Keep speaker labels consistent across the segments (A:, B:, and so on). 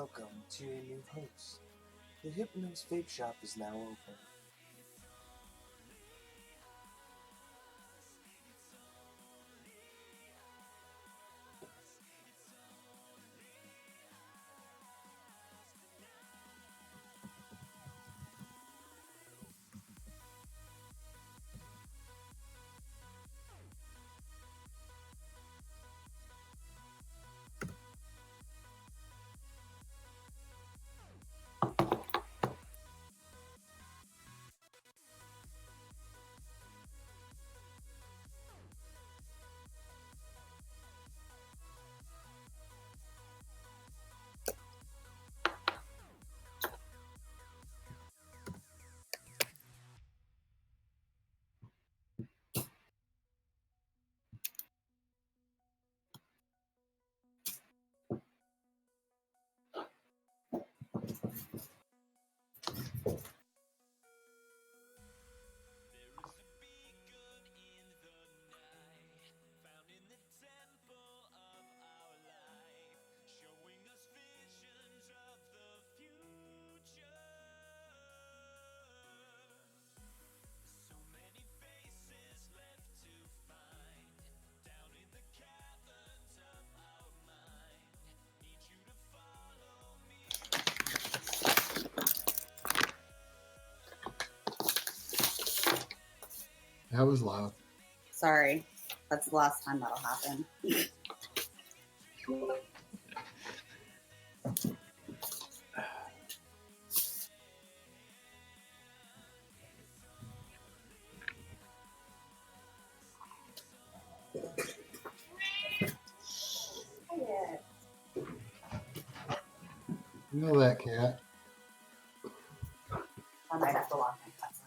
A: welcome to your new host. The Hypnos Vape Shop is now open.
B: That was loud.
C: Sorry, that's the last time that'll happen.
B: You know that cat.
C: I might have to lock my cuts in.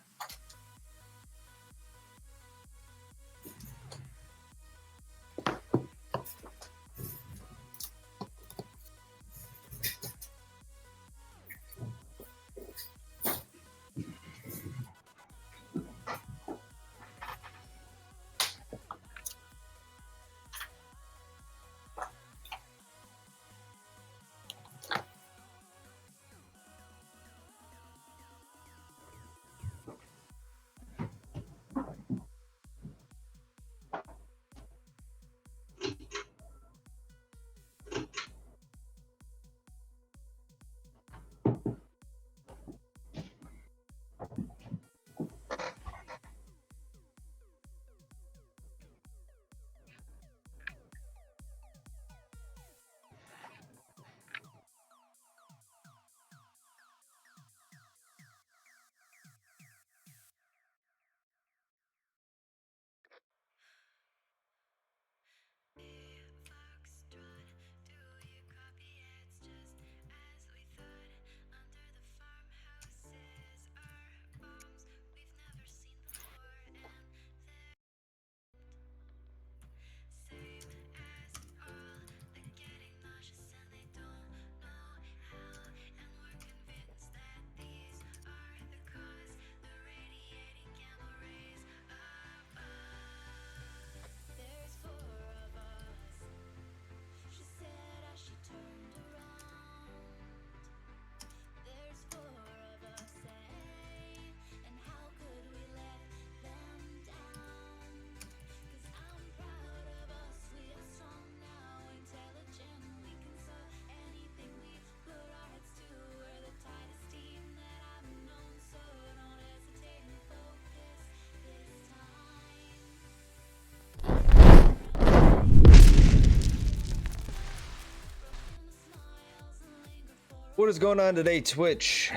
D: What is going on today, Twitch?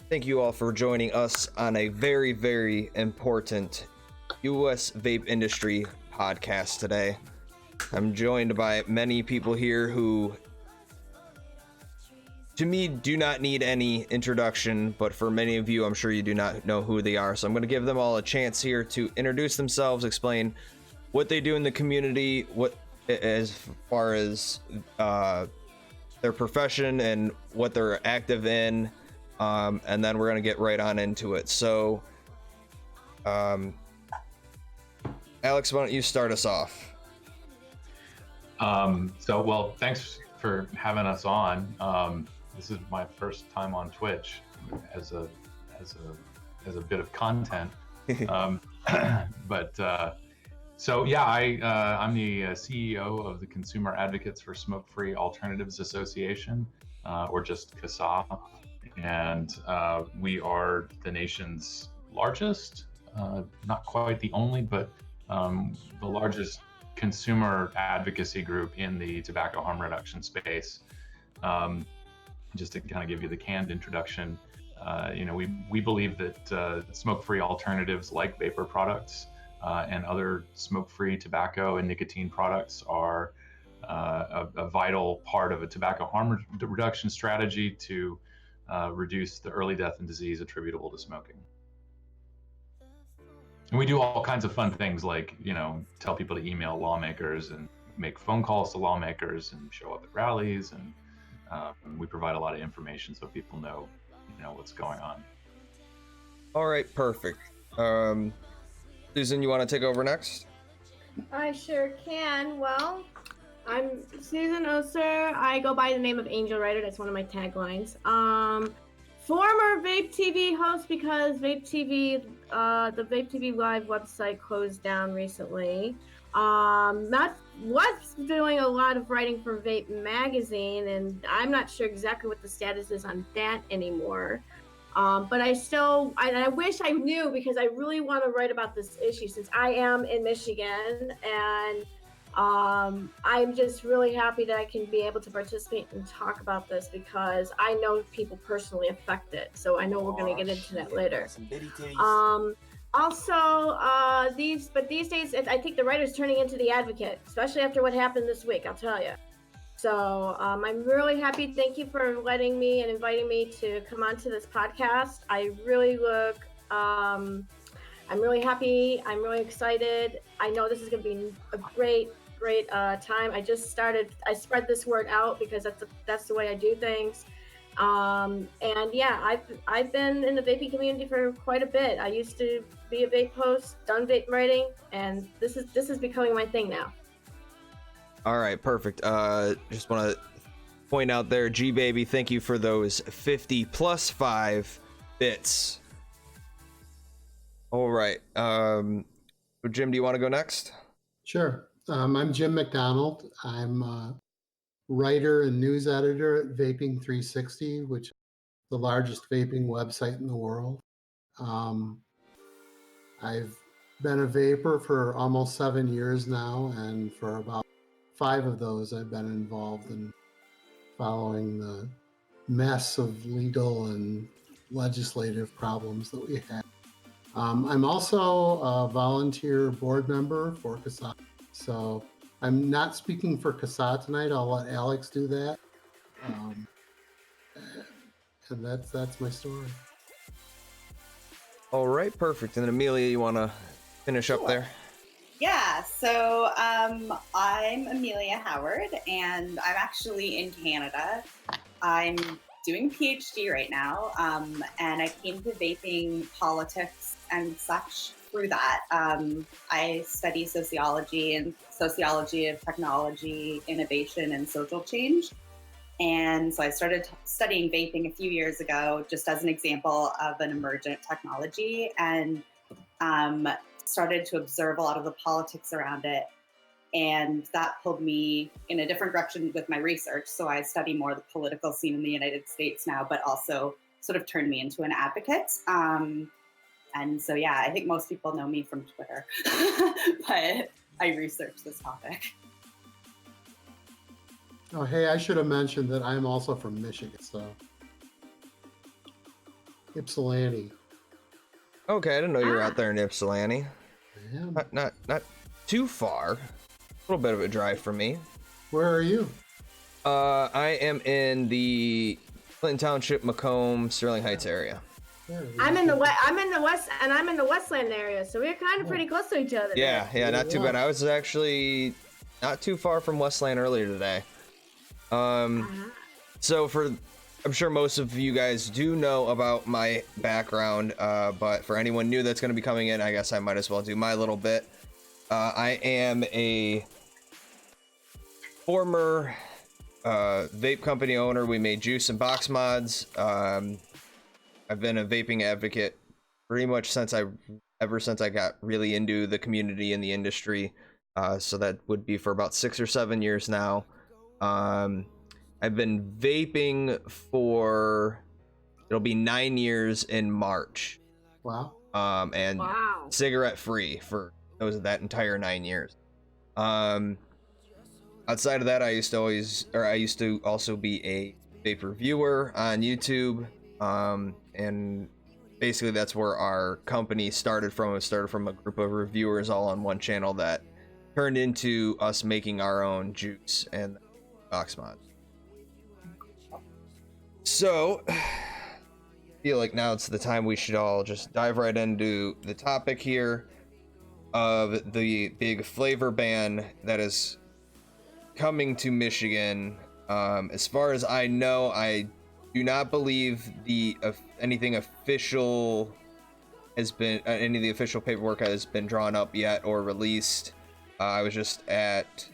D: Thank you all for joining us on a very, very important US vape industry podcast today. I'm joined by many people here who, to me, do not need any introduction, but for many of you, I'm sure you do not know who they are. So I'm going to give them all a chance here to introduce themselves, explain what they do in the community, what as far as their profession and what they're active in, and then we're gonna get right on into it. So Alex, why don't you start us off?
E: Well, thanks for having us on. this is my first time on Twitch as a bit of content. So yeah, I'm the CEO of the Consumer Advocates for Smoke-Free Alternatives Association, or just CASAA, and we are the nation's largest, not quite the only, but the largest consumer advocacy group in the tobacco harm reduction space. Just to kind of give you the canned introduction, we believe that smoke-free alternatives like vapor products and other smoke-free tobacco and nicotine products are a vital part of a tobacco harm reduction strategy to reduce the early death and disease attributable to smoking. And we do all kinds of fun things like, tell people to email lawmakers and make phone calls to lawmakers and show up at rallies, and we provide a lot of information so people know what's going on.
D: All right, perfect. Susan, you want to take over next?
F: I sure can. Well, I'm Susan Oser. I go by the name of Angel Writer. That's one of my taglines. Former VapeTV host, because VapeTV, the VapeTV Live website closed down recently. Was doing a lot of writing for Vape magazine, and I'm not sure exactly what the status is on that anymore. But I wish I knew, because I really want to write about this issue since I am in Michigan, and I'm just really happy that I can be able to participate and talk about this, because I know people personally affected. So I know we're going to get into that later. Also, these days, I think the writer's turning into the advocate, especially after what happened this week, I'll tell you. So I'm really happy. Thank you for letting me and inviting me to come onto this podcast. I really I'm really happy. I'm really excited. I know this is going to be a great time. I spread this word out because that's the way I do things. And yeah, I've been in the vaping community for quite a bit. I used to be a vape host, done vape writing, and this is becoming my thing now.
D: All right, perfect. Just want to point out there, G Baby, thank you for those 50 plus 5 bits. All right. Jim, do you want to go next?
B: Sure. I'm Jim McDonald. I'm a writer and news editor at Vaping 360, which is the largest vaping website in the world. I've been a vapor for almost 7 years now, and for about 5 of those, I've been involved in following the mess of legal and legislative problems that we had. I'm also a volunteer board member for CASAA. So I'm not speaking for CASAA tonight. I'll let Alex do that. And that's my story.
D: All right, perfect. And then Amelia, you want to finish up there?
C: Yeah, so I'm Amelia Howard, and I'm actually in Canada. I'm doing a PhD right now, and I came to vaping politics and such through that. I study sociology and sociology of technology, innovation, and social change. And so I started studying vaping a few years ago, just as an example of an emergent technology, and started to observe a lot of the politics around it. And that pulled me in a different direction with my research. So I study more the political scene in the United States now, but also sort of turned me into an advocate. And so, yeah, I think most people know me from Twitter, but I researched this topic.
B: Oh, hey, I should have mentioned that I'm also from Michigan, so Ypsilanti.
D: Okay, I didn't know you were out there in Ypsilanti.
B: Yeah.
D: Not too far. A little bit of a drive for me.
B: Where are you?
D: I am in the Clinton Township, Macomb, Sterling Heights area.
F: I'm in the Westland area, so we're kind of pretty close to each other.
D: Yeah, not too bad. I was actually not too far from Westland earlier today. So I'm sure most of you guys do know about my background, but for anyone new that's going to be coming in, I guess I might as well do my little bit. I am a former vape company owner. We made juice and box mods. I've been a vaping advocate pretty much ever since I got really into the community and the industry. So that would be for about 6 or 7 years now. I've been vaping for, it'll be 9 years in March.
B: Wow.
D: And
F: Wow.
D: cigarette free for that entire 9 years. Outside of that, I used to also be a vape reviewer on YouTube. And basically that's where our company started from. It started from a group of reviewers all on one channel that turned into us making our own juice and box mods. So I feel like now it's the time we should all just dive right into the topic here of the big flavor ban that is coming to Michigan. As far as I know, I do not believe anything official has been, any of the official paperwork has been drawn up yet or released. I was just at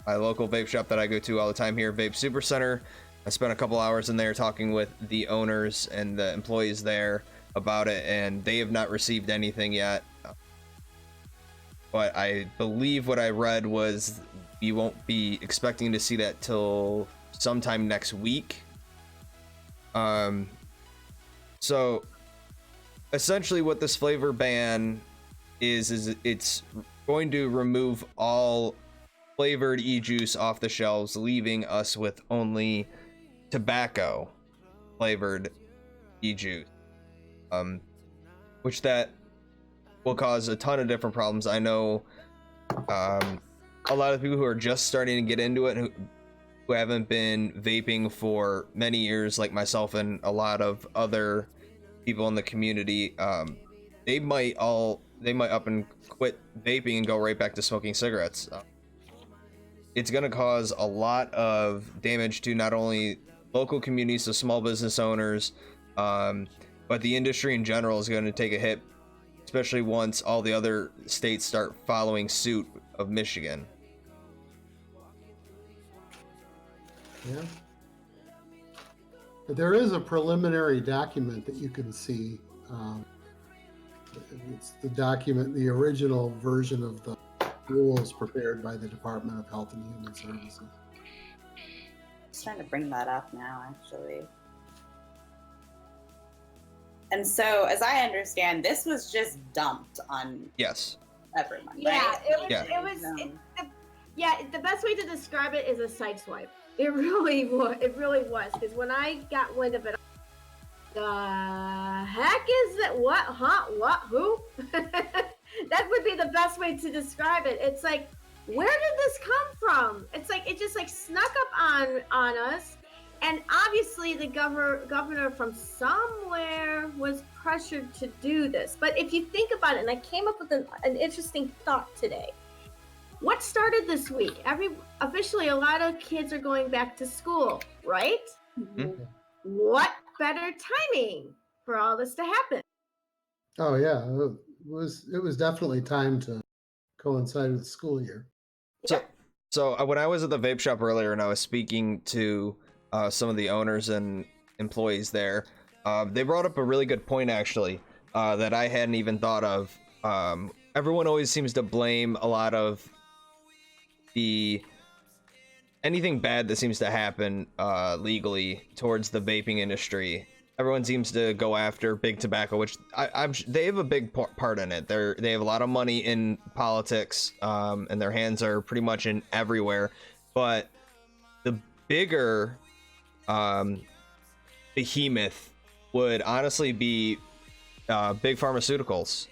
D: my local vape shop that I go to all the time here, Vape Super Center. I spent a couple hours in there talking with the owners and the employees there about it, and they have not received anything yet. But I believe what I read was you won't be expecting to see that till sometime next week. So essentially what this flavor ban is it's going to remove all flavored e-juice off the shelves, leaving us with only tobacco flavored e-juice, which that will cause a ton of different problems. I know a lot of people who are just starting to get into it, who haven't been vaping for many years, like myself and a lot of other people in the community, they might up and quit vaping and go right back to smoking cigarettes. It's going to cause a lot of damage to not only local communities, so small business owners, but the industry in general is going to take a hit, especially once all the other states start following suit of Michigan.
B: Yeah. There is a preliminary document that you can see. It's the document, the original version of the rules prepared by the Department of Health and Human Services.
C: Just trying to bring that up now, actually. And so, as I understand, this was just dumped on
D: Yes.
C: everyone,
F: Yeah,
C: right?
F: the best way to describe it is a sideswipe. It really was. It really was. Because when I got wind of it, the heck is that? What? Huh? What? Who? That would be the best way to describe it. It's like, where did this come from? It's like it just like snuck up on us, and obviously the governor from somewhere was pressured to do this. But if you think about it, and I came up with an interesting thought today. What started this week? Officially, a lot of kids are going back to school, right?
D: Mm-hmm.
F: What better timing for all this to happen?
B: Oh yeah, it was definitely time to coincide with the school year.
D: So when I was at the vape shop earlier and I was speaking to some of the owners and employees there, they brought up a really good point actually that I hadn't even thought of. Everyone always seems to blame a lot of anything bad that seems to happen legally towards the vaping industry. Everyone seems to go after big tobacco, which they have a big part in it. They have a lot of money in politics, and their hands are pretty much in everywhere. But the bigger behemoth would honestly be big pharmaceuticals,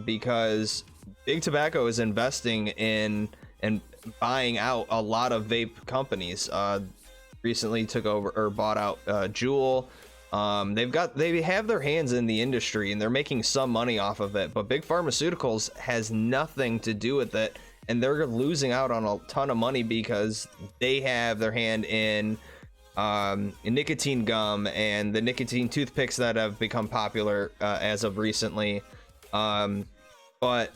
D: because big tobacco is investing in and buying out a lot of vape companies. Recently took over or bought out Juul. They have their hands in the industry and they're making some money off of it, but big pharmaceuticals has nothing to do with it, and they're losing out on a ton of money because they have their hand in nicotine gum and the nicotine toothpicks that have become popular as of recently, but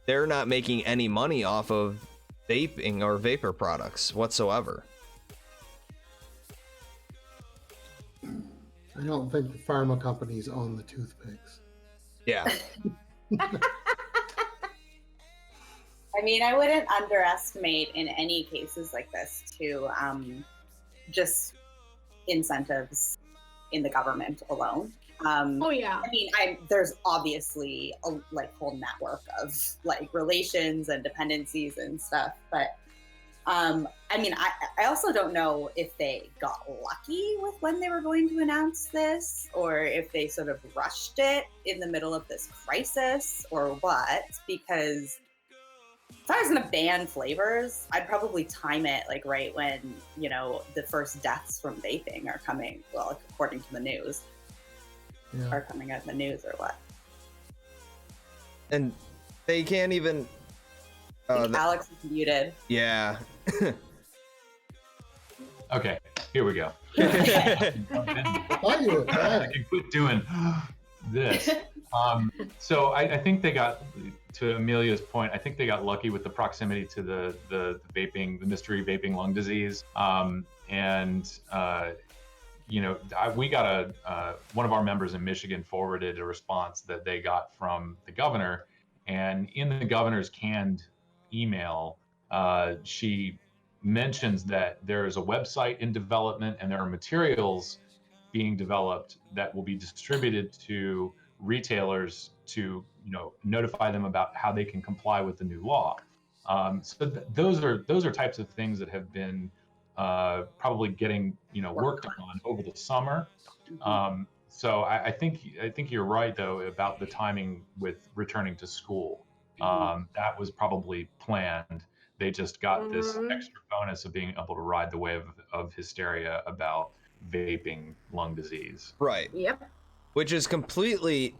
D: they're not making any money off of vaping or vapor products whatsoever.
B: I don't think the pharma companies own the toothpicks.
D: Yeah.
C: I mean, I wouldn't underestimate in any cases like this to just incentives in the government alone.
F: Oh yeah.
C: I mean, there's obviously a whole network of relations and dependencies and stuff, but I mean, I also don't know if they got lucky with when they were going to announce this, or if they sort of rushed it in the middle of this crisis, or what. Because if I was going to ban flavors, I'd probably time it right when the first deaths from vaping are coming. Well, according to the news, are coming out in the news, or what?
D: And they can't even.
C: Alex is muted.
D: Yeah.
E: Okay, here we go.
B: I
E: can quit doing this. So I think they got, to Amelia's point, I think they got lucky with the proximity to the vaping, the mystery vaping lung disease. We got one of our members in Michigan forwarded a response that they got from the governor, and in the governor's canned email, she mentions that there is a website in development and there are materials being developed that will be distributed to retailers to notify them about how they can comply with the new law. Those are types of things that have been probably getting worked on over the summer. So I think you're right though about the timing with returning to school. That was probably planned. They just got this extra bonus of being able to ride the wave of hysteria about vaping lung disease.
D: Right.
F: Yep.
D: Which is completely.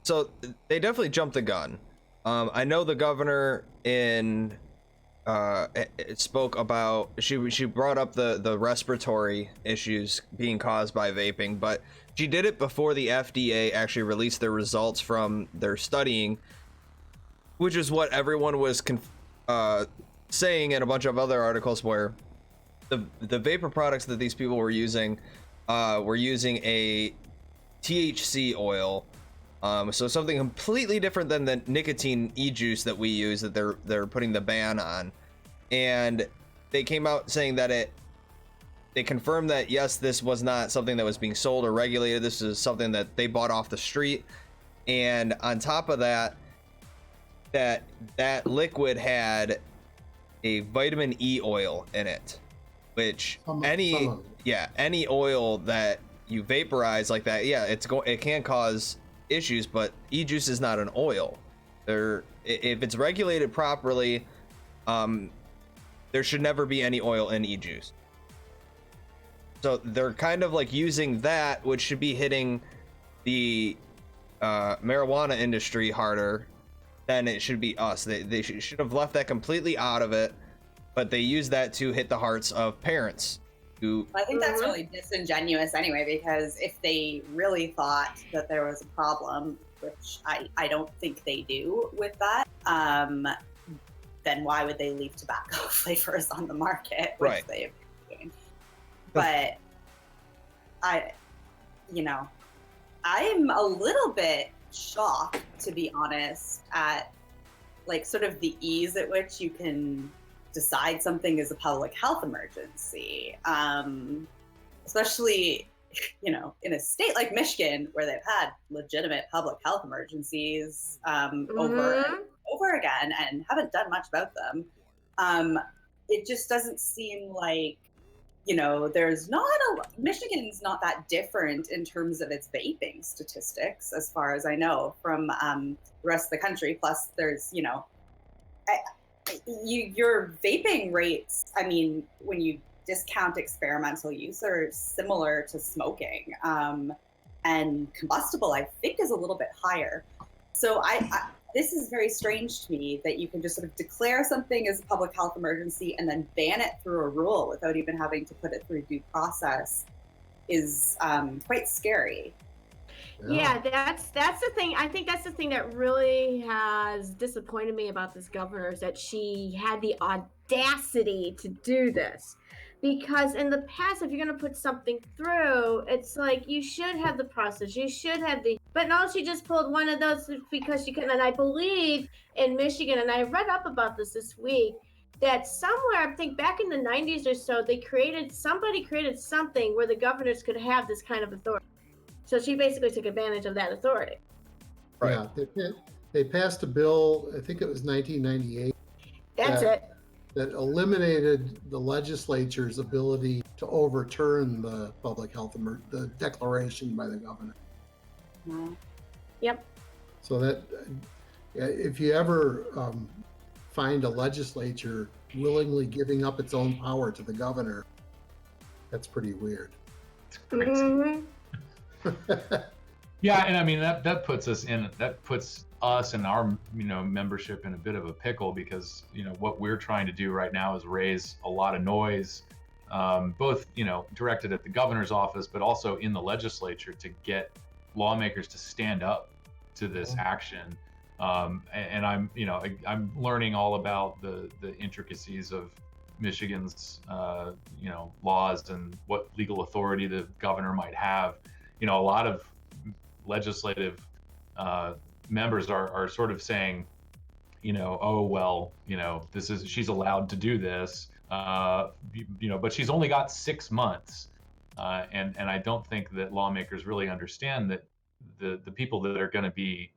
D: So they definitely jumped the gun. I know the governor spoke about, she brought up the respiratory issues being caused by vaping, but she did it before the FDA actually released their results from their studying, which is what everyone was saying in a bunch of other articles, where the vapor products that these people were using a THC oil, so something completely different than the nicotine e-juice that we use that they're putting the ban on. And they came out saying that they confirmed that yes, this was not something that was being sold or regulated. This is something that they bought off the street. And on top of that, that liquid had a vitamin E oil in it, which any oil that you vaporize like that, it can cause issues, but e-juice is not an oil. If it's regulated properly, there should never be any oil in e-juice. So they're kind of using that, which should be hitting the marijuana industry harder than it should be us. They should have left that completely out of it, but they use that to hit the hearts of parents.
C: I think that's really disingenuous anyway, because if they really thought that there was a problem, which I don't think they do with that, then why would they leave tobacco flavors on the market, which
D: right.
C: they've been doing? But I'm a little bit shocked, to be honest, at sort of the ease at which you can decide something is a public health emergency, especially in a state like Michigan, where they've had legitimate public health emergencies over and over again and haven't done much about them. It just doesn't seem like there's not Michigan's not that different in terms of its vaping statistics, as far as I know, from the rest of the country. Plus, there's your vaping rates, I mean, when you discount experimental use, are similar to smoking, and combustible, I think, is a little bit higher. So this is very strange to me that you can just sort of declare something as a public health emergency and then ban it through a rule without even having to put it through due process is quite scary.
F: Yeah, that's the thing. I think that's the thing that really has disappointed me about this governor, is that she had the audacity to do this. because in the past, if you're going to put something through, it's like you should have the process, you should have the, but no, she just pulled one of those because she couldn't. And I believe in Michigan, and I read up about this week, that somewhere, I think back in the 90s or so, somebody created something where the governors could have this kind of authority. So she basically took advantage of that authority.
D: Right.
B: Yeah, they passed a bill, I think it was 1998.
F: That's
B: that,
F: it.
B: That eliminated the legislature's ability to overturn the public health the declaration by the governor.
F: Yep.
B: So that if you ever find a legislature willingly giving up its own power to the governor, that's pretty weird.
E: It's crazy.
F: Mhm.
E: Yeah, and I mean that puts us and our membership in a bit of a pickle, because what we're trying to do right now is raise a lot of noise, both directed at the governor's office, but also in the legislature, to get lawmakers to stand up to this action. And I'm learning all about the intricacies of Michigan's laws and what legal authority the governor might have. A lot of legislative members are sort of saying, oh well, she's allowed to do this, but she's only got 6 months, and I don't think that lawmakers really understand that the people that are going to be,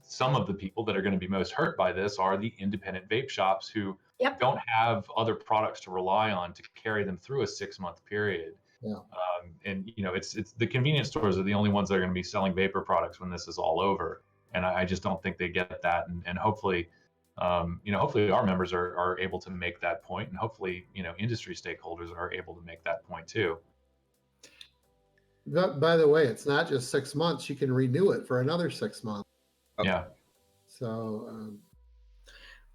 E: some of the people that are going to be most hurt by this are the independent vape shops who
F: Yep.
E: don't have other products to rely on to carry them through a 6-month period.
B: Yeah.
E: And it's the convenience stores are the only ones that are going to be selling vapor products when this is all over. And I just don't think they get that. And hopefully, hopefully our members are able to make that point, and hopefully, industry stakeholders are able to make that point too.
B: By the way, it's not just 6 months. You can renew it for another 6 months.
D: Okay.
E: Yeah.
B: So,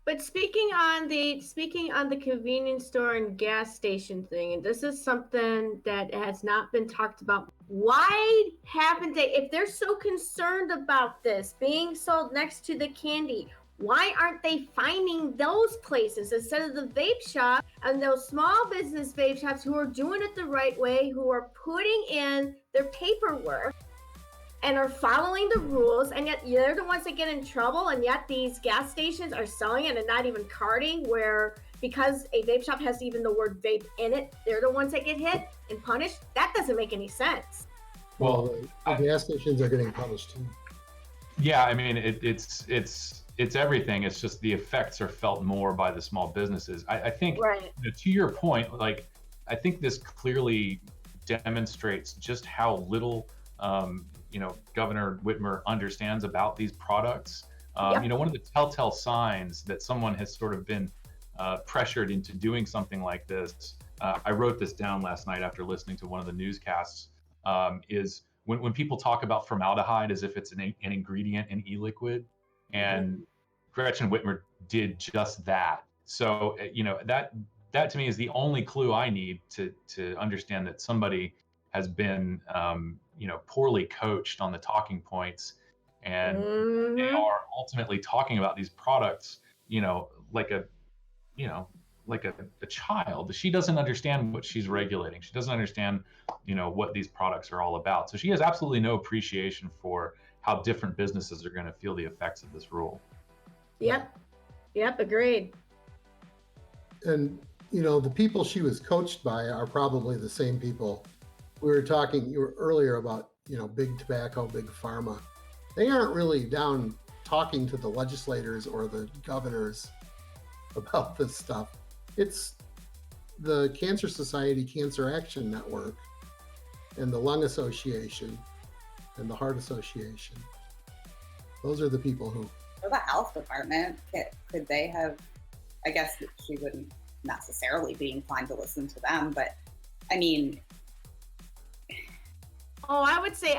F: But speaking on the convenience store and gas station thing, and this is something that has not been talked about. Why haven't they, if they're so concerned about this being sold next to the candy, why aren't they finding those places instead of the vape shop and those small business vape shops who are doing it the right way, who are putting in their paperwork and are following the rules, and yet they're the ones that get in trouble, and yet these gas stations are selling it and not even carding, where because a vape shop has even the word vape in it, they're the ones that get hit and punished? That doesn't make any sense.
B: well, the gas stations are getting punished too.
E: Yeah, I mean, it's everything. It's just the effects are felt more by the small businesses. I think,
F: Right.
E: to your point, like, I think this clearly demonstrates just how little, Governor Whitmer understands about these products.
F: Yep.
E: One of the telltale signs that someone has sort of been pressured into doing something like this, I wrote this down last night after listening to one of the newscasts, is when people talk about formaldehyde as if it's an ingredient in e-liquid, and Gretchen Whitmer did just that. So, that to me is the only clue I need to understand that somebody has been, poorly coached on the talking points, and they are ultimately talking about these products, like a child. She doesn't understand what she's regulating. She doesn't understand, what these products are all about. So she has absolutely no appreciation for how different businesses are going to feel the effects of this rule.
F: Yep. Agreed.
B: And, the people she was coached by are probably the same people. We were talking earlier about, big tobacco, big pharma. They aren't really down talking to the legislators or the governors about this stuff. It's the Cancer Society, Cancer Action Network, and the Lung Association, and the Heart Association. Those are the people who...
C: For the health department, could they have, I guess she wouldn't necessarily be inclined to listen to them, but I mean...
F: Oh, I would say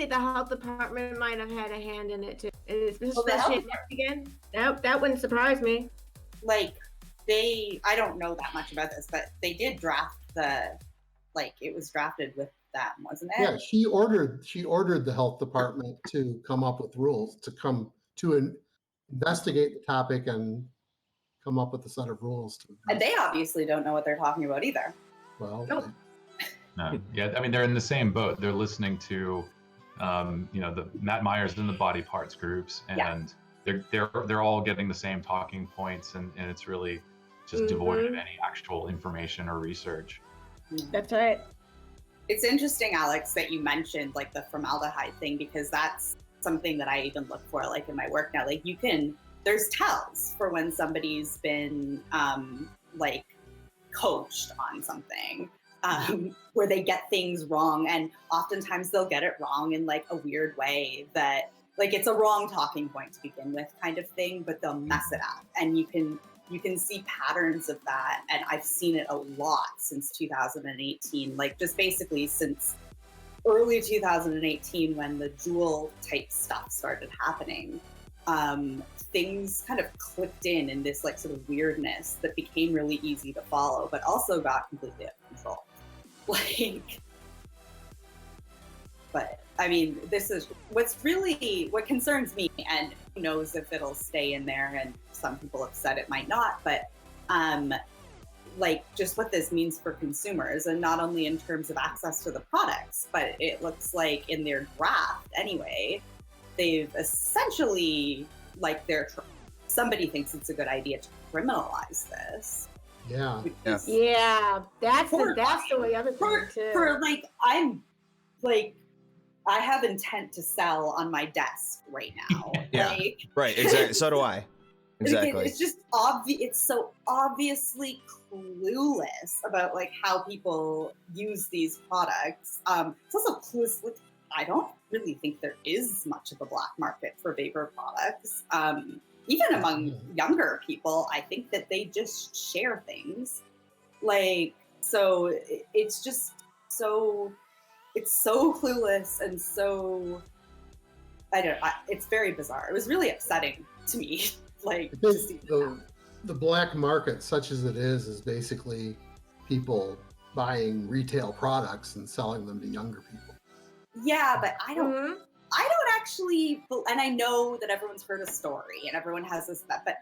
F: the health department might have had a hand in it too. Especially in Michigan. That wouldn't surprise me.
C: Like, I don't know that much about this, but they did draft it was drafted with them, wasn't it?
B: Yeah, she ordered the health department to come up with rules, to investigate the topic and come up with a set of rules.
C: And they obviously don't know what they're talking about either.
B: Well,
F: Nope.
E: No. Yeah, I mean, they're in the same boat. They're listening to, the Matt Myers and the Body Parts groups, and they're all getting the same talking points, and it's really just devoid of any actual information or research.
F: That's right.
C: It's interesting, Alex, that you mentioned like the formaldehyde thing, because that's something that I even look for like in my work now. Like there's tells for when somebody's been like coached on something. Where they get things wrong, and oftentimes they'll get it wrong in like a weird way that like it's a wrong talking point to begin with kind of thing, but they'll mess it up, and you can see patterns of that, and I've seen it a lot since 2018, like just basically since early 2018 when the Juul type stuff started happening. Things kind of clicked in this like sort of weirdness that became really easy to follow, but also got completely out of control. Like, but I mean, this is what concerns me, and who knows if it'll stay in there, and some people have said it might not, but like just what this means for consumers, and not only in terms of access to the products, but it looks like in their draft anyway, they've essentially like somebody thinks it's a good idea to criminalize this.
B: yeah.
F: Yeah, that's the way other things too.
C: For like, I'm like, I have intent to sell on my desk right now.
D: Yeah.
C: Like,
D: Right. Exactly. So do I. Exactly.
C: It's just obvious. It's so obviously clueless about like how people use these products. It's also clueless. Like, I don't really think there is much of a black market for vapor products. Even among younger people, I think that they just share things. Like, so it's just it's so clueless and so, it's very bizarre. It was really upsetting to me. Like,
B: I think the black market, such as it is basically people buying retail products and selling them to younger people.
C: Yeah, but I don't actually, and I know that everyone's heard a story and everyone has this, but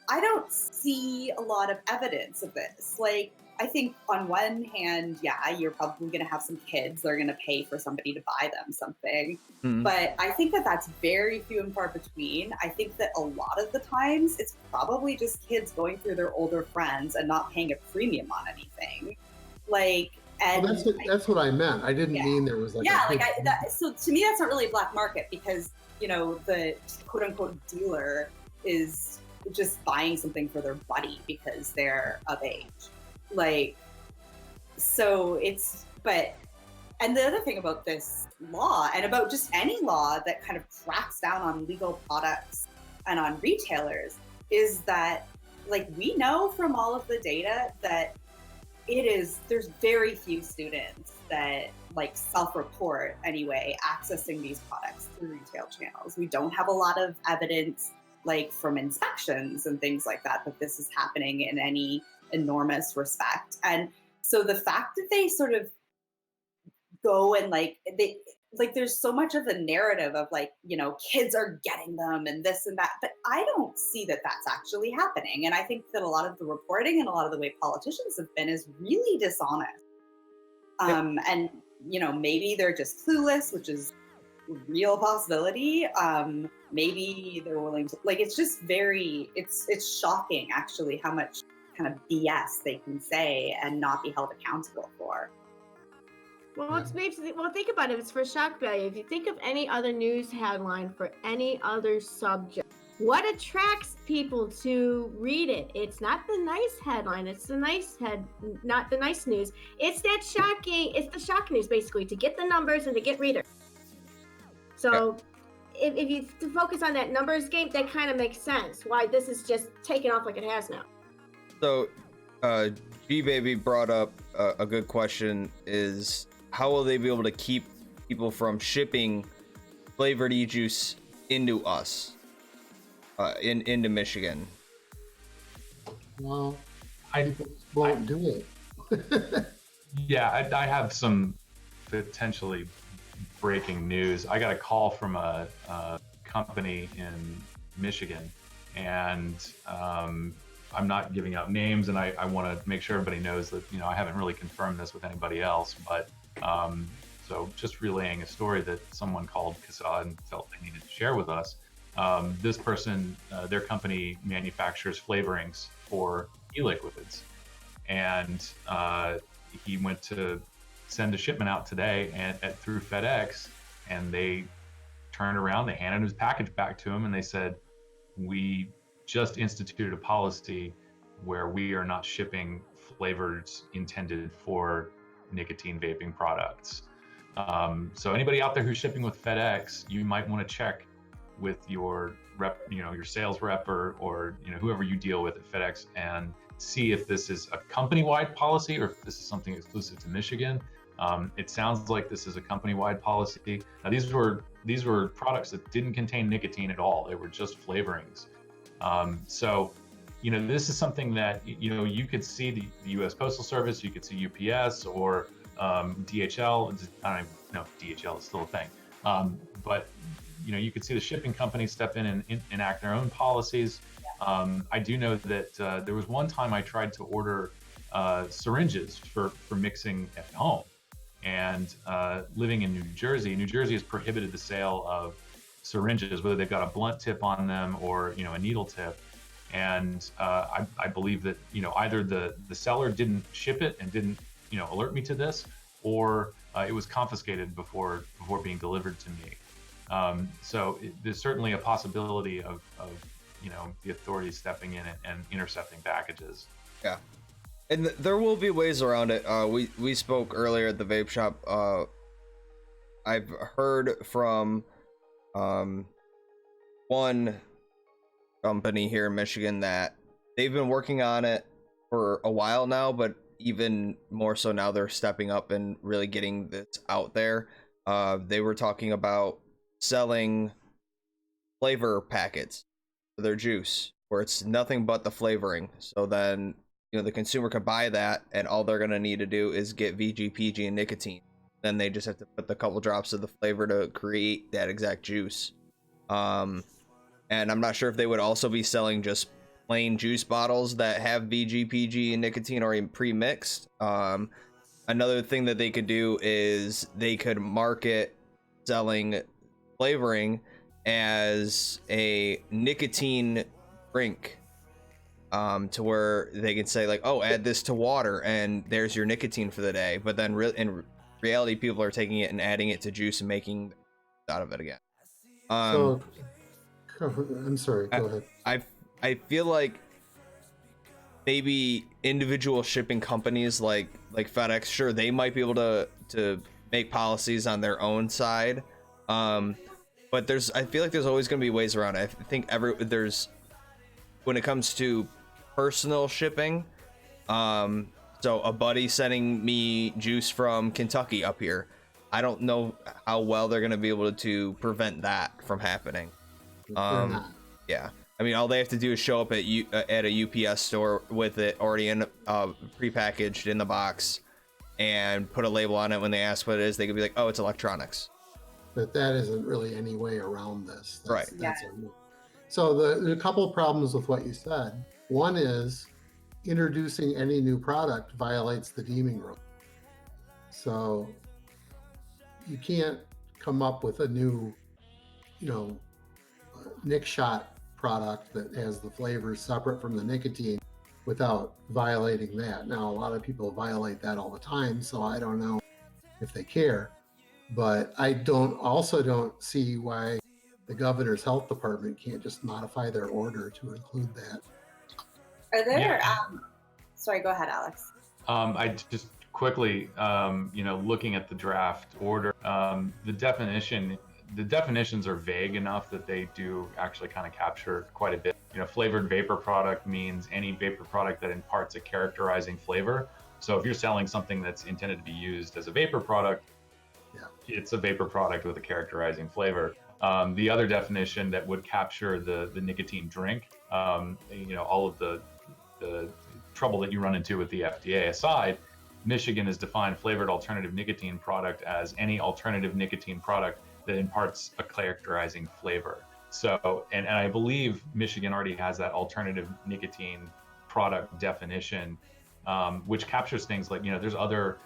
C: I don't see a lot of evidence of this. Like, I think on one hand, yeah, you're probably going to have some kids that are going to pay for somebody to buy them something. But I think that that's very few and far between. I think that a lot of the times it's probably just kids going through their older friends and not paying a premium on anything. Like, and
B: well, that's what I meant. I didn't mean there was like
C: so to me that's not really a black market, because the quote unquote dealer is just buying something for their buddy because they're of age. Like, so and the other thing about this law, and about just any law that kind of cracks down on legal products and on retailers, is that, like, we know from all of the data that there's very few students that like self-report anyway accessing these products through retail channels. We don't have a lot of evidence, like from inspections and things like that this is happening in any enormous respect. And so the fact that they sort of go and there's so much of a narrative of like, kids are getting them and this and that, but I don't see that that's actually happening. And I think that a lot of the reporting and a lot of the way politicians have been is really dishonest. And maybe they're just clueless, which is a real possibility. Maybe they're willing to, like, it's just it's shocking actually how much kind of BS they can say and not be held accountable for.
F: Well, think about it. It's for shock value. If you think of any other news headline for any other subject, what attracts people to read it? It's not the nice headline. It's the not the nice news. It's the shock news, basically, to get the numbers and to get readers. So if you focus on that numbers game, that kind of makes sense why this is just taking off like it has now.
D: So, G-Baby brought up a good question, is how will they be able to keep people from shipping flavored e-juice into us, into Michigan?
B: Well, I won't do it.
E: Yeah, I have some potentially breaking news. I got a call from a company in Michigan, and I'm not giving out names, and I want to make sure everybody knows that, you know, I haven't really confirmed this with anybody else, but so just relaying a story that someone called CASAA and felt they needed to share with us. This person, their company manufactures flavorings for e-liquids, and he went to send a shipment out today through FedEx, and they turned around, they handed his package back to him, and they said, we just instituted a policy where we are not shipping flavors intended for nicotine vaping products. So anybody out there who's shipping with FedEx, you might want to check with your rep, you know, your sales rep or you know, whoever you deal with at FedEx, and see if this is a company-wide policy or if this is something exclusive to Michigan. It sounds like this is a company-wide policy. Now, these were products that didn't contain nicotine at all. They were just flavorings. So, you know, this is something that, you know, you could see the U.S. Postal Service, you could see UPS or DHL. I don't even know if DHL is still a thing. But, you know, you could see the shipping companies step in and enact their own policies. I do know that there was one time I tried to order syringes for mixing at home. And living in New Jersey has prohibited the sale of syringes, whether they've got a blunt tip on them or, you know, a needle tip. And I believe that, you know, either the seller didn't ship it and didn't, you know, alert me to this, or it was confiscated before being delivered to me. So there's certainly a possibility of you know, the authorities stepping in and intercepting packages.
D: Yeah. And there will be ways around it. We spoke earlier at the vape shop. I've heard from one company here in Michigan that they've been working on it for a while now, but even more so now they're stepping up and really getting this out there. They were talking about selling flavor packets for their juice where it's nothing but the flavoring. So then, you know, the consumer can buy that, and all they're going to need to do is get VGPG and nicotine. Then they just have to put the couple drops of the flavor to create that exact juice. And I'm not sure if they would also be selling just plain juice bottles that have VGPG and nicotine already pre-mixed. Another thing that they could do is they could market selling flavoring as a nicotine drink. To where they can say like, oh, add this to water and there's your nicotine for the day. But then in reality, people are taking it and adding it to juice and making out of it again.
B: So, I'm sorry, go ahead.
D: I feel like maybe individual shipping companies like FedEx, sure, they might be able to make policies on their own side. But I feel like there's always going to be ways around it. I think when it comes to personal shipping, so a buddy sending me juice from Kentucky up here, I don't know how well they're going to be able to prevent that from happening. Yeah, I mean, all they have to do is show up at a UPS store with it already in prepackaged in the box and put a label on it. When they ask what it is, they could be like, oh, it's electronics.
B: But that isn't really any way around this.
D: Right.
B: So there are a couple of problems with what you said. One is introducing any new product violates the deeming rule. So you can't come up with a new, you know, Nick Shot product that has the flavors separate from the nicotine without violating that. Now, a lot of people violate that all the time, so I don't know if they care. But I also don't see why the governor's health department can't just modify their order to include that.
C: Are there?
E: Yeah.
C: Sorry, go ahead, Alex.
E: I just quickly, you know, looking at the draft order, the definitions are vague enough that they do actually kind of capture quite a bit. You know, flavored vapor product means any vapor product that imparts a characterizing flavor. So if you're selling something that's intended to be used as a vapor product, it's a vapor product with a characterizing flavor. The other definition that would capture the nicotine drink, you know, all of the trouble that you run into with the FDA aside, Michigan has defined flavored alternative nicotine product as any alternative nicotine product that imparts a characterizing flavor. So, and I believe Michigan already has that alternative nicotine product definition, which captures things like, there's other,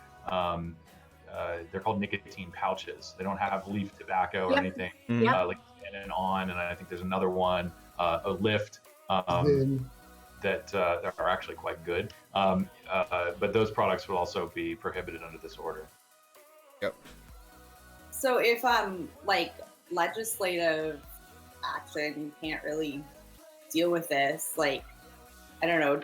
E: they're called nicotine pouches. They don't have leaf tobacco or anything, like in and on. And I think there's another one, a lift, that are actually quite good. But those products will also be prohibited under this order.
D: Yep.
C: So if like legislative action can't really deal with this, like, I don't know,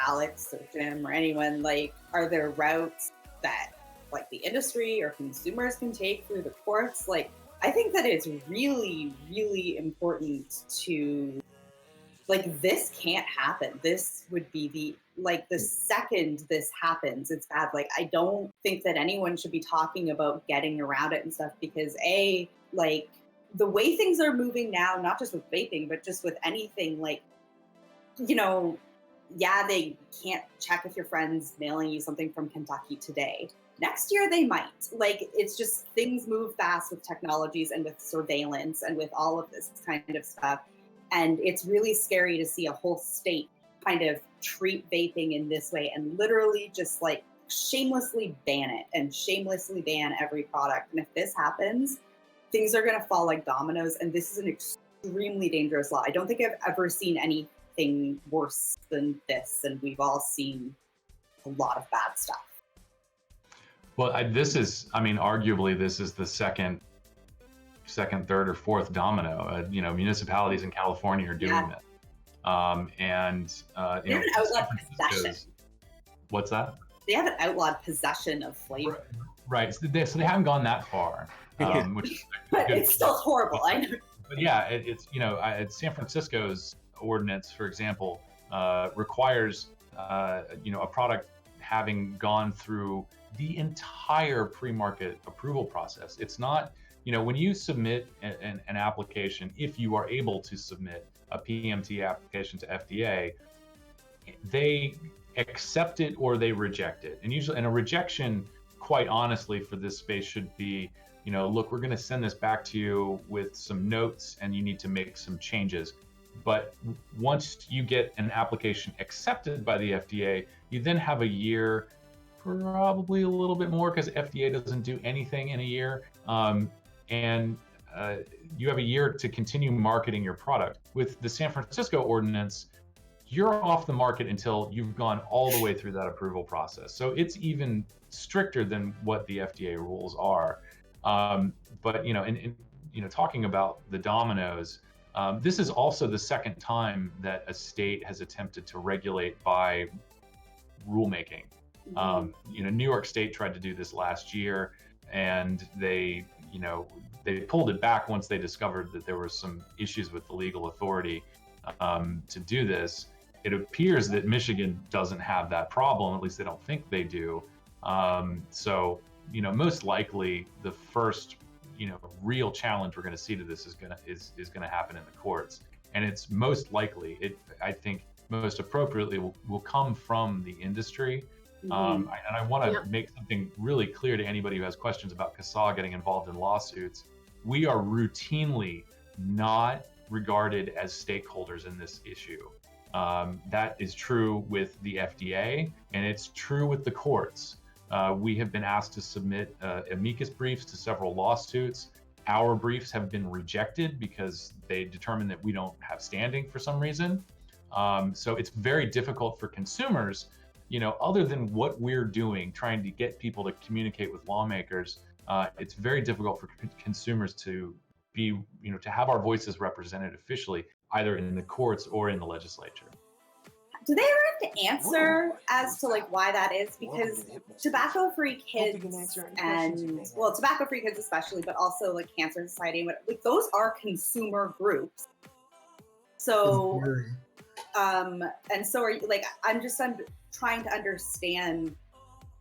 C: Alex or Jim or anyone, like, are there routes that like the industry or consumers can take through the courts? Like, I think that it's really, really important to, like, this can't happen. This would be the second this happens, it's bad. Like, I don't think that anyone should be talking about getting around it and stuff, because like, the way things are moving now, not just with vaping, but just with anything, like, yeah, they can't check if your friend's mailing you something from Kentucky today. Next year, they might. Like, it's just, things move fast with technologies and with surveillance and with all of this kind of stuff. And it's really scary to see a whole state kind of treat vaping in this way and literally just like shamelessly ban it and shamelessly ban every product. And if this happens, things are going to fall like dominoes. And this is an extremely dangerous law. I don't think I've ever seen anything worse than this. And we've all seen a lot of bad stuff.
E: Well, arguably this is the second, third, or fourth domino. Municipalities in California are doing this.
C: They have an outlawed possession.
E: What's that?
C: They have an outlawed possession of flavor.
E: Right. So they haven't gone that far, which is
C: but it's still horrible. I know.
E: But yeah, it's San Francisco's ordinance, for example, requires a product having gone through the entire pre-market approval process. It's not, when you submit an application, if you are able to submit a PMT application to FDA, they accept it or they reject it. And usually, and a rejection, quite honestly, for this space should be, look, we're going to send this back to you with some notes and you need to make some changes. But once you get an application accepted by the FDA, you then have a year, probably a little bit more, because FDA doesn't do anything in a year. You have a year to continue marketing your product. With the San Francisco ordinance, you're off the market until you've gone all the way through that approval process. So it's even stricter than what the FDA rules are. But talking about the dominoes, this is also the second time that a state has attempted to regulate by rulemaking. New York State tried to do this last year, and they pulled it back once they discovered that there were some issues with the legal authority to do this. It appears that Michigan doesn't have that problem, at least they don't think they do. So most likely the first real challenge we're going to see to this is going to happen in the courts, and it's most likely, I think most appropriately will come from the industry. And I want to make something really clear to anybody who has questions about CASAA getting involved in lawsuits. We are routinely not regarded as stakeholders in this issue. That is true with the FDA, and it's true with the courts. We have been asked to submit amicus briefs to several lawsuits. Our briefs have been rejected because they determined that we don't have standing for some reason. So it's very difficult for consumers, other than what we're doing, trying to get people to communicate with lawmakers. It's very difficult for consumers to be, to have our voices represented officially, either in the courts or in the legislature.
C: Do they ever have to answer as to like why that is? Because tobacco-free kids and tobacco-free kids especially, but also like Cancer Society, like those are consumer groups. So, and so are you, like, I'm trying to understand,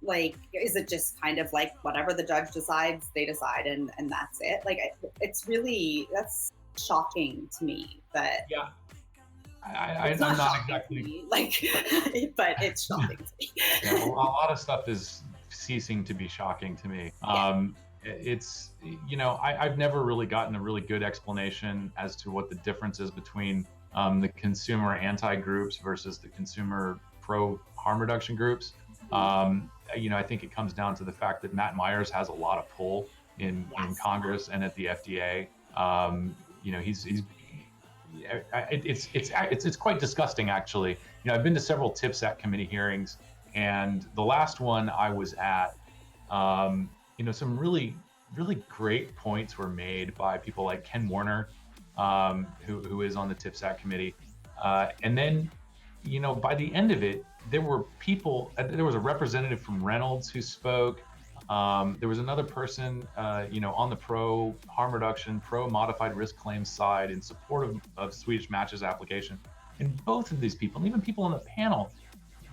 C: like, is it just kind of like whatever the judge decides, they decide, and that's it? Like, that's shocking to me that. Yeah.
E: I'm not exactly
C: like, but it's shocking to me.
E: Yeah, well, a lot of stuff is ceasing to be shocking to me. It's, I've never really gotten a really good explanation as to what the difference is between the consumer anti-groups versus the consumer pro-harm reduction groups. I think it comes down to the fact that Matt Myers has a lot of pull in Congress and at the FDA. It's quite disgusting, actually. I've been to several TIPSAT committee hearings, and the last one I was at, some really great points were made by people like Ken Warner, who is on the TIPSAT committee. And then, by the end of it, there were people, there was a representative from Reynolds who spoke. There was another person, on the pro harm reduction, pro modified risk claims side in support of Swedish Match's application. And both of these people, and even people on the panel,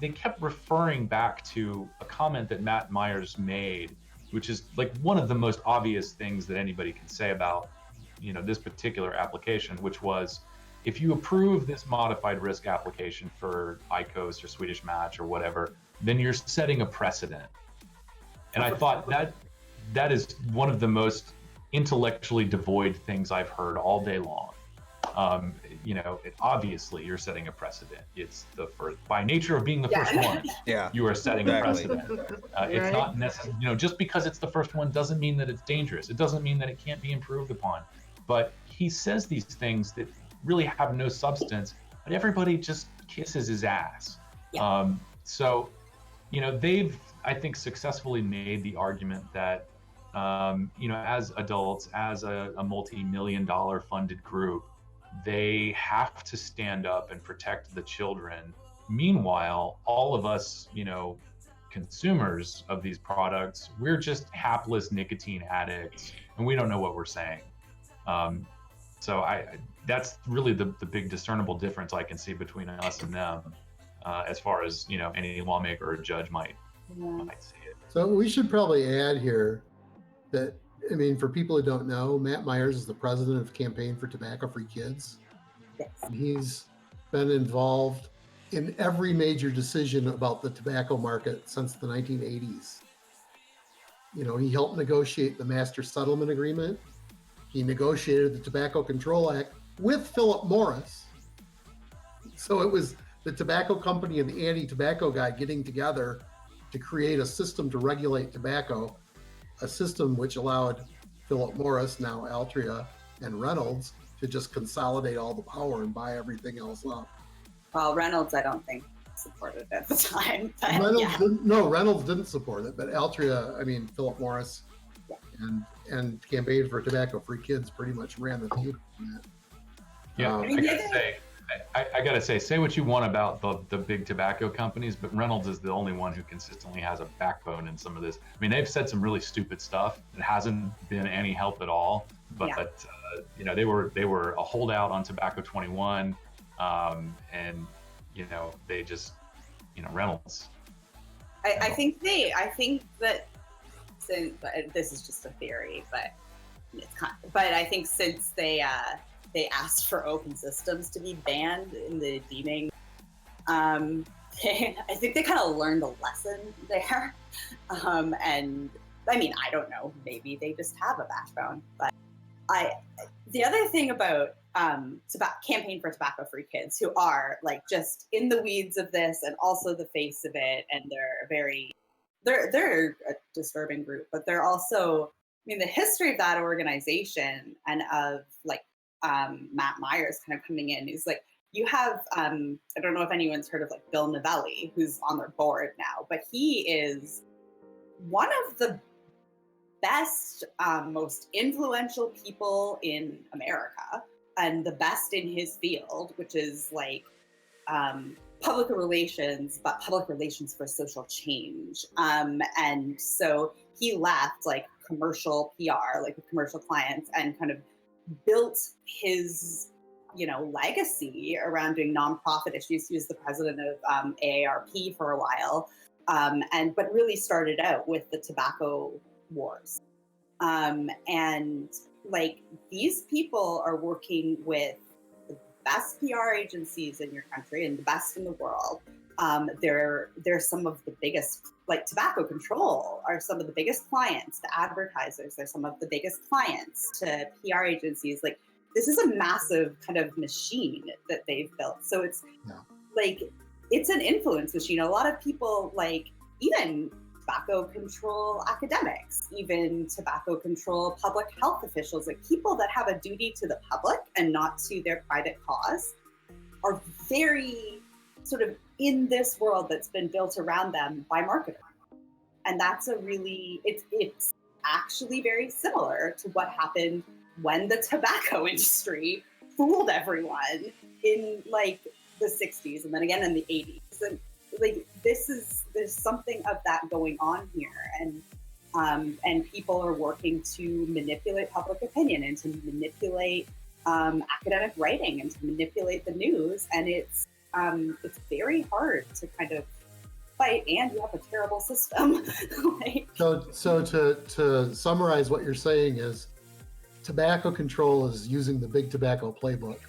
E: they kept referring back to a comment that Matt Myers made, which is like one of the most obvious things that anybody can say about, this particular application, which was, if you approve this modified risk application for IQOS or Swedish Match or whatever, then you're setting a precedent. And I thought that is one of the most intellectually devoid things I've heard all day long. Obviously you're setting a precedent. It's the first, by nature of being the first one, you are setting a precedent. It's not necessarily, just because it's the first one doesn't mean that it's dangerous. It doesn't mean that it can't be improved upon. But he says these things that really have no substance, but everybody just kisses his ass. They've, I think, successfully made the argument that, as adults, as a multi-million-dollar funded group, they have to stand up and protect the children. Meanwhile, all of us, consumers of these products, we're just hapless nicotine addicts, and we don't know what we're saying. That's really the big discernible difference I can see between us and them, as far as any lawmaker or judge might see it.
B: So we should probably add here that, for people who don't know, Matt Myers is the president of Campaign for Tobacco-Free Kids.
C: Yes.
B: And he's been involved in every major decision about the tobacco market since the 1980s. He helped negotiate the Master Settlement Agreement. He negotiated the Tobacco Control Act with Philip Morris. So it was the tobacco company and the anti-tobacco guy getting together to create a system to regulate tobacco, a system which allowed Philip Morris, now Altria, and Reynolds to just consolidate all the power and buy everything else up.
C: Well, Reynolds, I don't think supported it at the time. But
B: Reynolds didn't support it, but Altria, Philip Morris, and Campaign for Tobacco-Free Kids pretty much ran the table on that.
E: Yeah, I gotta say what you want about the big tobacco companies, but Reynolds is the only one who consistently has a backbone in some of this. They've said some really stupid stuff. It hasn't been any help at all. But they were a holdout on Tobacco 21, and they just Reynolds.
C: I think that, since this is just a theory, but I think since they asked for open systems to be banned in the deeming, I think they kind of learned a lesson there. And I don't know, maybe they just have a backbone. But the other thing about Campaign for Tobacco-Free Kids, who are just in the weeds of this and also the face of it, and they're a disturbing group, but they're also, the history of that organization and of Matt Myers kind of coming in is you have, I don't know if anyone's heard of Bill Novelli, who's on their board now, but he is one of the best, most influential people in America, and the best in his field, which is public relations, but public relations for social change. And so he left commercial PR, with commercial clients, and kind of built his, legacy around doing nonprofit issues. He was the president of AARP for a while, but really started out with the tobacco wars. And these people are working with the best PR agencies in your country and the best in the world. They're some of the biggest, Tobacco Control are some of the biggest clients to advertisers. They're some of the biggest clients to PR agencies. this is a massive kind of machine that they've built. So it's like, it's an influence machine. A lot of people, like even tobacco control academics, even tobacco control public health officials, like people that have a duty to the public and not to their private cause, are very sort of in this world that's been built around them by marketers. And that's a really, it's actually very similar to what happened when the tobacco industry fooled everyone in like the 60s and then again in the 80s. And like there's something of that going on here, and people are working to manipulate public opinion and to manipulate academic writing and to manipulate the news, and it's very hard to kind of fight, and you have a terrible system. Like,
B: So to summarize what you're saying is, tobacco control is using the big tobacco playbook.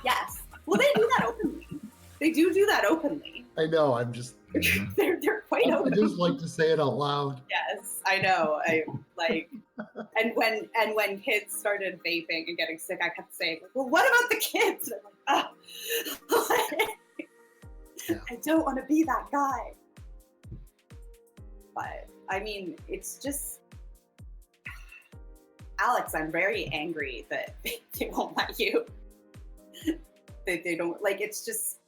C: yes, well, they do that openly. They do that openly.
B: I know. I'm just.
C: They're quite
B: I
C: open.
B: just like to say it out loud.
C: Yes, I know. I like, and when kids started vaping and getting sick, I kept saying, "Well, what about the kids?" And I'm like, oh. I don't want to be that guy. But I mean, it's just, Alex, I'm very angry that they won't let you. They don't, like, it's just,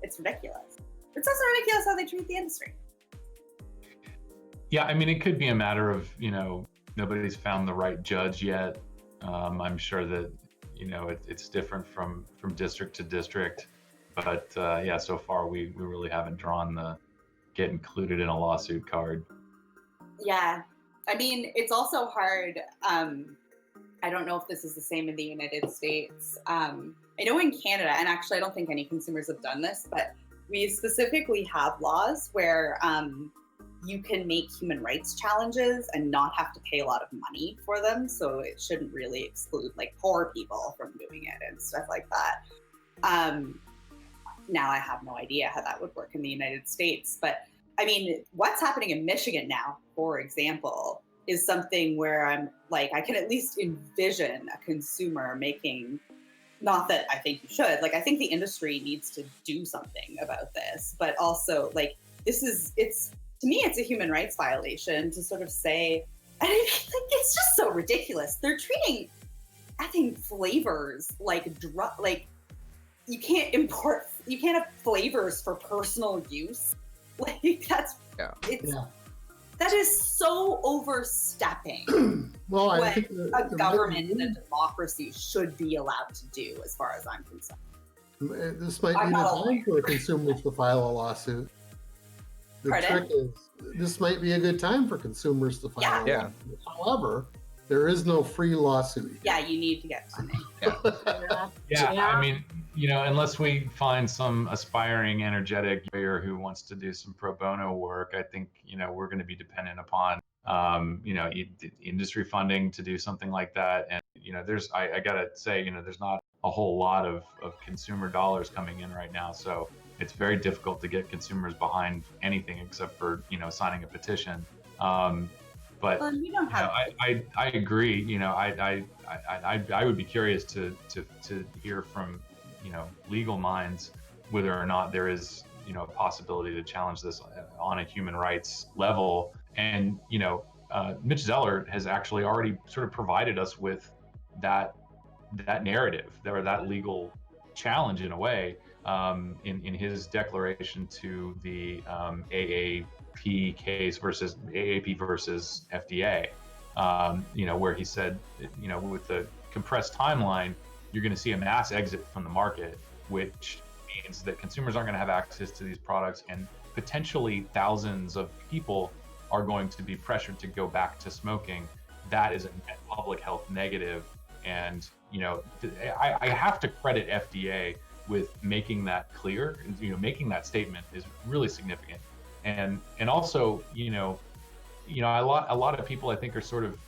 C: it's ridiculous. It's also ridiculous how they treat the industry.
E: Yeah, I mean, it could be a matter of, nobody's found the right judge yet. I'm sure that, it's different from district to district. But yeah, so far we really haven't drawn the get included in a lawsuit card.
C: Yeah, I mean, it's also hard. I don't know if this is the same in the United States. I know in Canada, and actually I don't think any consumers have done this, but we specifically have laws where you can make human rights challenges and not have to pay a lot of money for them. So it shouldn't really exclude like poor people from doing it and stuff like that. Now I have no idea how that would work in the United States, but I mean, what's happening in Michigan now, for example, is something where I'm like, I can at least envision a consumer making, not that I think you should, like, I think the industry needs to do something about this, but also like, to me, it's a human rights violation to sort of say, and it's just so ridiculous. They're treating, I think, flavors like you can't have flavors for personal use. Like that is so overstepping.
B: Well, I
C: what
B: think
C: a government in a democracy should be allowed to do, as far as I'm concerned.
B: This might be the time for consumers to file a lawsuit. The trick is, this might be a good time for consumers to file a lawsuit. However, there is no free lawsuit.
C: Yeah, you need to get funding.
E: I mean, unless we find some aspiring, energetic lawyer who wants to do some pro bono work, I think, we're going to be dependent upon, industry funding to do something like that. And, I got to say, there's not a whole lot of consumer dollars coming in right now. So it's very difficult to get consumers behind anything except for, signing a petition. But
C: you don't have
E: I agree. I would be curious to hear from legal minds whether or not there is a possibility to challenge this on a human rights level. And Mitch Zeller has actually already sort of provided us with that narrative or that legal challenge in a way in his declaration to the AAP case versus AAP versus FDA, where he said, with the compressed timeline, you're going to see a mass exit from the market, which means that consumers aren't going to have access to these products, and potentially thousands of people are going to be pressured to go back to smoking. That is a net public health negative. And, I have to credit FDA with making that clear. Making that statement is really significant. And also, a lot of people I think are sort of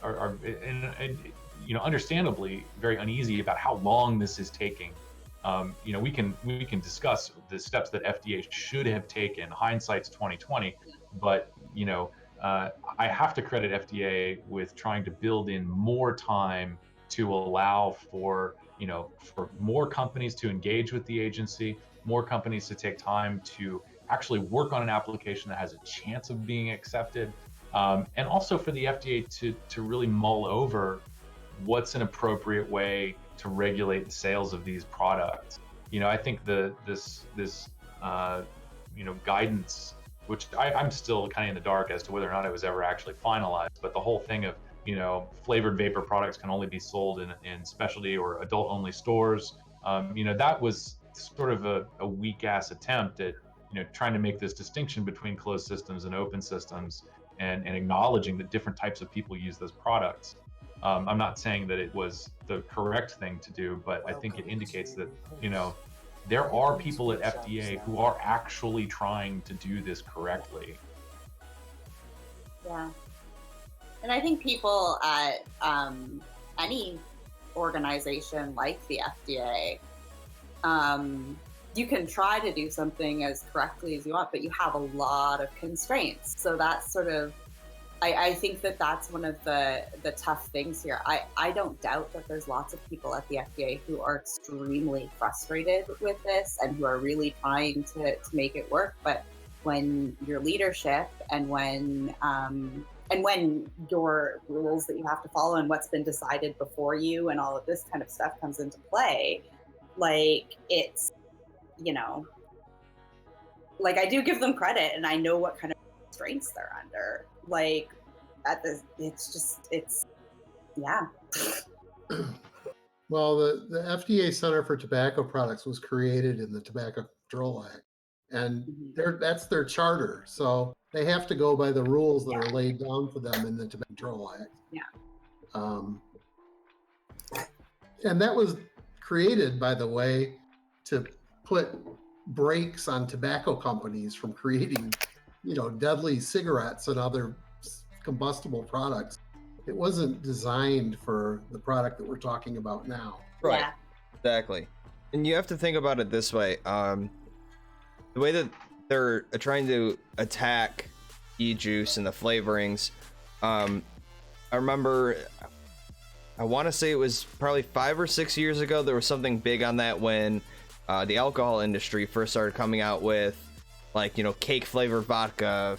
E: understandably very uneasy about how long this is taking. We can discuss the steps that FDA should have taken. Hindsight's 2020, but I have to credit FDA with trying to build in more time to allow for, for more companies to engage with the agency, more companies to take time to actually work on an application that has a chance of being accepted, and also for the FDA to really mull over what's an appropriate way to regulate the sales of these products. I think this guidance, which I'm still kind of in the dark as to whether or not it was ever actually finalized, but the whole thing of, flavored vapor products can only be sold in specialty or adult only stores. That was sort of a weak ass attempt at, trying to make this distinction between closed systems and open systems, and acknowledging that different types of people use those products. I'm not saying that it was the correct thing to do, but I think it indicates that, there are people at FDA who are actually trying to do this correctly.
C: Yeah. And I think people at any organization like the FDA, you can try to do something as correctly as you want, but you have a lot of constraints. So that's sort of, I think that's one of the tough things here. I don't doubt that there's lots of people at the FDA who are extremely frustrated with this and who are really trying to make it work. But when your leadership and when your rules that you have to follow and what's been decided before you and all of this kind of stuff comes into play, like it's, like I do give them credit and I know what kind of constraints they're under. Like yeah.
B: Well, the FDA Center for Tobacco Products was created in the Tobacco Control Act, and that's their charter. So they have to go by the rules that are laid down for them in the Tobacco Control Act.
C: Yeah.
B: And that was created, by the way, to put brakes on tobacco companies from creating, deadly cigarettes and other combustible products. It wasn't designed for the product that we're talking about now.
D: Right.
C: Yeah.
D: Exactly. And you have to think about it this way. The way that they're trying to attack e-juice and the flavorings, I remember, I want to say it was probably 5 or 6 years ago, there was something big on that when the alcohol industry first started coming out with, like, cake flavored vodka,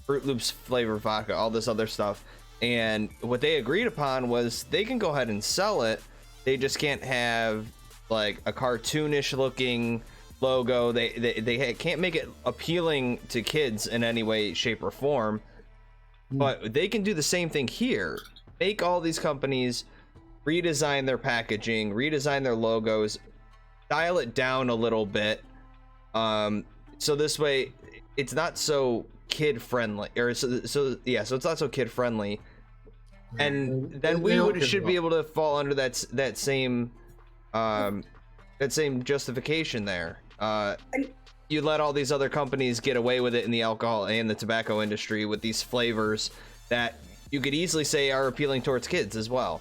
D: Fruit Loops flavored vodka, all this other stuff. And what they agreed upon was they can go ahead and sell it. They just can't have like a cartoonish looking logo. They can't make it appealing to kids in any way, shape, or form. But they can do the same thing here. Make all these companies redesign their packaging, redesign their logos, dial it down a little bit. So this way it's not so kid friendly, or so it's not so kid friendly. And then we should be able to fall under that same justification there. You let all these other companies get away with it in the alcohol and the tobacco industry with these flavors that you could easily say are appealing towards kids as well.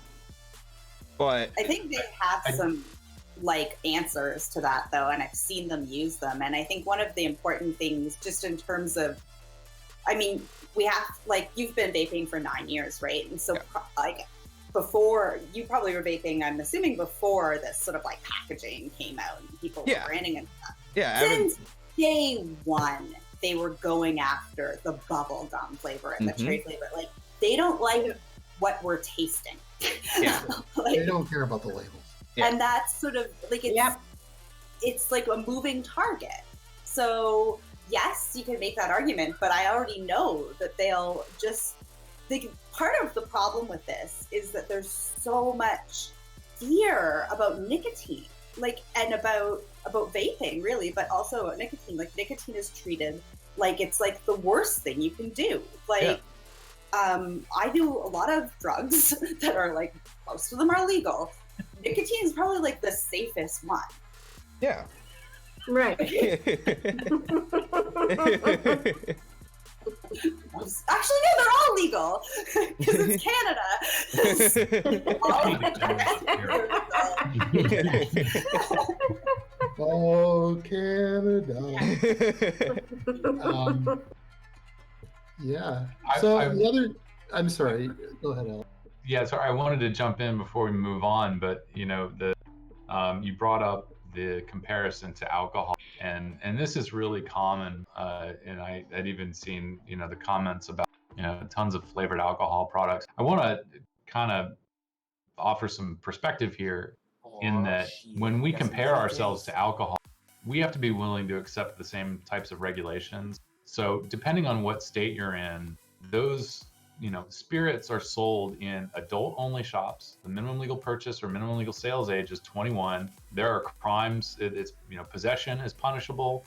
D: But
C: I think they have some like answers to that though, and I've seen them use them. And I think one of the important things, just in terms of, I mean, we have, like, you've been vaping for 9 years, right? And so like before, you probably were vaping, I'm assuming before this sort of like packaging came out and people were branding and stuff.
D: Yeah.
C: Since day one, they were going after the bubble gum flavor and the cherry flavor. Like, they don't like what we're tasting.
D: Yeah.
C: Like,
B: they don't care about the labels.
D: Yeah.
C: And that's sort of like, it's like a moving target. So yes, you can make that argument, but I already know that they'll just, part of the problem with this is that there's so much fear about nicotine, like, and about vaping really, but also about nicotine. Like, nicotine is treated like it's like the worst thing you can do. Like, I do a lot of drugs that are like, most of them are legal. Nicotine is probably like the safest one.
D: Yeah.
F: Right.
C: Actually, no, they're all legal because it's Canada.
B: Oh, Canada. Yeah. So the other, I'm sorry. Go ahead, Al.
E: Yeah, sorry, I wanted to jump in before we move on, but you know, you brought up the comparison to alcohol, and this is really common. And I'd even seen, you know, the comments about, you know, tons of flavored alcohol products. I want to kind of offer some perspective here in
A: Aw,
E: that
A: shit,
E: when we
A: got some
E: compare
A: bitty
E: ourselves
A: taste.
E: to alcohol, we have to be willing to accept the same types of regulations. So depending on what state you're in, those, you know, spirits are sold in adult only shops. The minimum legal purchase or minimum legal sales age is 21. There are crimes. It's, you know, possession is punishable.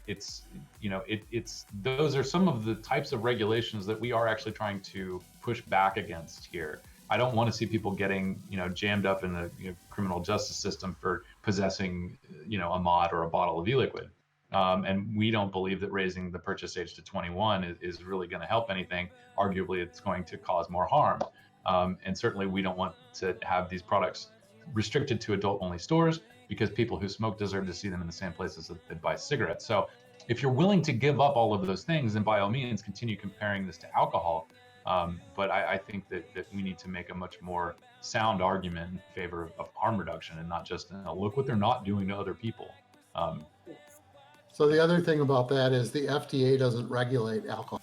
E: It's, you know, it's those are some of the types of regulations that we are actually trying to push back against here. I don't want to see people getting, you know, jammed up in the, you know, criminal justice system for possessing, you know, a mod or a bottle of e-liquid. And we don't believe that raising the purchase age to 21 is really going to help anything. Arguably, it's going to cause more harm. And certainly, we don't want to have these products restricted to adult-only stores, because people who smoke deserve to see them in the same places that buy cigarettes. So if you're willing to give up all of those things, then by all means, continue comparing this to alcohol. But I think that we need to make a much more sound argument in favor of harm reduction, and not just, look what they're not doing to other people.
B: So the other thing about that is the FDA doesn't regulate alcohol.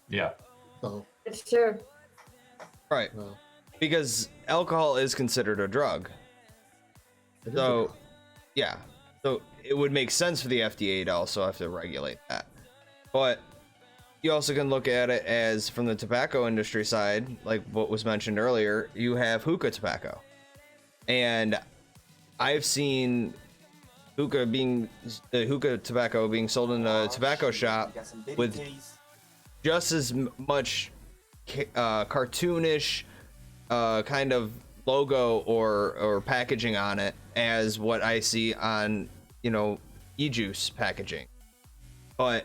E: Yeah.
B: So
F: It's true.
D: Right.
B: well,
D: Because alcohol is considered a drug.
B: it is a
D: So,
B: drug.
D: yeah. So it would make sense for the FDA to also have to regulate that. But you also can look at it as from the tobacco industry side, like what was mentioned earlier, you have hookah tobacco. And I've seen the hookah tobacco being sold in a
A: Aw,
D: tobacco
A: shit,
D: shop
A: got some bitty
D: with
A: taste.
D: just as much cartoonish kind of logo or packaging on it as what I see on, you know, e-juice packaging, but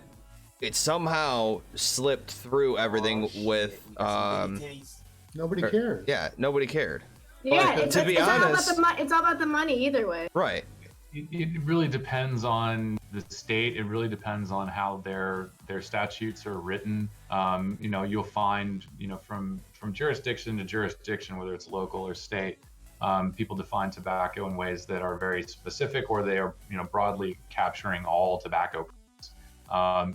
D: it somehow slipped through everything
A: Aw, shit,
D: with
A: we got some bitty taste.
B: Nobody cares.
D: yeah, nobody cared.
F: Yeah,
D: But to be honest,
F: it's all about the money either way.
D: right.
E: It really depends on the state. It really depends on how their statutes are written. You know, you'll find, you know, from jurisdiction to jurisdiction, whether it's local or state, people define tobacco in ways that are very specific, or they are, you know, broadly capturing all tobacco.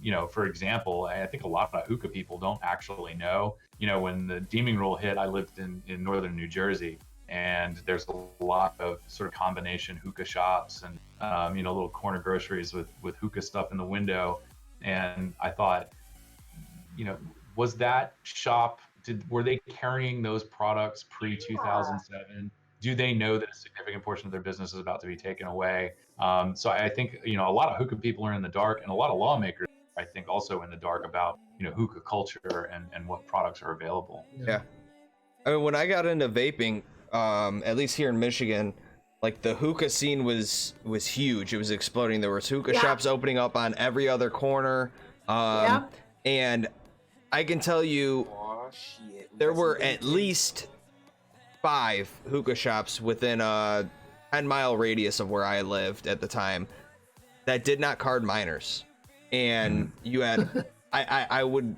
E: You know, for example, I think a lot of hookah people don't actually know. You know, when the deeming rule hit, I lived in northern New Jersey, and there's a lot of sort of combination hookah shops and, you know, little corner groceries with hookah stuff in the window. And I thought, you know, was that shop, were they carrying those products pre-2007? Do they know that a significant portion of their business is about to be taken away? So I think, you know, a lot of hookah people are in the dark, and a lot of lawmakers, I think, also in the dark about, you know, hookah culture and what products are available.
D: Yeah. I mean, when I got into vaping, at least here in Michigan, like the hookah scene was huge. It was exploding. There was hookah
F: Yeah.
D: shops opening up on every other corner.
F: Yep.
D: And I can tell you,
A: Aw, shit, we
D: there
A: got some
D: were
A: bitty
D: at
A: taste.
D: least 5 hookah shops within a 10-mile radius of where I lived at the time that did not card minors. And you had, I would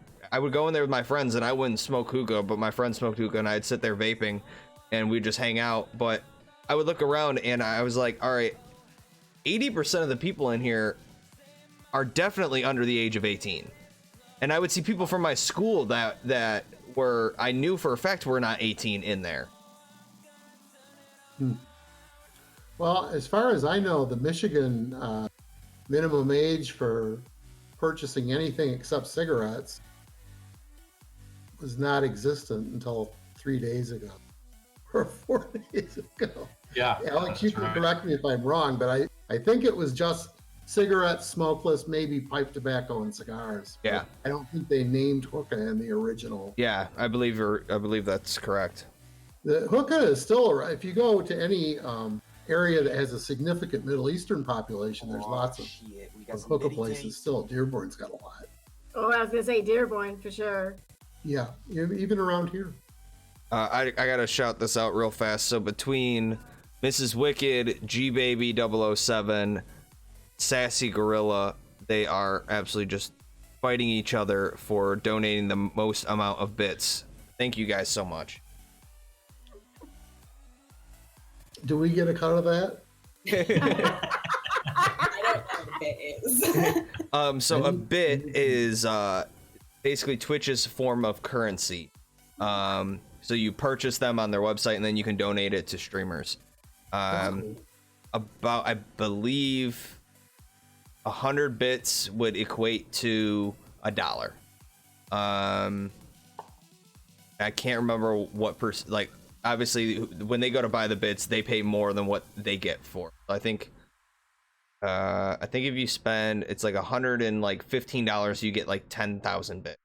D: go in there with my friends, and I wouldn't smoke hookah, but my friends smoked hookah, and I'd sit there vaping, and we'd just hang out. But I would look around, and I was like, all right, 80% of the people in here are definitely under the age of 18. And I would see people from my school that were, I knew for a fact were not 18 in there.
B: Well, as far as I know, the Michigan minimum age for purchasing anything except cigarettes was not existent until 3 days ago or 4 days ago.
E: Yeah.
B: Alex, you
E: that's
B: can
E: right.
B: correct me if I'm wrong, but I think it was just cigarettes, smokeless, maybe pipe tobacco and cigars.
D: Yeah.
B: I don't think they named hookah in the original.
D: Yeah, I believe that's correct.
B: The hookah is still, if you go to any area that has a significant Middle Eastern population, there's
A: Aw,
B: lots of
A: shit, we got some
B: hookah
A: bitty
B: places
A: taste.
B: still. Dearborn's got a lot.
F: Oh, I was gonna say Dearborn for sure.
B: Yeah, even around here.
D: I gotta shout this out real fast. So between Mrs. Wicked, G Baby 007, Sassy Gorilla, they are absolutely just fighting each other for donating the most amount of bits Thank you guys so much.
B: Do we get a cut of that?
C: I don't know what a bit is.
D: So a bit is basically Twitch's form of currency. So you purchase them on their website and then you can donate it to streamers. About, I believe, 100 bits would equate to $1. I can't remember what like, obviously when they go to buy the bits, they pay more than what they get for. I think if you spend, it's like $115, you get like 10,000 bits.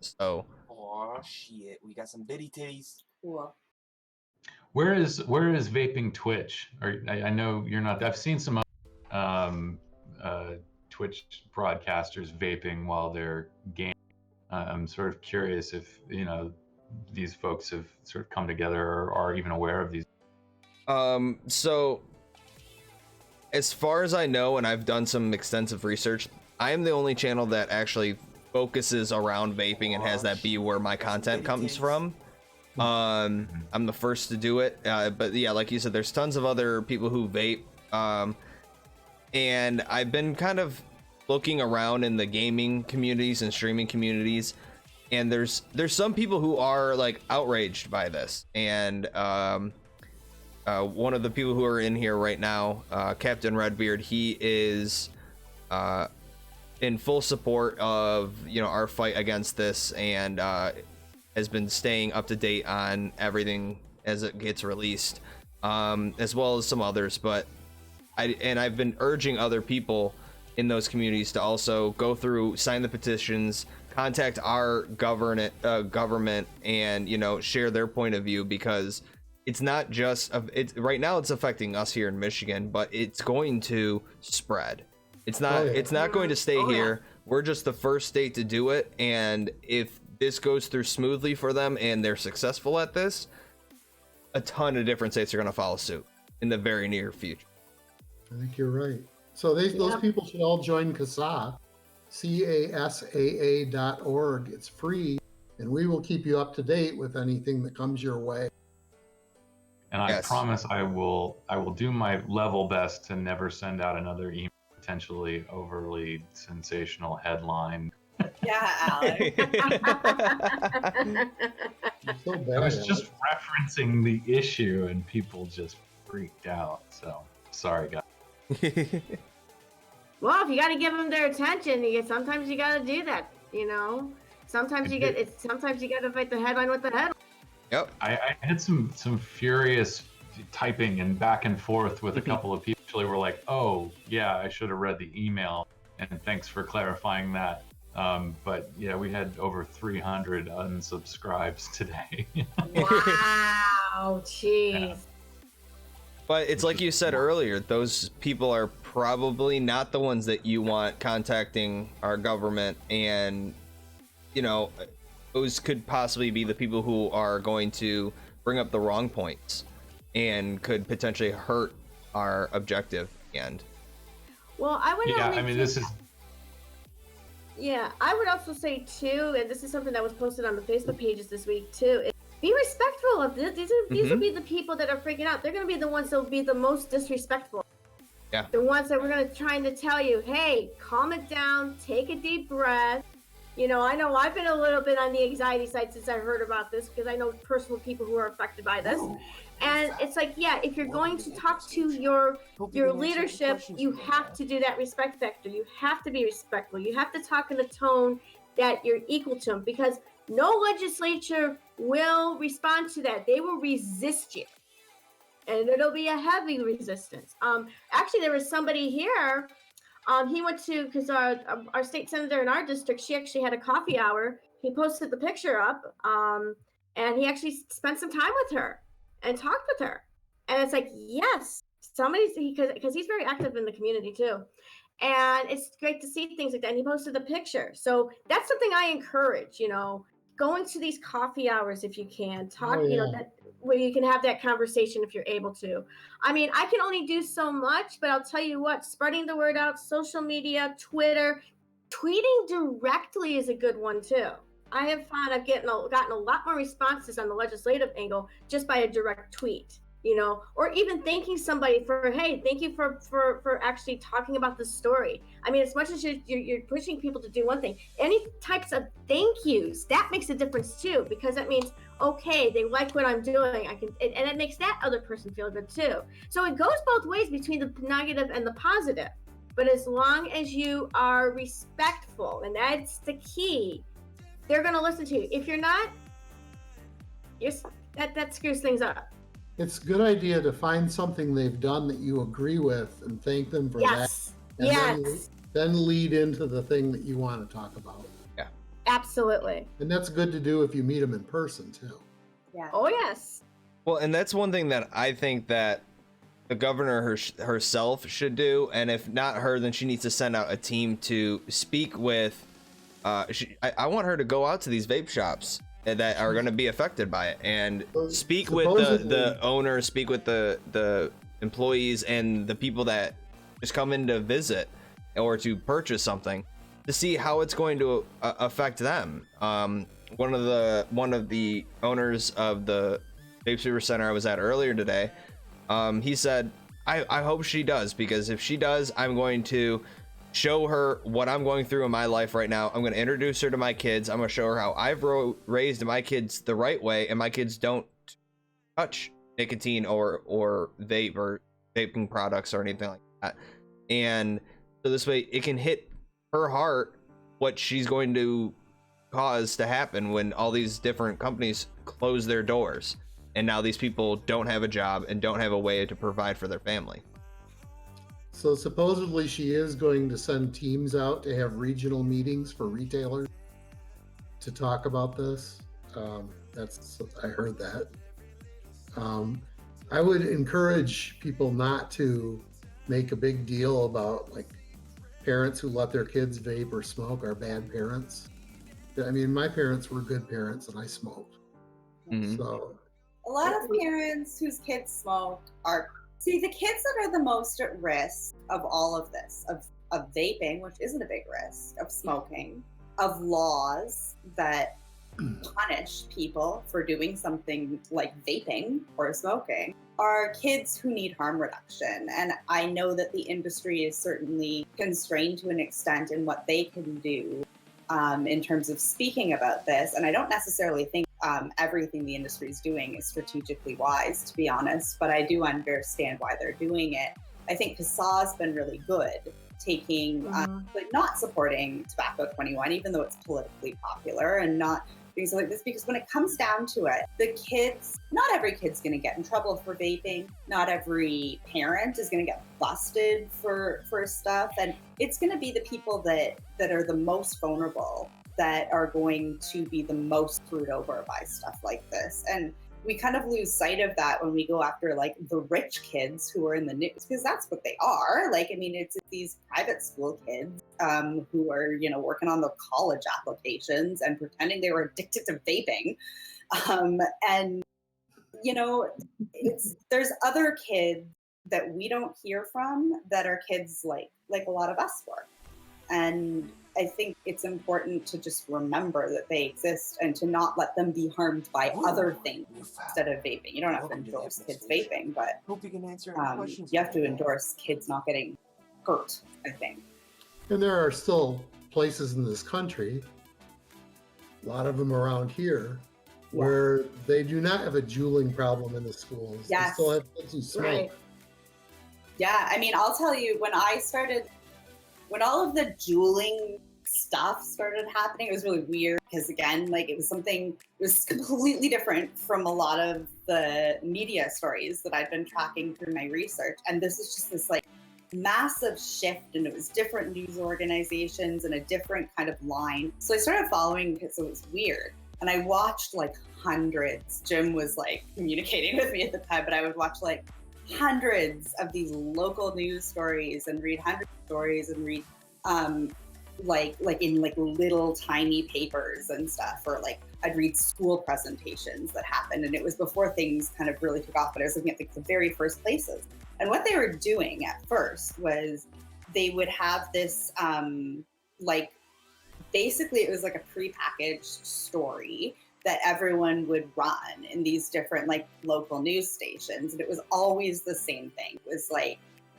D: So.
A: Oh shit, we got some bitty titties.
C: Cool.
E: Where is Vaping Twitch? Or I know you're not. I've seen some Twitch broadcasters vaping while they're gaming. I'm sort of curious if these folks have sort of come together or are even aware of these.
D: So as far as I know, and I've done some extensive research, I am the only channel that actually focuses around vaping and has that be where my content comes from. I'm the first to do it, but yeah, like you said, there's tons of other people who vape, and I've been kind of looking around in the gaming communities and streaming communities, and there's some people who are like outraged by this, and one of the people who are in here right now, Captain Redbeard, he is in full support of our fight against this, and has been staying up to date on everything as it gets released, as well as some others. But I've been urging other people in those communities to also go through, sign the petitions, contact our government, and share their point of view, because it's not just right now it's affecting us here in Michigan, but it's going to spread. It's not going to stay here. We're just the first state to do it, and if this goes through smoothly for them and they're successful at this, a ton of different states are going to follow suit in the very near future.
B: I think you're right. So those people should all join CASAA, CASAA.org. It's free, and we will keep you up to date with anything that comes your way.
E: And I promise I will do my level best to never send out another email, potentially overly sensational headline.
C: Yeah, Alex.
B: So bad.
E: I was just referencing the issue and people just freaked out. So sorry, guys.
F: Well, if you got to give them their attention, sometimes you got to do that. Sometimes you got to fight the headline with the headline.
D: Yep.
E: I had some furious typing and back and forth with a couple of people who were like, "Oh, yeah, I should have read the email, and thanks for clarifying that." But yeah, we had over 300 unsubscribes today.
F: Wow, jeez.
E: Yeah.
D: But it's like you said earlier, those people are probably not the ones that you want contacting our government, and those could possibly be the people who are going to bring up the wrong points and could potentially hurt our objective and
F: Well, I would I would also say too, and this is something that was posted on the Facebook pages this week too, is be respectful of this. These will be the people that are freaking out. They're going to be the ones that will be the most disrespectful.
D: Yeah.
F: The ones that we're going to trying to tell you, hey, calm it down, take a deep breath. I know I've been a little bit on the anxiety side since I heard about this, because I know personal people who are affected by this. And it's like, yeah, if you're going to talk to your leadership, you have to do that respect factor. You have to be respectful. You have to talk in a tone that you're equal to them, because no legislature will respond to that. They will resist you, and it'll be a heavy resistance. Actually, there was somebody here. He went to, because our state senator in our district, she actually had a coffee hour. He posted the picture up, and he actually spent some time with her and talked with her. And it's like, yes, because he's very active in the community too. And it's great to see things like that. And he posted the picture. So that's something I encourage, going to these coffee hours if you can. Talk, where you can have that conversation if you're able to. I mean, I can only do so much, but I'll tell you what, spreading the word out, social media, Twitter, tweeting directly is a good one too. I have found I've gotten a lot more responses on the legislative angle just by a direct tweet, you know, or even thanking somebody for, hey, thank you for actually talking about this story. I mean, as much as you're pushing people to do one thing, any types of thank yous, that makes a difference too, because that means, okay, they like what I'm doing. And it makes that other person feel good too. So it goes both ways between the negative and the positive. But as long as you are respectful, and that's the key, they're going to listen to you. If you're not, that screws things up.
B: It's a good idea to find something they've done that you agree with and thank them for that. And then lead into the thing that you want to talk about.
D: Yeah.
F: Absolutely.
B: And that's good to do if you meet them in person too.
C: Yeah.
F: Oh, yes.
D: Well, and that's one thing that I think that the governor herself should do. And if not her, then she needs to send out a team to speak with. I want her to go out to these vape shops that are going to be affected by it and speak with the owners, speak with the employees and the people that just come in to visit or to purchase something to see how it's going to affect them. One of the owners of the Vape Super Center I was at earlier today, he said, I hope she does, because if she does, I'm going to show her what I'm going through in my life right now. I'm going to introduce her to my kids. I'm going to show her how I've raised my kids the right way, and my kids don't touch nicotine or vape or vaping products or anything like that. And so this way it can hit her heart what she's going to cause to happen when all these different companies close their doors and now these people don't have a job and don't have a way to provide for their family.
B: So supposedly she is going to send teams out to have regional meetings for retailers to talk about this. I heard that. I would encourage people not to make a big deal about like parents who let their kids vape or smoke are bad parents. I mean, my parents were good parents and I smoked.
D: Mm-hmm.
B: So
C: a lot of parents whose kids smoke see the kids that are the most at risk of all of this, of vaping, which isn't a big risk, of smoking, of laws that punish people for doing something like vaping or smoking, are kids who need harm reduction. And I know that the industry is certainly constrained to an extent in what they can do in terms of speaking about this. And I don't necessarily think everything the industry is doing is strategically wise, to be honest, but I do understand why they're doing it. I think CASAA has been really good, taking, but not supporting Tobacco 21, even though it's politically popular, and not doing something like this, because when it comes down to it, the kids, not every kid's going to get in trouble for vaping. Not every parent is going to get busted for stuff. And it's going to be the people that are the most vulnerable that are going to be the most screwed over by stuff like this. And we kind of lose sight of that when we go after like the rich kids who are in the news, because that's what they are. Like, I mean, it's these private school kids who are, you know, working on their college applications and pretending they were addicted to vaping. And, you know, there's other kids that we don't hear from that are kids like a lot of us were. And I think it's important to just remember that they exist and to not let them be harmed by other things instead of vaping. You don't have to endorse kids vaping, but you have to endorse kids not getting hurt, I think.
B: And there are still places in this country, a lot of them around here, where they do not have a juuling problem in the schools.
C: Yes.
B: They still have kids who smoke.
F: Right.
C: Yeah, I mean, I'll tell you, when all of the juuling stuff started happening, it was really weird, because again, like it was completely different from a lot of the media stories that I've been tracking through my research. And this is just this like massive shift, and it was different news organizations and a different kind of line. So I started following because it was weird. And I watched like hundreds. Jim was like communicating with me at the time, but I would watch like hundreds of these local news stories and read hundreds of stories and read like in like little tiny papers and stuff, or like I'd read school presentations that happened, and it was before things kind of really took off, but I was looking at the very first places. And what they were doing at first was they would have this like basically it was like a prepackaged story that everyone would run in these different like local news stations. And it was always the same thing. It was like,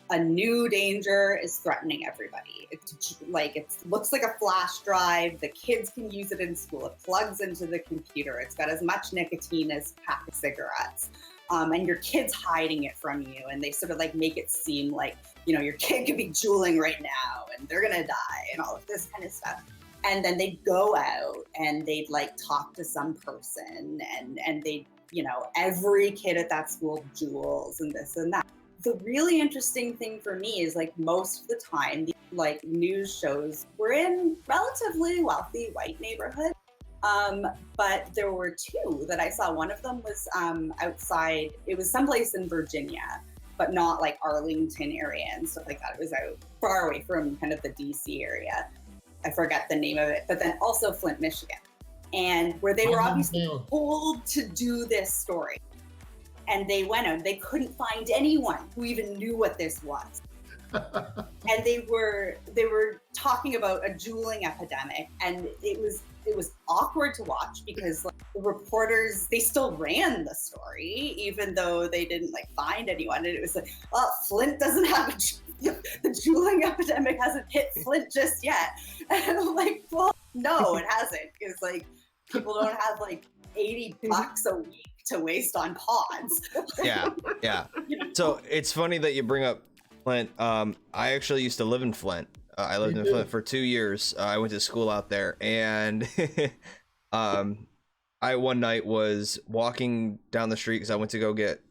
C: a new danger is threatening everybody. It's like, it looks like a flash drive. The kids can use it in school. It plugs into the computer. It's got as much nicotine as a pack of cigarettes. And your kid's hiding it from you. And they sort of like make it seem like, you know, your kid could be juuling right now and they're gonna die and all of this kind of stuff. And then they'd go out and they'd like talk to some person and they'd, you know, every kid at that school juuls and this and that. The really interesting thing for me is like most of the time, the like news shows were in relatively wealthy white neighborhoods. But there were two that I saw. One of them was outside, it was someplace in Virginia, but not like Arlington area and stuff like that. It was out far away from kind of the DC area. I forget the name of it, but then also Flint, Michigan. And where they were obviously told to do this story. And they went out, they couldn't find anyone who even knew what this was. And they were talking about a juuling epidemic, and it was awkward to watch because like, the reporters, they still ran the story even though they didn't like find anyone. And it was like, oh, Flint doesn't have the juuling epidemic hasn't hit Flint just yet. And I'm like, well, no, it hasn't. It's like people don't have like $80 a week to waste on pods.
D: Yeah.
C: You know?
D: So it's funny that you bring up Flint. I actually used to live in Flint. I lived in Flint for 2 years. I went to school out there, and I one night was walking down the street because I went to go get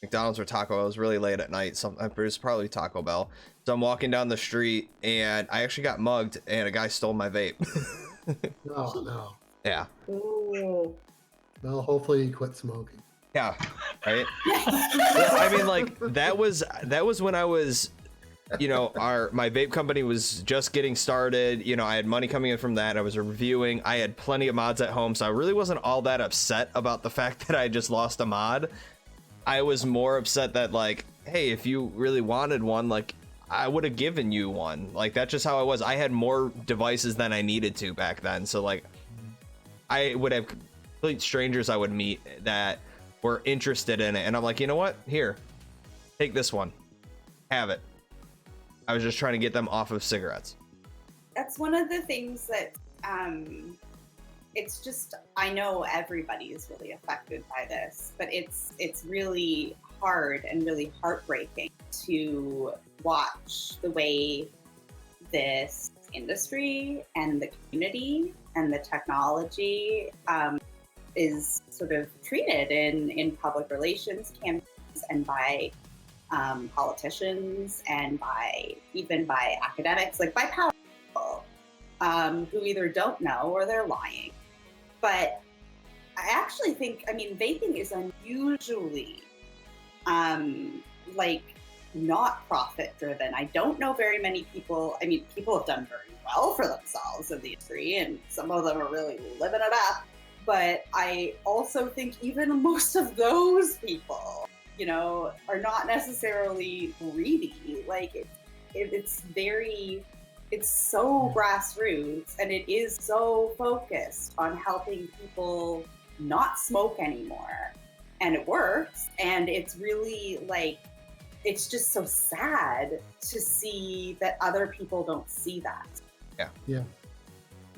D: McDonald's or Taco Bell. It was really late at night. It was probably Taco Bell. So I'm walking down the street, and I actually got mugged, and a guy stole my vape.
B: Oh, no.
D: Yeah.
F: Ooh.
B: Well, hopefully you quit smoking.
D: Yeah. Right. I mean, like that was when I was, you know, my vape company was just getting started. You know, I had money coming in from that. I was reviewing. I had plenty of mods at home, so I really wasn't all that upset about the fact that I just lost a mod. I was more upset that like, hey, if you really wanted one, like I would have given you one. Like that's just how I was. I had more devices than I needed to back then. So like I would have complete strangers I would meet that were interested in it. And I'm like, you know what? Here, take this one. Have it. I was just trying to get them off of cigarettes.
C: That's one of the things that it's just, I know everybody is really affected by this, but it's really hard and really heartbreaking to watch the way this industry and the community and the technology is sort of treated in public relations campaigns and by politicians and even by academics, like by power people who either don't know or they're lying. But I actually think, I mean, vaping is unusually like not profit driven. I don't know very many people. I mean, people have done very well for themselves in the industry, and some of them are really living it up. But I also think even most of those people, you know, are not necessarily greedy. Like it's so grassroots, and it is so focused on helping people not smoke anymore. And it works. And it's really like, it's just so sad to see that other people don't see that.
B: Yeah.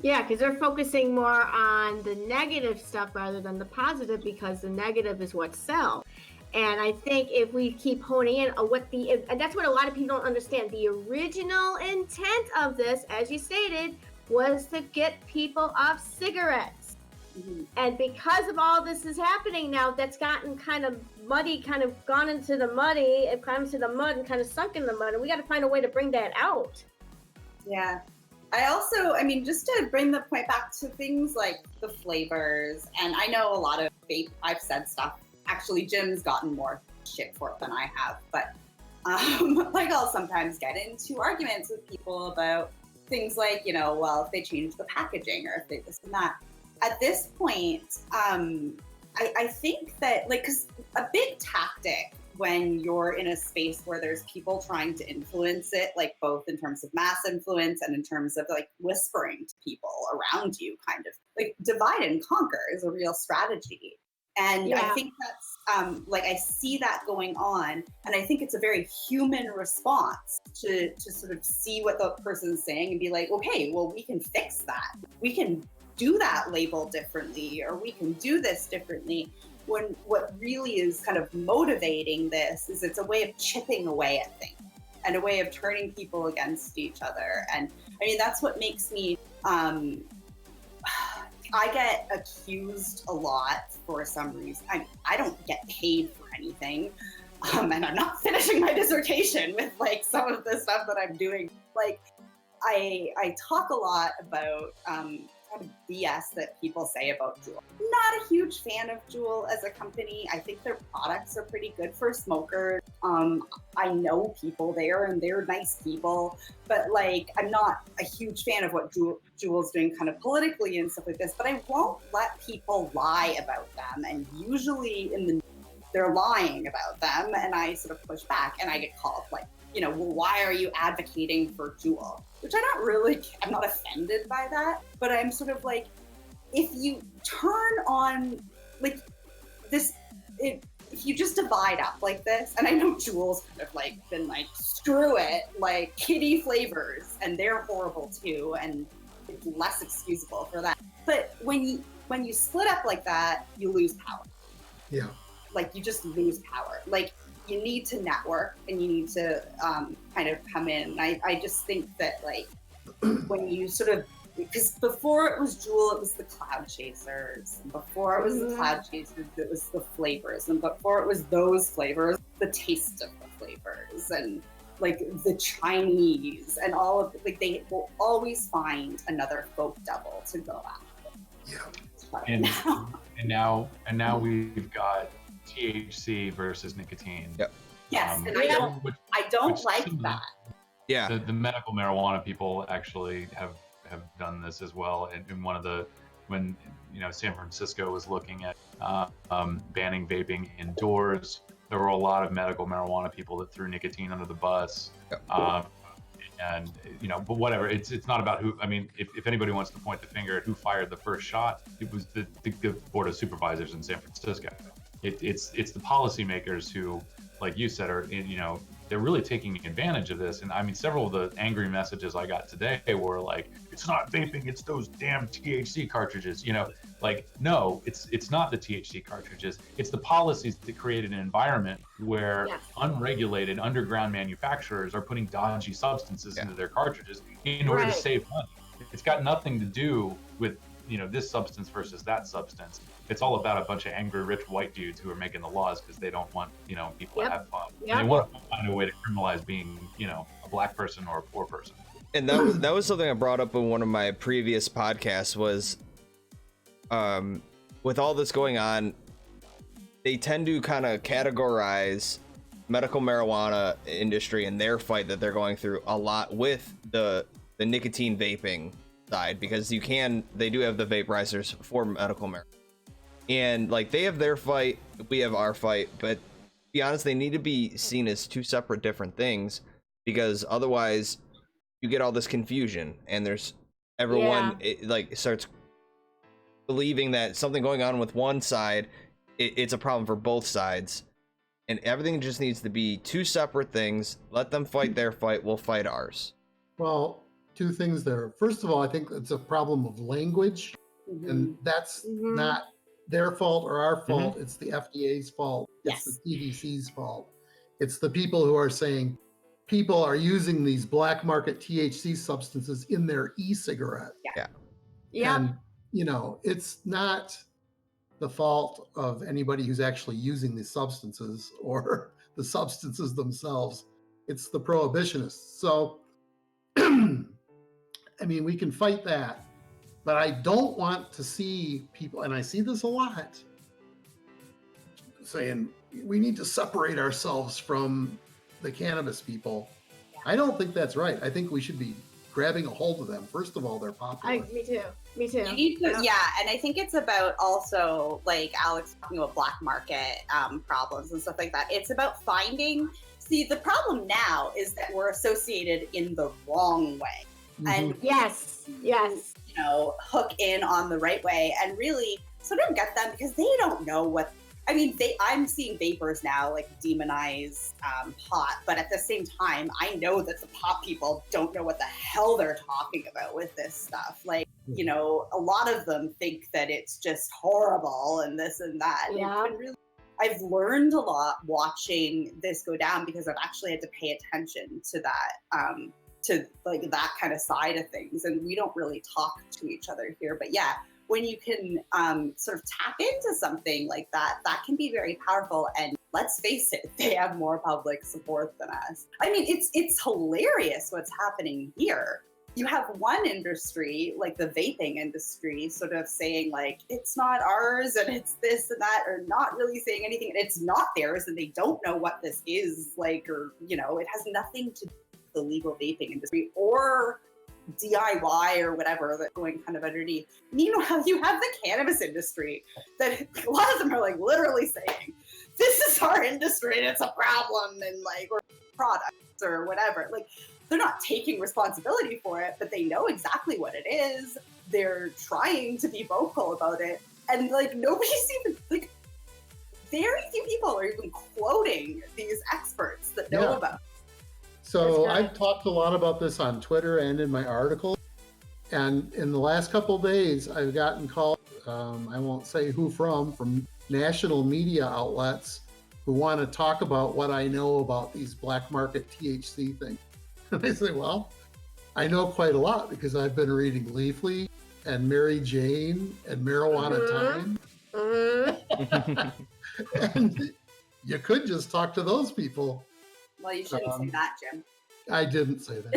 F: Yeah, because they're focusing more on the negative stuff rather than the positive, because the negative is what sells. And I think if we keep honing in on and that's what a lot of people don't understand. The original intent of this, as you stated, was to get people off cigarettes. Mm-hmm. And because of all this is happening now, that's gotten kind of muddy, kind of gone into the muddy, it climbs to the mud and kind of sunk in the mud. And we got to find a way to bring that out.
C: Yeah. I also, I mean, just to bring the point back to things like the flavors, and I know a lot of vape, I've said stuff. Actually, Jim's gotten more shit for it than I have, but like I'll sometimes get into arguments with people about things like, you know, well, if they change the packaging or if they this and that. At this point, I think that, like, because a big tactic when you're in a space where there's people trying to influence it, like both in terms of mass influence and in terms of like whispering to people around you, kind of like divide and conquer is a real strategy. And I think that's like, I see that going on, and I think it's a very human response to sort of see what the person's saying and be like, okay, well, we can fix that. We can do that label differently, or we can do this differently. When what really is kind of motivating this is it's a way of chipping away at things and a way of turning people against each other. And I mean, that's what makes me, I get accused a lot for some reason. I don't get paid for anything. And I'm not finishing my dissertation with like some of the stuff that I'm doing. Like I talk a lot about kind of BS that people say about Juul. Not a huge fan of Juul as a company. I think their products are pretty good for smokers. I know people there and they're nice people, but like, I'm not a huge fan of what Juul's doing kind of politically and stuff like this, but I won't let people lie about them. And usually they're lying about them, and I sort of push back and I get called like, you know, well, why are you advocating for Juul? Which I'm not offended by that, but I'm sort of like, if you turn on like this, if you just divide up like this, and I know Juul's kind of like been like, screw it, like kitty flavors, and they're horrible too, and it's less excusable for that. But when you split up like that, you lose power.
B: Yeah. Like
C: you just lose power. Like you need to network and you need to kind of come in. I just think that like when you sort of, because before it was Juul, it was the cloud chasers. And before it was the cloud chasers, it was the flavors. And before it was those flavors, the taste of the flavors. And like the Chinese and all of like, they will always find another folk devil to go after.
B: Yeah.
E: And now we've got THC versus nicotine.
D: Yep.
C: Yes, and I don't like that.
D: Yeah.
E: The medical marijuana people actually have done this as well. And when San Francisco was looking at banning vaping indoors, there were a lot of medical marijuana people that threw nicotine under the bus.
D: Yep.
E: But whatever. It's not about who. I mean, if anybody wants to point the finger at who fired the first shot, it was the board of supervisors in San Francisco. It's the policymakers who, like you said, are they're really taking advantage of this. And I mean, several of the angry messages I got today were like, it's not vaping, it's those damn THC cartridges. Like, no, it's not the THC cartridges. It's the policies that created an environment where unregulated underground manufacturers are putting dodgy substances into their cartridges in order to save money. It's got nothing to do with this substance versus that substance. It's all about a bunch of angry rich white dudes who are making the laws because they don't want people to have fun. And they want to find a way to criminalize being a black person or a poor person.
D: And that was something I brought up in one of my previous podcasts was with all this going on, they tend to kind of categorize medical marijuana industry and their fight that they're going through a lot with the nicotine vaping side, because they do have the vaporizers for medical marijuana. And like they have their fight, we have our fight, but to be honest, they need to be seen as two separate different things, because otherwise you get all this confusion and there's everyone starts believing that something going on with one side, it's a problem for both sides, and everything just needs to be two separate things. Let them fight their fight, we'll fight ours.
B: Well, two things there. First of all, I think it's a problem of language, and that's not their fault or our fault. It's the FDA's fault. It's the CDC's fault. It's the people who are saying people are using these black market THC substances in their e-cigarette. And it's not the fault of anybody who's actually using these substances or the substances themselves. It's the prohibitionists. So I mean, we can fight that, but I don't want to see people, and I see this a lot, saying we need to separate ourselves from the cannabis people. I don't think that's right. I think we should be grabbing a hold of them. First of all, they're popular.
F: Me too. Me too.
C: You need to, yeah, and I think it's about also, like Alex talking about black market problems and stuff like that. It's about finding, see, the problem now is that we're associated in the wrong way. And
F: yes,
C: you know, hook in on the right way and really sort of get them, because they don't know what, I mean, I'm seeing vapers now like demonize pot, but at the same time, I know that the pot people don't know what the hell they're talking about with this stuff. Like, you know, a lot of them think that it's just horrible and this and that.
F: Yeah.
C: It's been really, I've learned a lot watching this go down, because I've actually had to pay attention to that, to like that kind of side of things. And we don't really talk to each other here, but yeah, when you can sort of tap into something like that, that can be very powerful. And let's face it, they have more public support than us. I mean, it's hilarious what's happening here. You have one industry, like the vaping industry, sort of saying like, it's not ours and it's this and that, or not really saying anything. And it's not theirs and they don't know what this is like, or, you know, it has nothing to do with the legal vaping industry or DIY or whatever that's going kind of underneath. Meanwhile, you have the cannabis industry that a lot of them are like literally saying, this is our industry and it's a problem, and like, or products or whatever. Like, they're not taking responsibility for it, but they know exactly what it is. They're trying to be vocal about it. And like, nobody's even, like, very few people are even quoting these experts that know about it.
B: So I've talked a lot about this on Twitter and in my article. And in the last couple of days, I've gotten calls, I won't say who from national media outlets who want to talk about what I know about these black market THC things. And I say, well, I know quite a lot because I've been reading Leafly and Mary Jane and Marijuana Time. And you could just talk to those people.
C: Well, you shouldn't say that, Jim.
B: I didn't say that.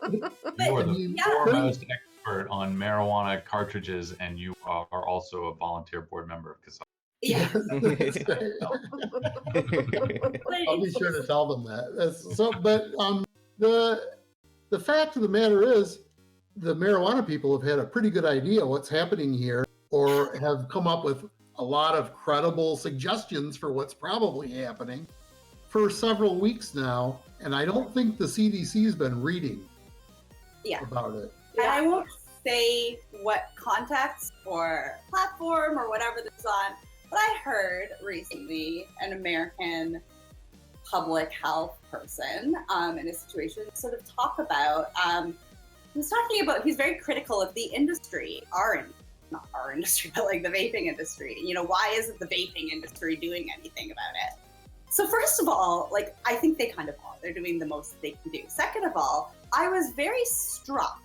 E: You are the foremost expert on marijuana cartridges, and you are also a volunteer board member of CASAA.
C: Yeah.
B: I'll be sure to tell them that. But the fact of the matter is, the marijuana people have had a pretty good idea what's happening here, or have come up with a lot of credible suggestions for what's probably happening for several weeks now. And I don't think the CDC has been reading about it.
C: And I won't say what context or platform or whatever this is on, but I heard recently an American public health person in a situation sort of talk about, he's very critical of the industry, not our industry, but like the vaping industry. You know, why isn't the vaping industry doing anything about it? So first of all, like, I think they kind of are. They're doing the most they can do. Second of all, I was very struck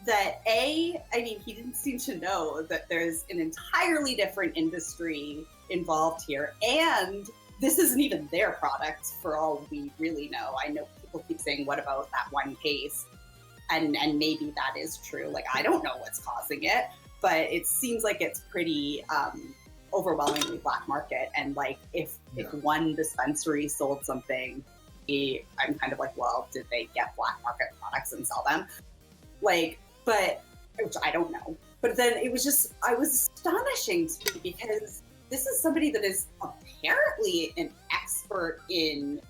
C: that he didn't seem to know that there's an entirely different industry involved here. And this isn't even their product for all we really know. I know people keep saying, what about that one case? And maybe that is true. Like, I don't know what's causing it, but it seems like it's pretty overwhelmingly black market. And like, if one dispensary sold something, I'm kind of like, well, did they get black market products and sell them? Like, but, which I don't know. But then it was just, I was astonishing to me, because this is somebody that is apparently an expert in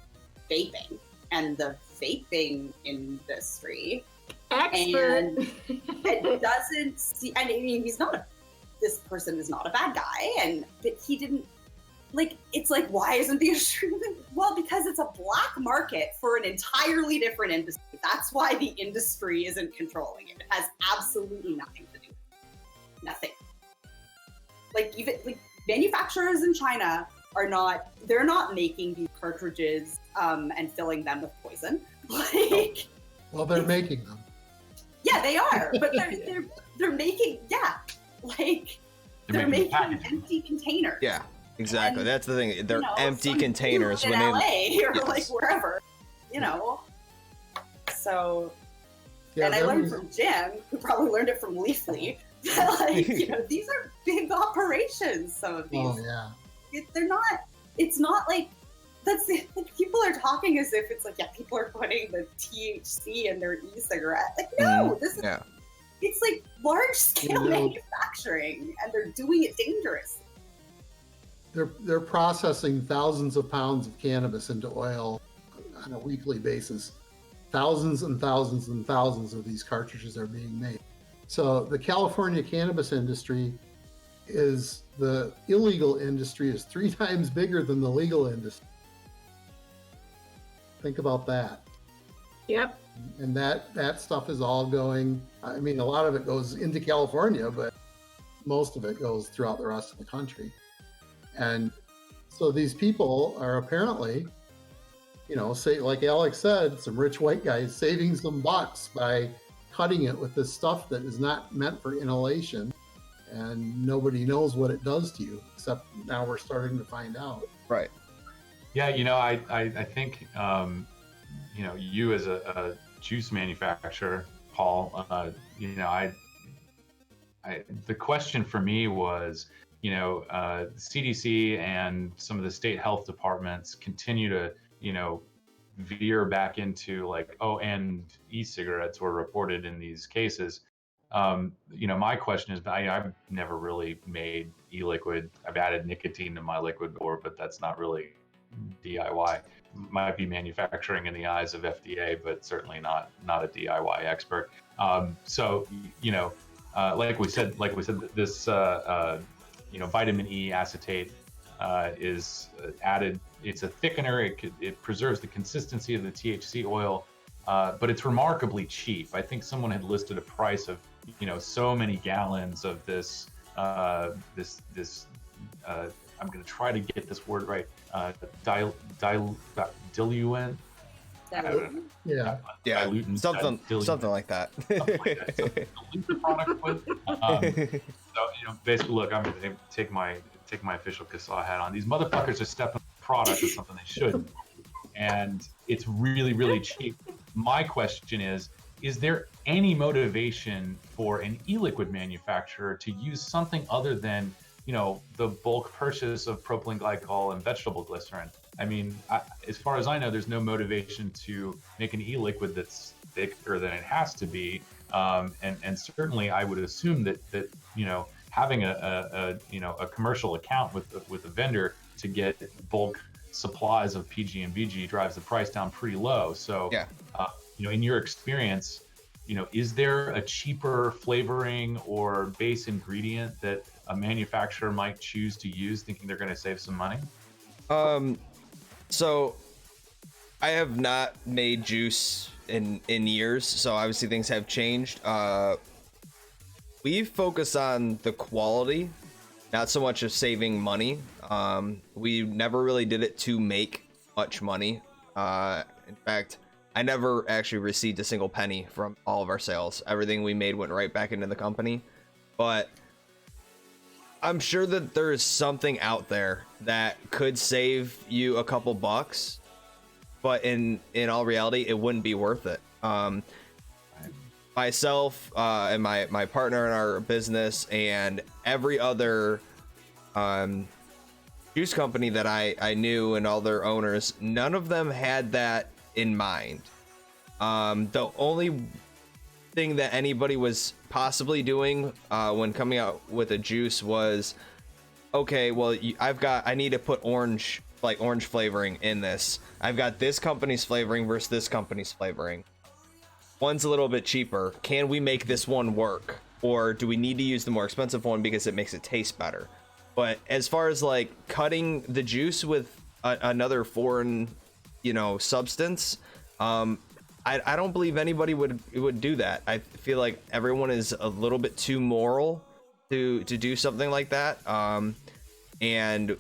C: vaping and the vaping industry.
F: Expert.
C: And it doesn't see, I mean, this person is not a bad guy, but he didn't, like, it's like, why isn't the industry? Well, because it's a black market for an entirely different industry. That's why the industry isn't controlling it. It has absolutely nothing to do with it. Nothing. Like, even like manufacturers in China they're not making these cartridges and filling them with poison. Like,
B: well, they're making them.
C: Yeah, they are, but they're making, they're making empty containers.
D: Yeah, exactly. And, that's the thing. They're empty containers
C: in LA or like wherever, you know. So, yeah, and I learned from Jim, who probably learned it from Leafly. Like, you know, these are big operations. Some of these.
B: Oh yeah.
C: It's not like that's people are talking as if it's like, yeah, people are putting the THC in their e-cigarette. Like, no, this is it's like large scale manufacturing, and they're doing it dangerous.
B: They're processing thousands of pounds of cannabis into oil on a weekly basis. Thousands and thousands and thousands of these cartridges are being made. So the California cannabis industry the illegal industry is 3 times bigger than the legal industry. Think about that.
F: Yep.
B: And that stuff is all going, I mean, a lot of it goes into California, but most of it goes throughout the rest of the country. And so these people are apparently, say, like Alex said, some rich white guys saving some bucks by cutting it with this stuff that is not meant for inhalation, and nobody knows what it does to you, except now we're starting to find out.
D: Right.
E: Yeah, I think, you as a juice manufacturer, Paul, the question for me was, CDC and some of the state health departments continue to, veer back into like, and e-cigarettes were reported in these cases. My question is, I've never really made e-liquid. I've added nicotine to my liquid before, but that's not really DIY. Might be manufacturing in the eyes of FDA, but certainly not a DIY expert. So, like we said, this, vitamin E acetate is added. It's a thickener. It preserves the consistency of the THC oil, but it's remarkably cheap. I think someone had listed a price of, so many gallons of this, I'm going to try to get this word right, diluent.
B: Yeah.
E: Dilutant,
D: something like that.
E: Dilute product with. So basically, look, I'm going to take my official CASAA hat on. These motherfuckers are stepping on the product with something they shouldn't, and it's really, really cheap. My question is there any motivation for an e-liquid manufacturer to use something other than, the bulk purchase of propylene glycol and vegetable glycerin? I mean, as far as I know, there's no motivation to make an e-liquid that's thicker than it has to be. And certainly I would assume that having a commercial account with a vendor to get bulk supplies of PG and VG drives the price down pretty low. So, in your experience, is there a cheaper flavoring or base ingredient that a manufacturer might choose to use, thinking they're going to save some money?
D: So I have not made juice in years, so obviously things have changed. We focus on the quality, not so much of saving money. We never really did it to make much money. In fact, I never actually received a single penny from all of our sales. Everything we made went right back into the company. But I'm sure that there is something out there that could save you a couple bucks, but in all reality, it wouldn't be worth it. Myself and my partner in our business and every other juice company that I knew and all their owners, none of them had that in mind. The only thing that anybody was possibly doing when coming out with a juice was, okay, well, I need to put orange flavoring in this. I've got this company's flavoring versus this company's flavoring. One's a little bit cheaper. Can we make this one work? Or do we need to use the more expensive one because it makes it taste better? But as far as like cutting the juice with another foreign, substance, I don't believe anybody would do that. I feel like everyone is a little bit too moral to do something like that. And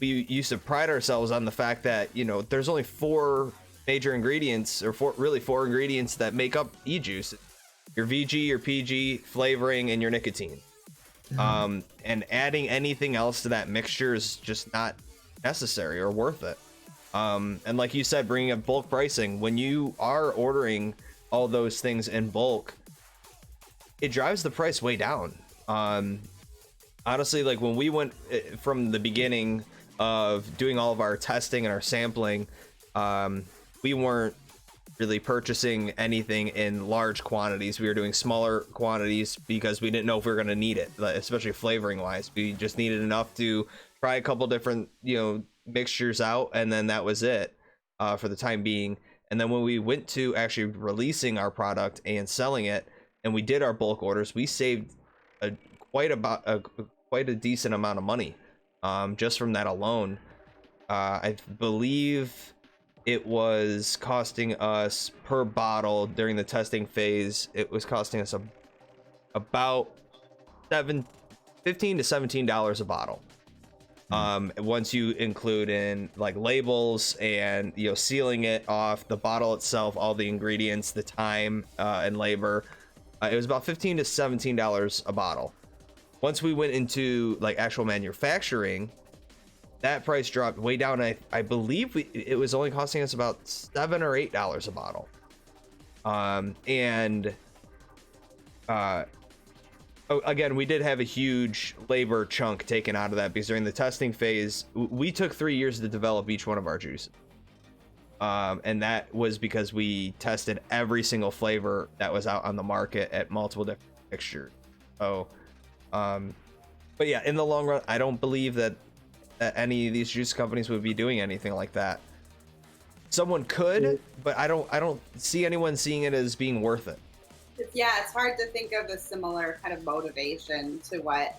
D: we used to pride ourselves on the fact that there's only 4 major ingredients, or 4 ingredients that make up e-juice: your VG, your PG, flavoring, and your nicotine. And adding anything else to that mixture is just not necessary or worth it. And like you said, bringing up bulk pricing, when you are ordering all those things in bulk, it drives the price way down. Honestly, like when we went from the beginning of doing all of our testing and our sampling, we weren't really purchasing anything in large quantities. We were doing smaller quantities because we didn't know if we were going to need it, especially flavoring wise. We just needed enough to try a couple different, mixtures out, and then that was it for the time being. And then when we went to actually releasing our product and selling it, and we did our bulk orders, we saved quite a decent amount of money just from that alone. I believe it was costing us per bottle during the testing phase, it was costing us about $15 to $17 a bottle. Once you include in like labels and sealing it off, the bottle itself, all the ingredients, the time and labor, it was about $15 to $17 a bottle. Once we went into like actual manufacturing, that price dropped way down. I believe it was only costing us about $7 or $8 a bottle. Again, we did have a huge labor chunk taken out of that because during the testing phase, we took 3 years to develop each one of our juices. And that was because we tested every single flavor that was out on the market at multiple different mixtures. So, but yeah, in the long run, I don't believe that any of these juice companies would be doing anything like that. Someone could, but I don't see anyone seeing it as being worth it.
C: Yeah, it's hard to think of a similar kind of motivation to what,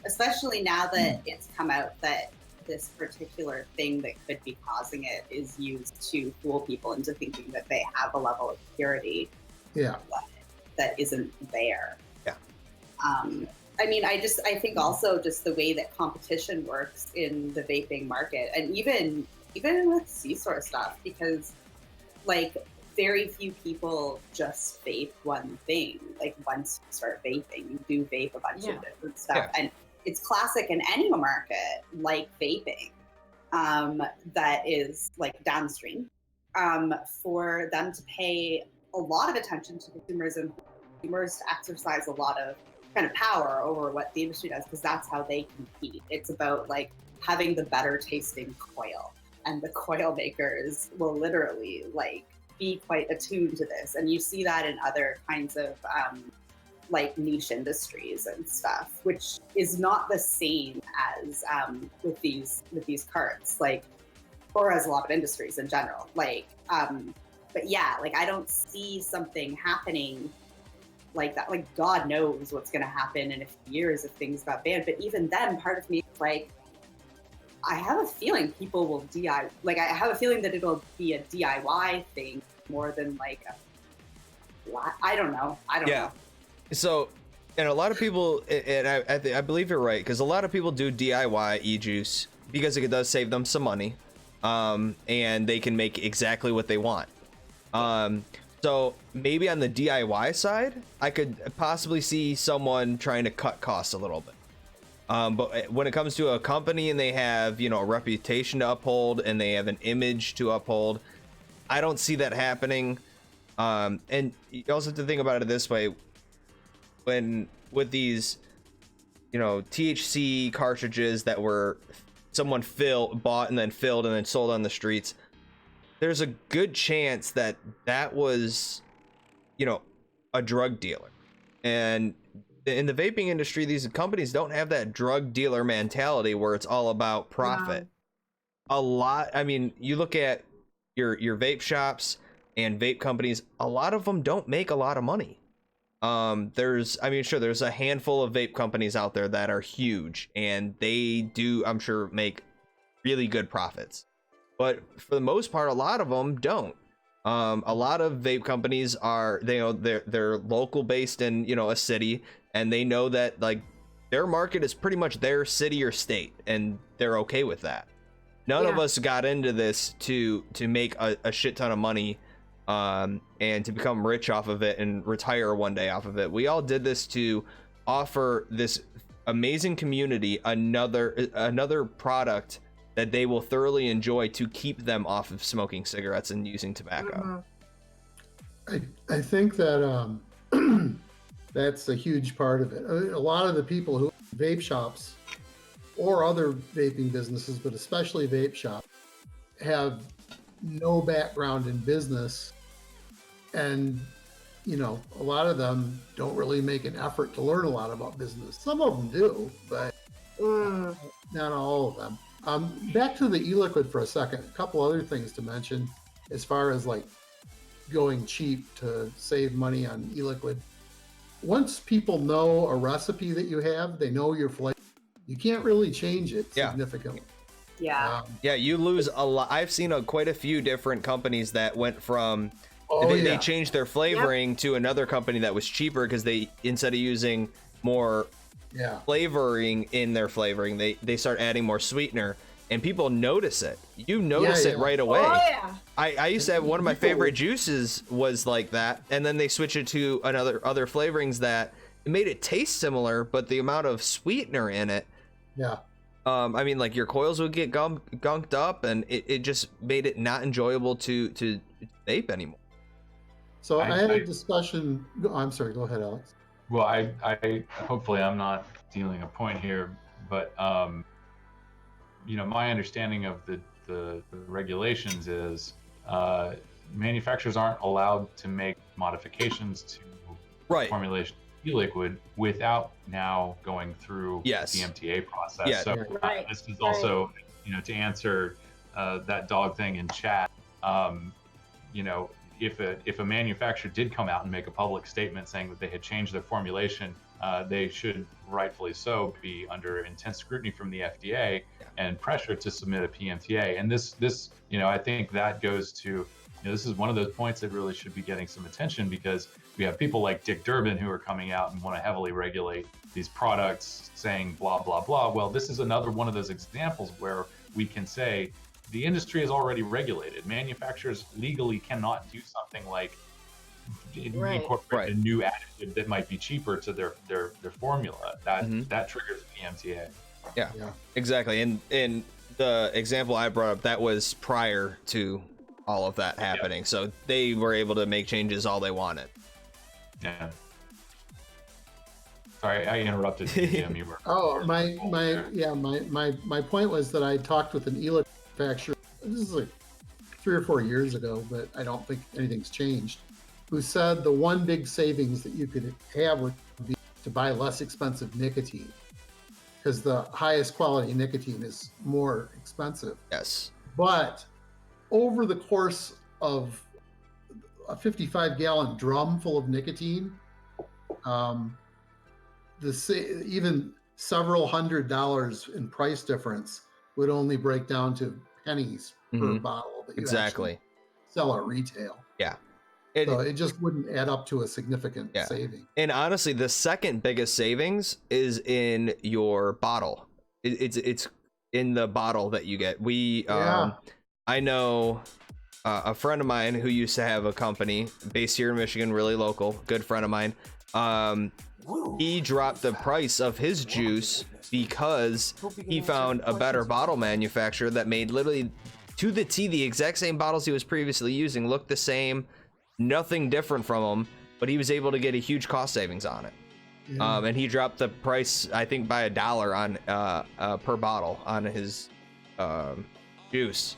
C: especially now that it's come out that this particular thing that could be causing it is used to fool people into thinking that they have a level of purity that isn't there.
D: Yeah.
C: I mean, I think also just the way that competition works in the vaping market, and even with C-source stuff, because like very few people just vape one thing. Like once you start vaping, you do vape a bunch of different stuff, and it's classic in any market like vaping that is like downstream for them to pay a lot of attention to consumers and consumers to exercise a lot of kind of power over what the industry does, because that's how they compete. It's about like having the better tasting coil, and the coil makers will literally like be quite attuned to this, and you see that in other kinds of like niche industries and stuff, which is not the same as with these carts, like, or as a lot of industries in general, like but yeah, like I don't see something happening like that. Like God knows what's going to happen in a few years if things got banned. But even then, part of me is like, I have a feeling people will DIY. Like I have a feeling that it'll be a DIY thing more than like I don't know.
D: So, and a lot of people, and I believe you're right, because a lot of people do DIY e-juice because it does save them some money, and they can make exactly what they want. So maybe on the DIY side, I could possibly see someone trying to cut costs a little bit. But when it comes to a company and they have, a reputation to uphold and they have an image to uphold, I don't see that happening. And you also have to think about it this way. When with these, THC cartridges that were someone bought and then filled and then sold on the streets, there's a good chance that was, a drug dealer. And in the vaping industry, these companies don't have that drug dealer mentality where it's all about profit. A lot. I mean, you look at your vape shops and vape companies, a lot of them don't make a lot of money. There's a handful of vape companies out there that are huge, and they do, I'm sure, make really good profits. But for the most part, a lot of them don't. A lot of vape companies are, they're local based in, a city, and they know that like their market is pretty much their city or state, and they're okay with that. None of us got into this to make a shit ton of money, and to become rich off of it and retire one day off of it. We all did this to offer this amazing community another product that they will thoroughly enjoy to keep them off of smoking cigarettes and using tobacco.
B: I think that that's a huge part of it. A lot of the people who vape shops or other vaping businesses, but especially vape shops, have no background in business. And, you know, a lot of them don't really make an effort to learn a lot about business. Some of them do, but not all of them. Back to the e-liquid for a second. A couple other things to mention as far as like going cheap to save money on e-liquid. Once people know a recipe that you have, they know your flavor. You can't really change it significantly.
C: Yeah.
D: Yeah, you lose a lot. I've seen quite a few different companies that went from they changed their flavoring to another company that was cheaper because they, instead of using more flavoring in their flavoring, they start adding more sweetener, and people notice it. You notice it right away.
F: Oh yeah.
D: I used to have one of my favorite juices was like that, and then they switch it to other flavorings that it made it taste similar, but the amount of sweetener in it.
B: Yeah.
D: I mean, like your coils would get gunked up, and it just made it not enjoyable to vape anymore.
B: So I had a discussion. I'm sorry. Go ahead, Alex.
E: Well, I hopefully I'm not stealing a point here, but you know, my understanding of the regulations is manufacturers aren't allowed to make modifications to formulation of e-liquid without now going through the MTA process.
D: Yeah.
E: So this is also, you know, to answer that dog thing in chat. You know, if a manufacturer did come out and make a public statement saying that they had changed their formulation, they should rightfully so be under intense scrutiny from the FDA and pressure to submit a PMTA. And this, you know, I think that goes to, you know, this is one of those points that really should be getting some attention, because we have people like Dick Durbin who are coming out and want to heavily regulate these products, saying blah, blah, blah. Well, this is another one of those examples where we can say the industry is already regulated. Manufacturers legally cannot do something like incorporate a new additive that might be cheaper to their formula. That triggers PMTA.
D: Yeah, exactly. And the example I brought up, that was prior to all of that happening. So they were able to make changes all they wanted.
E: Yeah. Sorry, I interrupted you, Jim. You were.
B: My point was that I talked with an e-liquid manufacturer. This is like 3 or 4 years ago, but I don't think anything's changed. Who said the one big savings that you could have would be to buy less expensive nicotine, because the highest quality nicotine is more expensive.
D: Yes. But
B: over the course of a 55-gallon drum full of nicotine, even several $100s in price difference would only break down to pennies per bottle that you actually sell at retail.
D: Yeah.
B: So it just wouldn't add up to a significant saving.
D: And honestly, the second biggest savings is in your bottle. It's in the bottle that you get. I know a friend of mine who used to have a company based here in Michigan, really local, good friend of mine. He dropped the price of his juice because he found a better bottle manufacturer that made literally to the T the exact same bottles he was previously using, looked the same, nothing different from them, but he was able to get a huge cost savings on it. And he dropped the price, I think, by $1 on per bottle on his juice.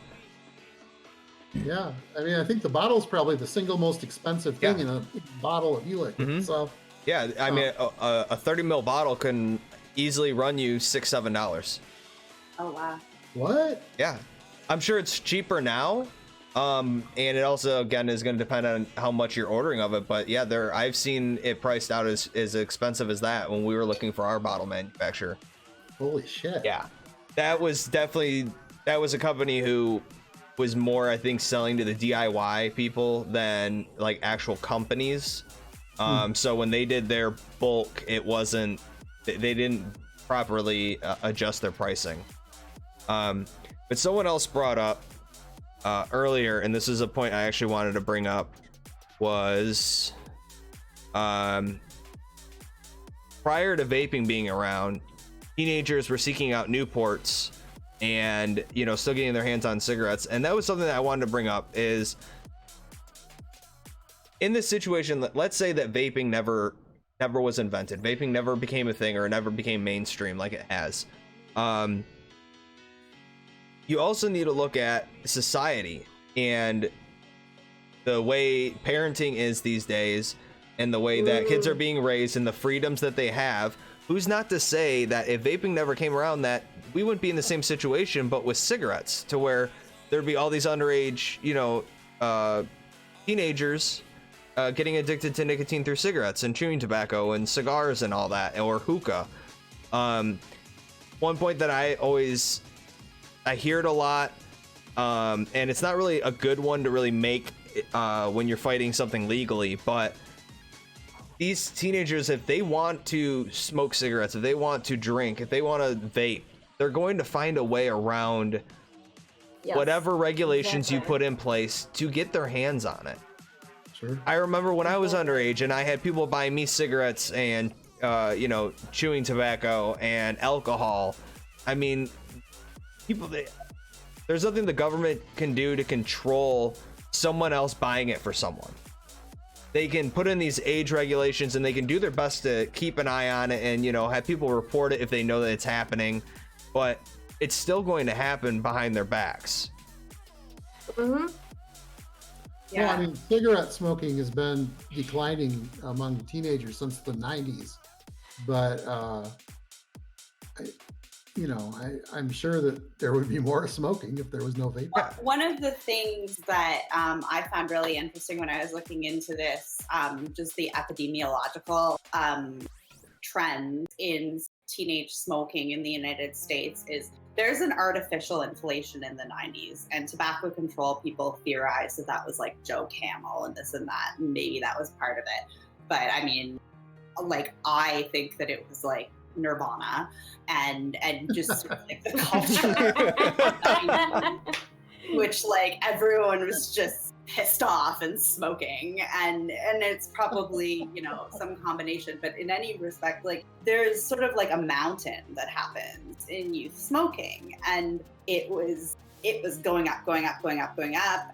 B: Yeah, I mean, I think the bottle is probably the single most expensive thing in a bottle of e-liquid. So
D: yeah, I mean, a 30 ml bottle can easily run you $6-7.
C: Oh wow.
B: What?
D: Yeah, I'm sure it's cheaper now. And it also, again, is going to depend on how much you're ordering of it. But yeah, I've seen it priced out as expensive as that when we were looking for our bottle manufacturer.
B: Holy shit.
D: Yeah, that was a company who was more, I think, selling to the DIY people than like actual companies. So when they did their bulk, they didn't properly adjust their pricing. But someone else brought up earlier, and this is a point I actually wanted to bring up, was prior to vaping being around, teenagers were seeking out Newports and, you know, still getting their hands on cigarettes. And that was something that I wanted to bring up, is in this situation, let's say that vaping never was invented, vaping never became a thing or never became mainstream like it has. You also need to look at society and the way parenting is these days, and the way that kids are being raised and the freedoms that they have. Who's not to say that if vaping never came around, that we wouldn't be in the same situation, but with cigarettes, to where there'd be all these underage, teenagers getting addicted to nicotine through cigarettes and chewing tobacco and cigars and all that, or hookah. One point that I hear it a lot, and it's not really a good one to really make when you're fighting something legally, but these teenagers, if they want to smoke cigarettes, if they want to drink, if they want to vape, they're going to find a way around whatever regulations you put in place to get their hands on it.
B: Sure.
D: I remember when I was underage and I had people buying me cigarettes and chewing tobacco and alcohol. I mean, there's nothing the government can do to control someone else buying it for someone. They can put in these age regulations and they can do their best to keep an eye on it and, have people report it if they know that it's happening, but it's still going to happen behind their backs.
F: Mm-hmm.
C: Yeah.
B: Well, I mean, cigarette smoking has been declining among teenagers since the 90s, but I'm sure that there would be more smoking if there was no vape.
C: One of the things that I found really interesting when I was looking into this, just the epidemiological trends in teenage smoking in the United States, is there's an artificial inflation in the 90s, and tobacco control people theorized that was like Joe Camel and this and that, and maybe that was part of it. But I mean, I think that it was like Nirvana and just sort of like the culture, which everyone was just pissed off and smoking, and it's probably some combination, but in any respect, there's sort of a mountain that happens in youth smoking, and it was going up,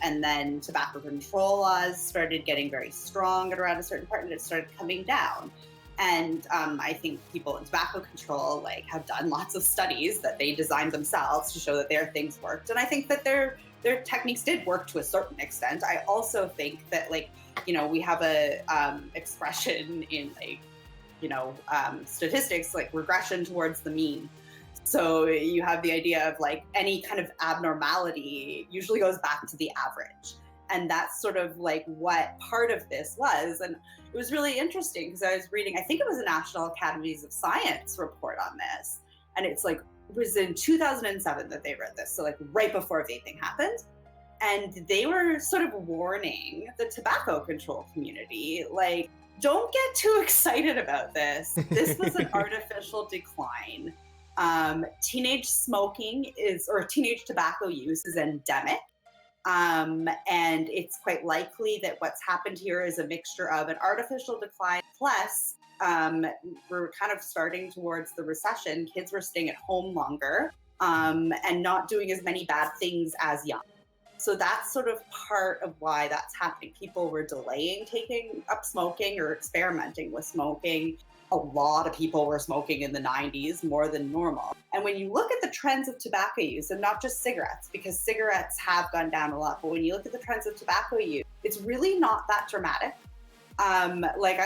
C: and then tobacco control laws started getting very strong at around a certain part, and it started coming down. And I think people in tobacco control have done lots of studies that they designed themselves to show that their things worked, and I think that their techniques did work to a certain extent. I also think that we have a expression in statistics regression towards the mean. So you have the idea of any kind of abnormality usually goes back to the average. And that's sort of what part of this was. And it was really interesting because I was reading, I think it was a National Academies of Science report on this. And it was in 2007 that they read this. So right before vaping happened. And they were sort of warning the tobacco control community, don't get too excited about this. This was an artificial decline. Teenage smoking teenage tobacco use is endemic. And it's quite likely that what's happened here is a mixture of an artificial decline plus we're kind of starting towards the recession. Kids were staying at home longer and not doing as many bad things as young. So that's sort of part of why that's happening. People were delaying taking up smoking or experimenting with smoking. A lot of people were smoking in the 90s, more than normal. And when you look at the trends of tobacco use, and not just cigarettes, because cigarettes have gone down a lot, but when you look at the trends of tobacco use, it's really not that dramatic. I'm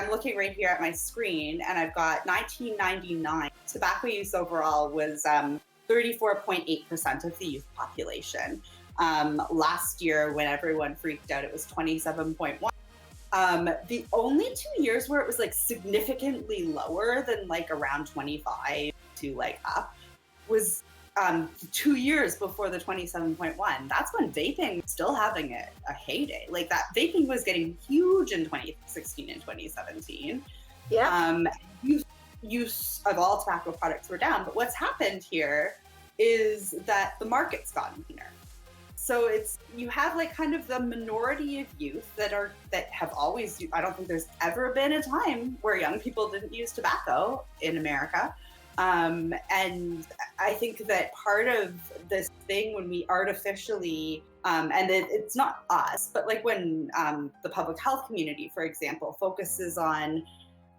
C: looking right here at my screen, and I've got 1999. Tobacco use overall was 34.8% of the youth population. Last year, when everyone freaked out, it was 27.1. The only 2 years where it was significantly lower than around 25 to up was 2 years before the 27.1. That's when vaping was still having a heyday. That vaping was getting huge in 2016 and 2017. Yeah. Use of all tobacco products were down, but what's happened here is that the market's gotten leaner. So you have kind of the minority of youth that have always, I don't think there's ever been a time where young people didn't use tobacco in America. And I think that part of this thing when we artificially, and it's not us, but when the public health community, for example, focuses on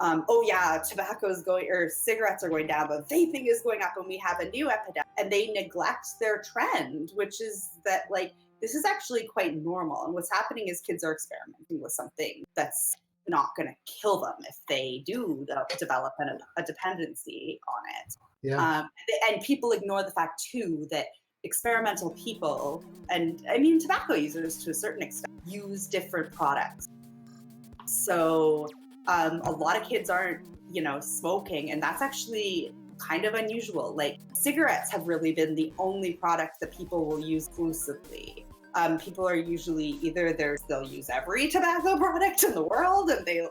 C: oh yeah, tobacco is going, or cigarettes are going down, but vaping is going up and we have a new epidemic. And they neglect their trend, which is that like, this is actually quite normal. And what's happening is kids are experimenting with something that's not going to kill them if they do develop a dependency on it.
B: Yeah.
C: And people ignore the fact too that experimental people, and I mean tobacco users to a certain extent, use different products. So a lot of kids aren't, smoking, and that's actually kind of unusual. Like cigarettes have really been the only product that people will use exclusively. People are usually either they'll use every tobacco product in the world, and they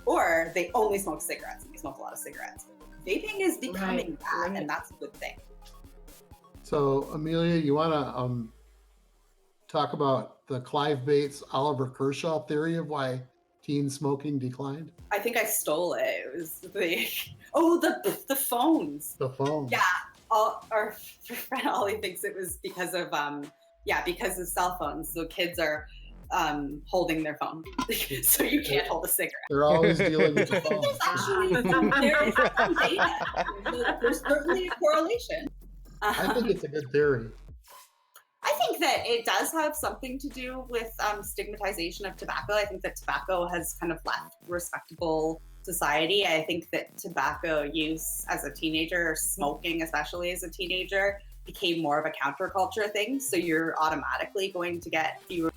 C: or they only smoke cigarettes, and they smoke a lot of cigarettes. Vaping is becoming that, and that's a good thing.
B: So, Amelia, you want to talk about the Clive Bates, Oliver Kershaw theory of why teen smoking declined?
C: I think I stole it. It was the phones.
B: The phone.
C: Yeah, our friend Ollie thinks it was because of because of cell phones. So kids are holding their phone, so you can't hold a cigarette.
B: They're always dealing with the phone.
C: There is some data. There's certainly a correlation.
B: I think it's a good theory.
C: I think that it does have something to do with stigmatization of tobacco. I think that tobacco has kind of left respectable society. I think that tobacco use as a teenager, or smoking especially as a teenager, became more of a counterculture thing. So you're automatically going to get fewer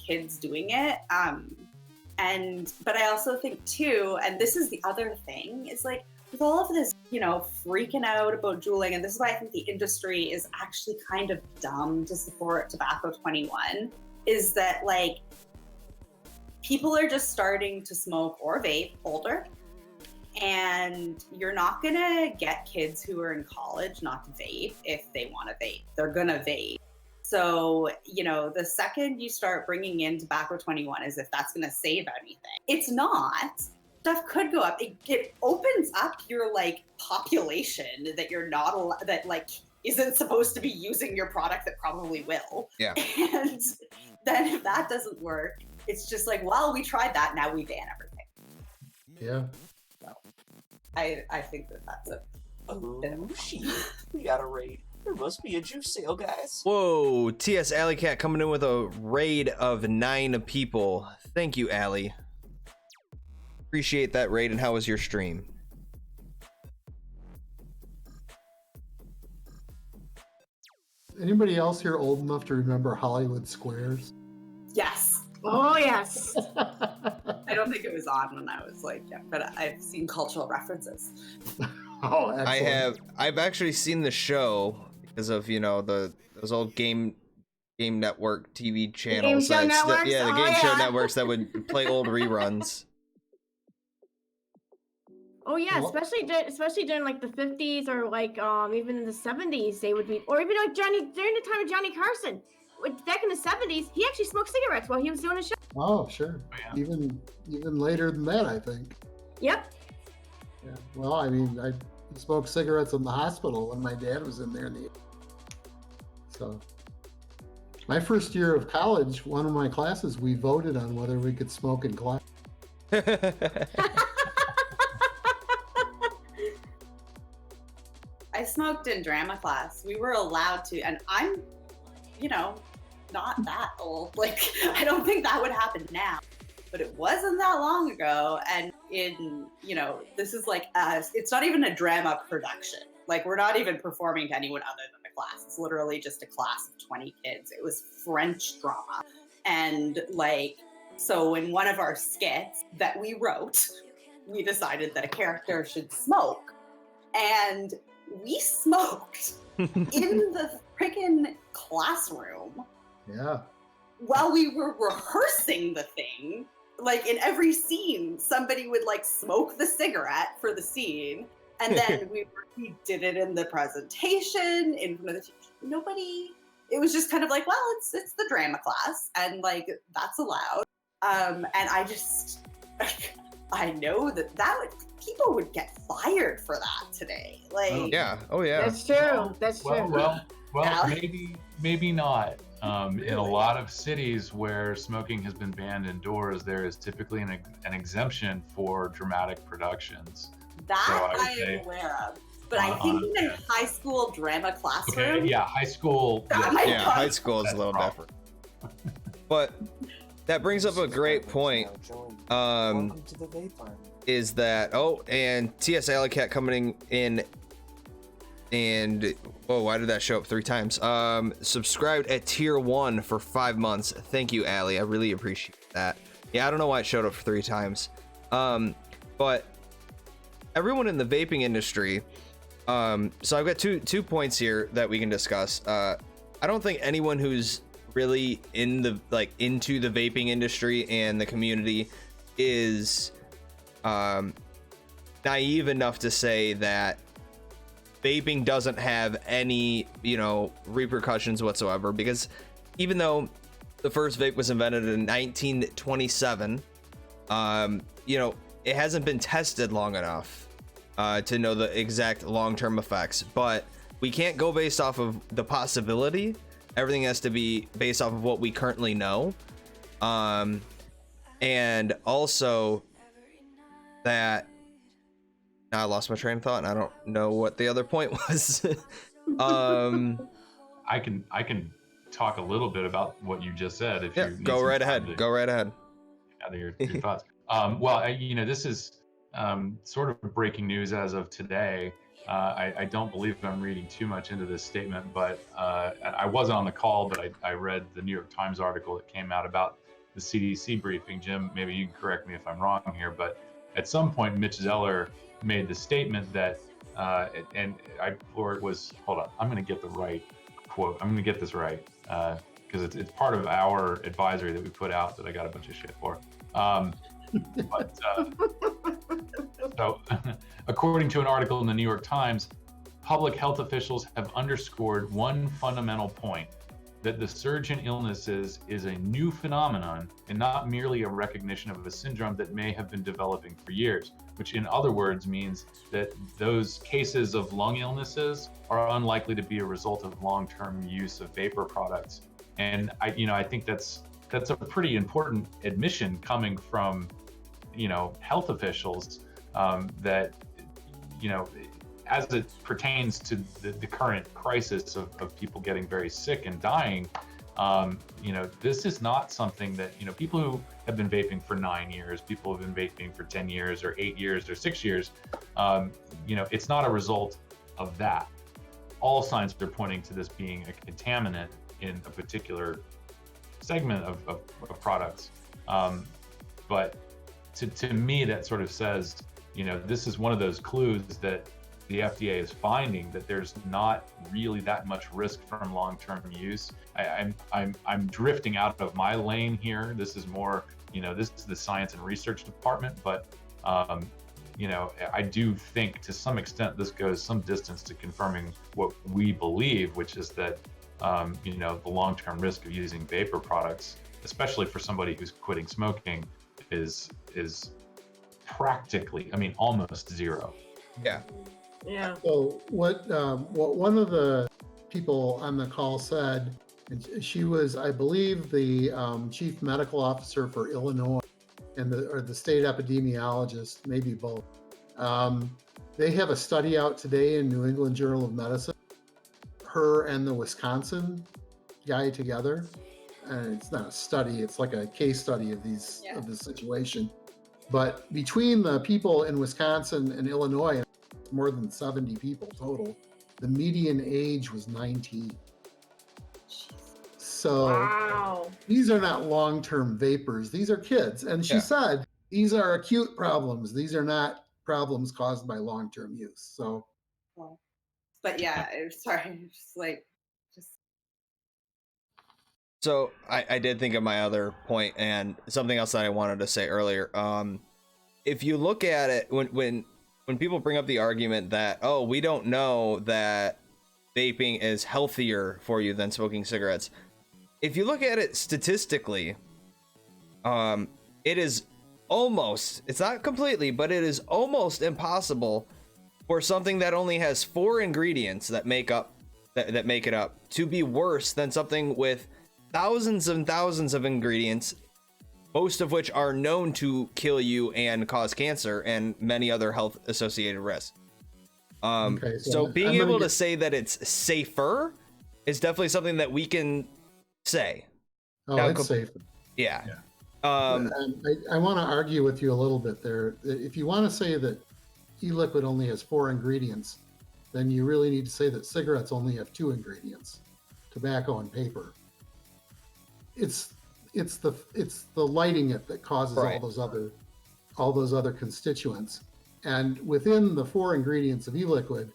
C: kids doing it. But I also think too, and this is the other thing, is like with all of this, freaking out about juuling, and this is why I think the industry is actually kind of dumb to support Tobacco 21, is that like people are just starting to smoke or vape older, and you're not gonna get kids who are in college not to vape if they want to vape. They're gonna vape. So, the second you start bringing in Tobacco 21 as if that's gonna save anything, it's not. Stuff could go up. It opens up your like population that you're not that like isn't supposed to be using your product that probably will.
D: Yeah.
C: And then if that doesn't work, it's just like, well, we tried that, now we ban everything.
B: Yeah.
C: So I think that's a bit of a
A: shit. We got a raid. There must be a juice sale, guys.
D: Whoa, TS Alley Cat coming in with a raid of 9 people. Thank you, Alley. Appreciate that raid. And how was your stream?
B: Anybody else here old enough to remember Hollywood Squares?
C: Yes.
F: Oh yes.
C: I don't think it was on when I was like, but I've seen cultural references.
B: Oh, excellent.
D: I've actually seen the show because of those old game network TV channels.
F: Game show networks?
D: The game show networks that would play old reruns.
F: Oh yeah, especially during like the 50s or like even in the 70s they would be, or even like during the time of Johnny Carson. Back in the 70s, he actually smoked cigarettes while he was doing a show.
B: Oh, sure.
E: Oh, yeah.
B: Even later than that, I think.
F: Yep.
B: Yeah. Well, I mean, I smoked cigarettes in the hospital when my dad was in there. So, my first year of college, one of my classes, we voted on whether we could smoke in class.
C: I smoked in drama class. We were allowed to, and I'm, not that old. Like, I don't think that would happen now, but it wasn't that long ago. And this is like, it's not even a drama production. Like, we're not even performing to anyone other than the class. It's literally just a class of 20 kids. It was French drama. And so in one of our skits that we wrote, we decided that a character should smoke. And we smoked in the freaking classroom.
B: Yeah.
C: While we were rehearsing the thing. Like in every scene, somebody would smoke the cigarette for the scene. And then we did it in the presentation, in front of the teacher. Nobody, it was just kind of like, well, it's the drama class. And that's allowed. And I just, I know that people would get fired for that today.
D: Oh yeah.
F: That's true. That's true.
E: Well,
C: Yeah.
E: maybe not. In a lot of cities where smoking has been banned indoors, there is typically an exemption for dramatic productions.
C: That
E: So I would
C: I
E: say
C: am aware of. But I think in a high school drama classroom.
E: Okay, yeah, high school.
C: That might
D: Yeah,
C: cause-
D: high school is a little different. But that brings up a great point.
A: Welcome to the Vape Army.
D: Is that and TS Alleycat coming in, and why did that show up 3 times? Subscribed at tier 1 for 5 months. Thank you, Allie. I really appreciate that. Yeah, I don't know why it showed up 3 times. But everyone in the vaping industry, so I've got two points here that we can discuss. I don't think anyone who's really into the vaping industry and the community is naive enough to say that vaping doesn't have any, repercussions whatsoever, because even though the first vape was invented in 1927, it hasn't been tested long enough to know the exact long-term effects. But we can't go based off of the possibility. Everything has to be based off of what we currently know. And also that now I lost my train of thought and I don't know what the other point was.
E: I can talk a little bit about what you just said. If
D: Yeah,
E: you need
D: go
E: some
D: right
E: time
D: ahead.
E: to
D: Go right ahead.
E: gather your thoughts. This is sort of breaking news as of today. I don't believe I'm reading too much into this statement, but I wasn't on the call, but I read the New York Times article that came out about the CDC briefing. Jim, maybe you can correct me if I'm wrong here, but at some point, Mitch Zeller made the statement that, hold on, I'm going to get the right quote. I'm going to get this right because it's part of our advisory that we put out that I got a bunch of shit for. So, according to an article in the New York Times, public health officials have underscored one fundamental point, that the surge in illnesses is a new phenomenon and not merely a recognition of a syndrome that may have been developing for years, which in other words means that those cases of lung illnesses are unlikely to be a result of long-term use of vapor products. And I think that's a pretty important admission coming from, health officials, that, as it pertains to the current crisis of people getting very sick and dying, this is not something that, people who have been vaping for 9 years, people who have been vaping for 10 years or 8 years or 6 years, it's not a result of that. All signs are pointing to this being a contaminant in a particular segment of products. But to me, that sort of says, this is one of those clues that the FDA is finding that there's not really that much risk from long-term use. I'm drifting out of my lane here. This is more, this is the science and research department, but I do think to some extent this goes some distance to confirming what we believe, which is that the long-term risk of using vapor products, especially for somebody who's quitting smoking, is practically, almost zero.
D: Yeah.
F: Yeah.
B: So what one of the people on the call said, and she was, I believe, the chief medical officer for Illinois, and the state epidemiologist, maybe both. They have a study out today in New England Journal of Medicine, her and the Wisconsin guy together. And it's not a study, it's like a case study of of the situation. But between the people in Wisconsin and Illinois, more than 70 people total, the median age was 19. So
F: Wow.
B: these are not long-term vapors, these are kids. And she said, these are acute problems. These are not problems caused by long-term use. So,
C: but yeah, sorry,
D: So I did think of my other point and something else that I wanted to say earlier. If you look at it, when people bring up the argument that, oh, we don't know that vaping is healthier for you than smoking cigarettes. If you look at it statistically, it is almost, it's not completely, but it is almost impossible for something that only has 4 ingredients that make it up to be worse than something with thousands and thousands of ingredients, most of which are known to kill you and cause cancer and many other health associated risks.
B: Okay,
D: So being
B: I'm gonna
D: able to
B: get-
D: say that it's safer is definitely something that we can say.
B: Oh,
D: Now,
B: it's safe.
D: Yeah.
E: Yeah.
B: I want to argue with you a little bit there. If you want to say that e-liquid only has 4 ingredients, then you really need to say that cigarettes only have 2 ingredients, tobacco and paper. It's the lighting it that causes
D: Right.
B: all those other constituents. And within the 4 ingredients of e-liquid,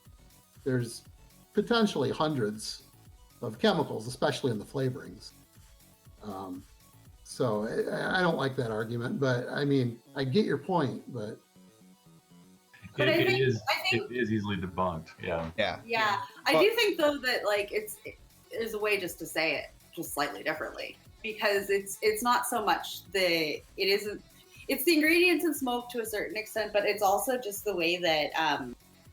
B: there's potentially hundreds of chemicals, especially in the flavorings. So I don't like that argument, but I mean, I get your point, but
C: But
E: It
C: I think
E: it is easily debunked. Yeah.
C: Yeah, I
D: But-
C: do think though that like there's a way just to say it just slightly differently, because it's not so much it's the ingredients in smoke to a certain extent, but it's also just the way that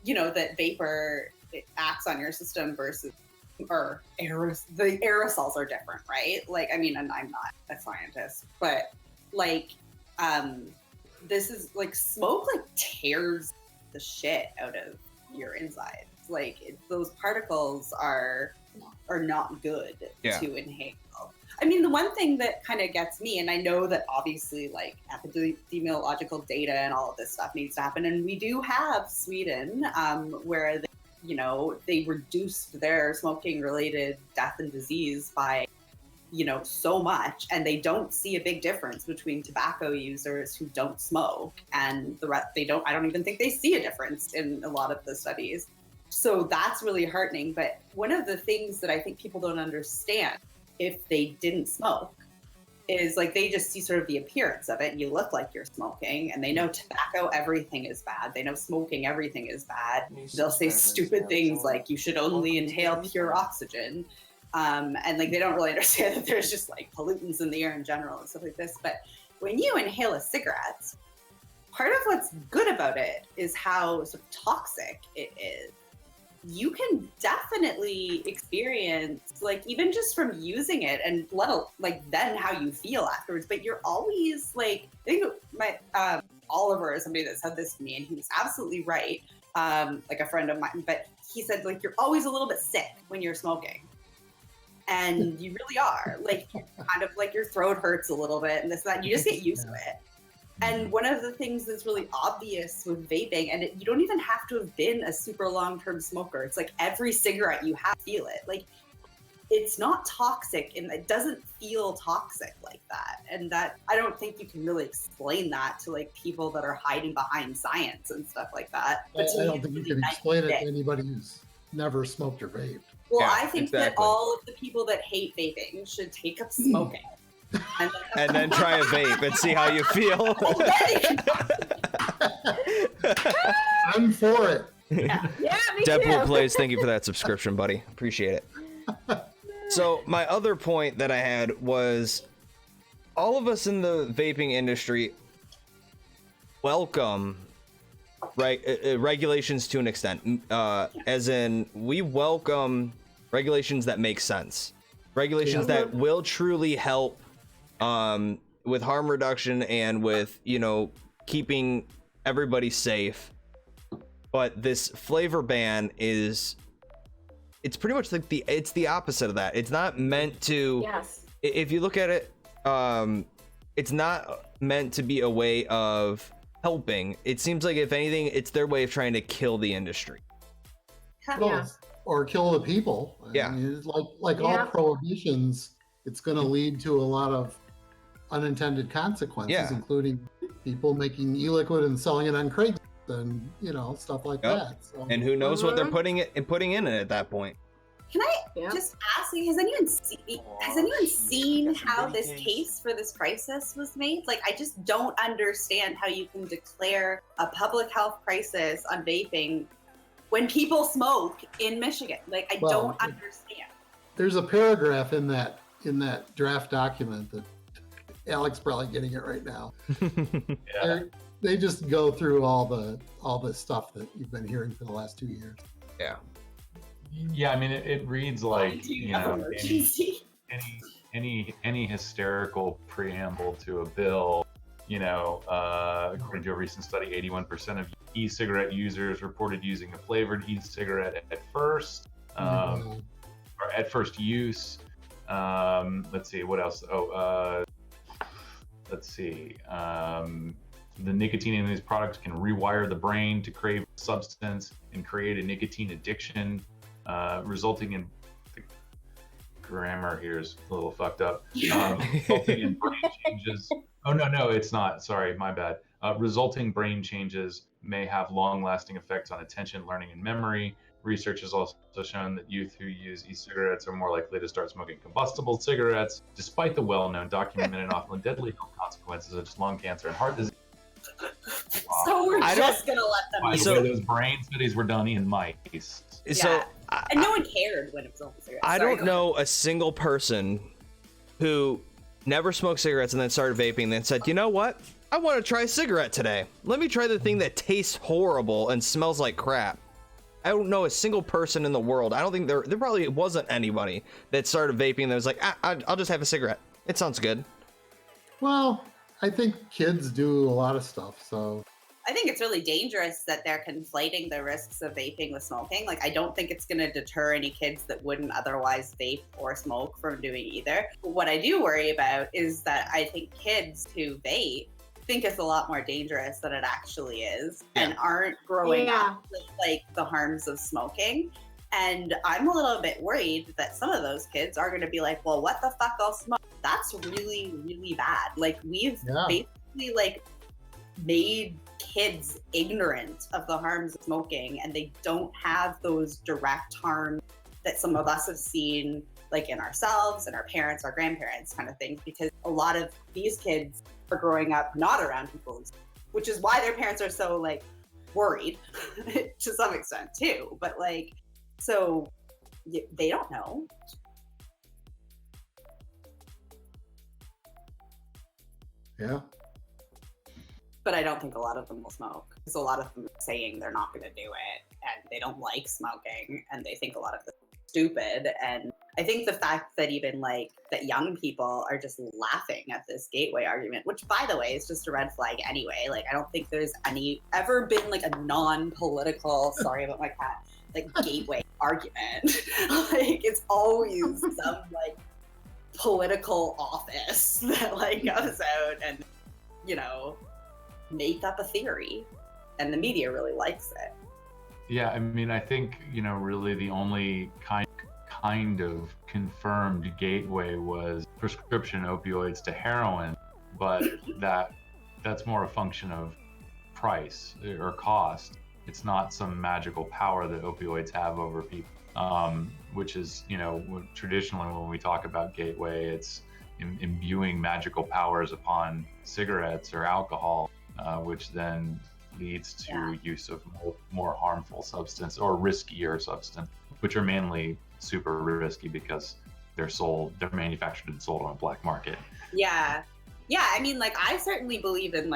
C: that vapor acts on your system versus the aerosols are different, right? Like, I mean, and I'm not a scientist, but like this is like smoke like tears the shit out of your insides. Like those particles are not good to inhale. I mean, the one thing that kind of gets me, and I know that obviously like epidemiological data and all of this stuff needs to happen, and we do have Sweden where they reduced their smoking related death and disease by so much, and they don't see a big difference between tobacco users who don't smoke and the rest. I don't even think they see a difference in a lot of the studies. So that's really heartening. But one of the things that I think people don't understand if they didn't smoke is like they just see sort of the appearance of it, and you look like you're smoking, and they know tobacco, everything is bad. They know smoking, everything is bad. They'll say stupid things like you should only inhale pure oxygen. And like they don't really understand that there's just like pollutants in the air in general and stuff like this. But when you inhale a cigarette, part of what's good about it is how sort of toxic it is. You can definitely experience, like, even just from using it, and then how you feel afterwards. But you're always like, I think my Oliver is somebody that said this to me, and he was absolutely right. Like a friend of mine, but he said like you're always a little bit sick when you're smoking. And you really are, like, kind of like your throat hurts a little bit and this and that. You just get used to it. And one of the things that's really obvious with vaping, and you don't even have to have been a super long-term smoker. It's like every cigarette you have, feel it. Like, it's not toxic, and it doesn't feel toxic like that. And that, I don't think you can really explain that to like people that are hiding behind science and stuff like that. But to
B: I
C: me,
B: don't
C: it's
B: think you
C: really
B: can
C: nice
B: explain it
C: to
B: to anybody who's never smoked or vaped.
C: Well,
D: Yeah,
C: I think that
D: exactly.
C: all of the people that hate vaping should take up smoking.
D: And then try a vape and see how you feel.
B: I'm for it.
F: Yeah, me
D: Deadpool
F: too.
D: Plays, thank you for that subscription, buddy. Appreciate it. So my other point that I had was all of us in the vaping industry welcome regulations to an extent. As in, we welcome regulations that make sense. Regulations that will truly help with harm reduction and with, keeping everybody safe. But this flavor ban it's pretty much like it's the opposite of that. It's not meant to,
F: Yes.
D: if you look at it, it's not meant to be a way of helping. It seems like, if anything, it's their way of trying to kill the industry.
F: Yeah.
B: Or kill the people.
D: Yeah.
B: I mean, it's like
F: Yeah.
B: all prohibitions, it's going to lead to a lot of unintended consequences,
D: Yeah.
B: including people making e-liquid and selling it on Craigslist and stuff like
D: Yep.
B: that. So,
D: And who knows what they're
F: Mhm.
D: putting in it at that point.
C: Can I
F: Yeah.
C: just ask you, has anyone seen how this case for this crisis was made? Like, I just don't understand how you can declare a public health crisis on vaping when people smoke in Michigan. Like, I don't understand.
B: there's a paragraph in that draft document that Alex probably getting it right now.
E: Yeah.
B: They just go through all the stuff that you've been hearing for the last 2 years.
D: Yeah.
E: Yeah, I mean, it reads like,
C: Emergency.
E: any hysterical preamble to a bill, according to a recent study, 81% of e-cigarette users reported using a flavored e-cigarette at first, or at first use. Let's see, what else? Let's see. The nicotine in these products can rewire the brain to crave a substance and create a nicotine addiction, resulting in, the grammar here is a little fucked up, resulting in brain changes. Oh, no, it's not. Sorry, my bad. Resulting brain changes may have long-lasting effects on attention, learning, and memory. Research has also shown that youth who use e-cigarettes are more likely to start smoking combustible cigarettes, despite the well-known, documented, and often deadly health consequences such as lung cancer and heart disease.
C: So we're just gonna let them.
E: By the way, those brain studies were done in mice.
D: So,
C: and no one cared when it was only cigarettes.
D: I don't know a single person who never smoked cigarettes and then started vaping and then said, you know what? I want to try a cigarette today. Let me try the thing that tastes horrible and smells like crap. I don't know a single person in the world. I don't think there probably wasn't anybody that started vaping that was like, I'll just have a cigarette. It sounds good.
B: Well, I think kids do a lot of stuff, so.
C: I think it's really dangerous that they're conflating the risks of vaping with smoking. Like, I don't think it's going to deter any kids that wouldn't otherwise vape or smoke from doing either. But what I do worry about is that I think kids who vape think it's a lot more dangerous than it actually is, and aren't growing up with like the harms of smoking. And I'm a little bit worried that some of those kids are going to be like, well, what the fuck, I'll smoke. That's really, really bad. Like, we've basically like made kids ignorant of the harms of smoking, and they don't have those direct harms that some of us have seen, like in ourselves and our parents, our grandparents, kind of things, because a lot of these kids are growing up not around people, which is why their parents are so like worried to some extent too. But like, so they don't know.
B: Yeah.
C: But I don't think a lot of them will smoke, because a lot of them are saying they're not going to do it, and they don't like smoking, and they think a lot of this is stupid. And I think the fact that even like that young people are just laughing at this gateway argument, which by the way is just a red flag anyway. Like, I don't think there's ever been like a non-political, sorry about my cat, like gateway argument. Like, it's always some like political office that like goes out and, make up a theory, and the media really likes it.
E: Yeah, I mean, I think, really the only kind of confirmed gateway was prescription opioids to heroin, but that's more a function of price or cost. It's not some magical power that opioids have over people, which is, traditionally when we talk about gateway, it's imbuing magical powers upon cigarettes or alcohol, which then leads to use of more harmful substance or riskier substance, which are mainly super risky because they're manufactured and sold on a black market.
C: Yeah. I mean, like, I certainly believe in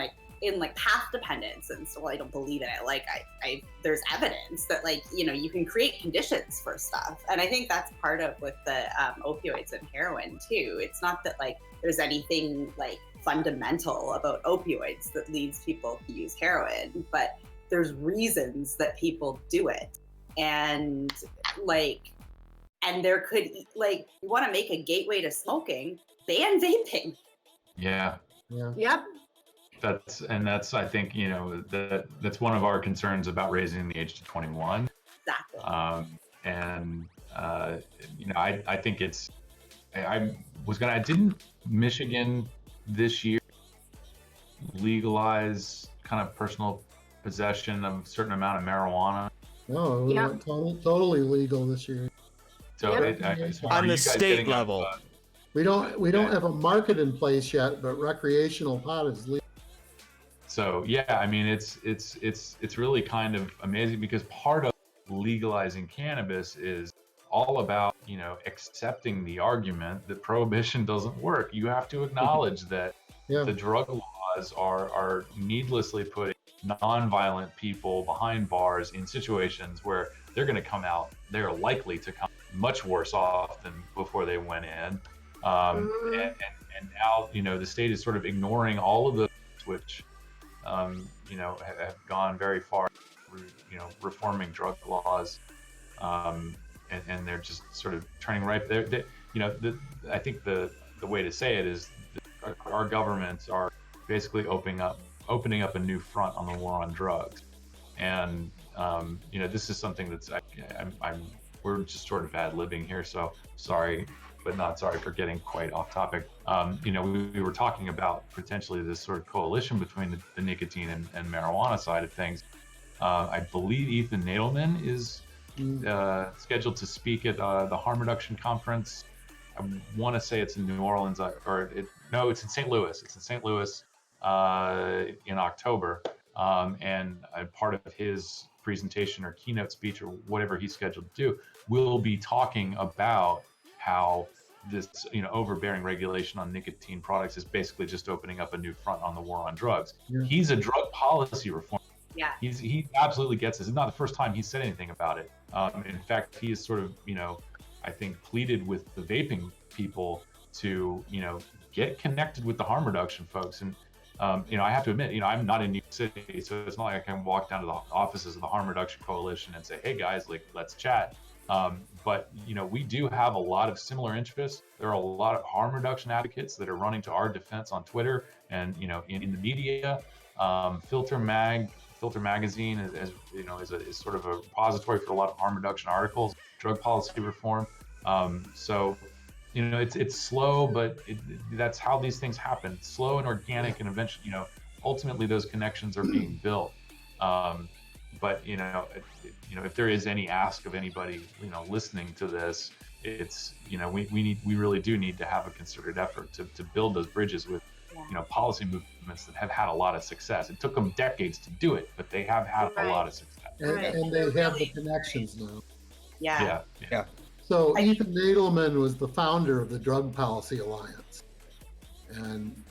C: path dependence, and so I don't believe in it. Like, I there's evidence that like, you can create conditions for stuff, and I think that's part of with the opioids and heroin too. It's not that like there's anything like fundamental about opioids that leads people to use heroin, but there's reasons that people do it, and there could, like, you want to make a gateway to smoking, ban vaping.
E: Yeah.
F: Yep.
E: That's I think, that's one of our concerns about raising the age to 21.
C: Exactly.
E: I think it's, didn't Michigan this year legalize kind of personal possession of a certain amount of marijuana?
B: No, it went totally legal this year.
E: So
D: on the state level.
B: We don't have a market in place yet, but recreational pot is legal.
E: So yeah, I mean, it's really kind of amazing, because part of legalizing cannabis is all about, accepting the argument that prohibition doesn't work. You have to acknowledge that the drug laws are needlessly putting non-violent people behind bars in situations where they're likely to come much worse off than before they went in. And now, the state is sort of ignoring all of those, which, have gone very far through, reforming drug laws. And they're just sort of turning right there. I think the way to say it is our governments are basically opening up a new front on the war on drugs. And, this is something that's, we're just sort of ad-libbing here. So sorry, but not sorry for getting quite off topic. We were talking about potentially this sort of coalition between the nicotine and marijuana side of things. I believe Ethan Nadelman is scheduled to speak at the harm reduction conference. I want to say it's in New Orleans, it's in St. Louis. It's in St. Louis in October. And part of his presentation or keynote speech or whatever he's scheduled to do will be talking about how this, overbearing regulation on nicotine products is basically just opening up a new front on the war on drugs. Yeah. He's a drug policy reformer.
C: Yeah.
E: He absolutely gets this. It's not the first time he's said anything about it. In fact, he is sort of, I think pleaded with the vaping people to, get connected with the harm reduction folks. And, I have to admit, I'm not in New York City, so it's not like I can walk down to the offices of the Harm Reduction Coalition and say, hey guys, let's chat. But, we do have a lot of similar interests. There are a lot of harm reduction advocates that are running to our defense on Twitter and, in the media. Filter Magazine is sort of a repository for a lot of harm reduction articles, drug policy reform. So, it's slow, but that's how these things happen. It's slow and organic, and eventually, ultimately those connections are being built. But if there is any ask of anybody, listening to this, it's we really do need to have a concerted effort to build those bridges with policy movements that have had a lot of success. It took them decades to do it, but they have had a lot of success.
B: And they have the connections now.
C: Yeah.
B: So Ethan Nadelman was the founder of the Drug Policy Alliance. And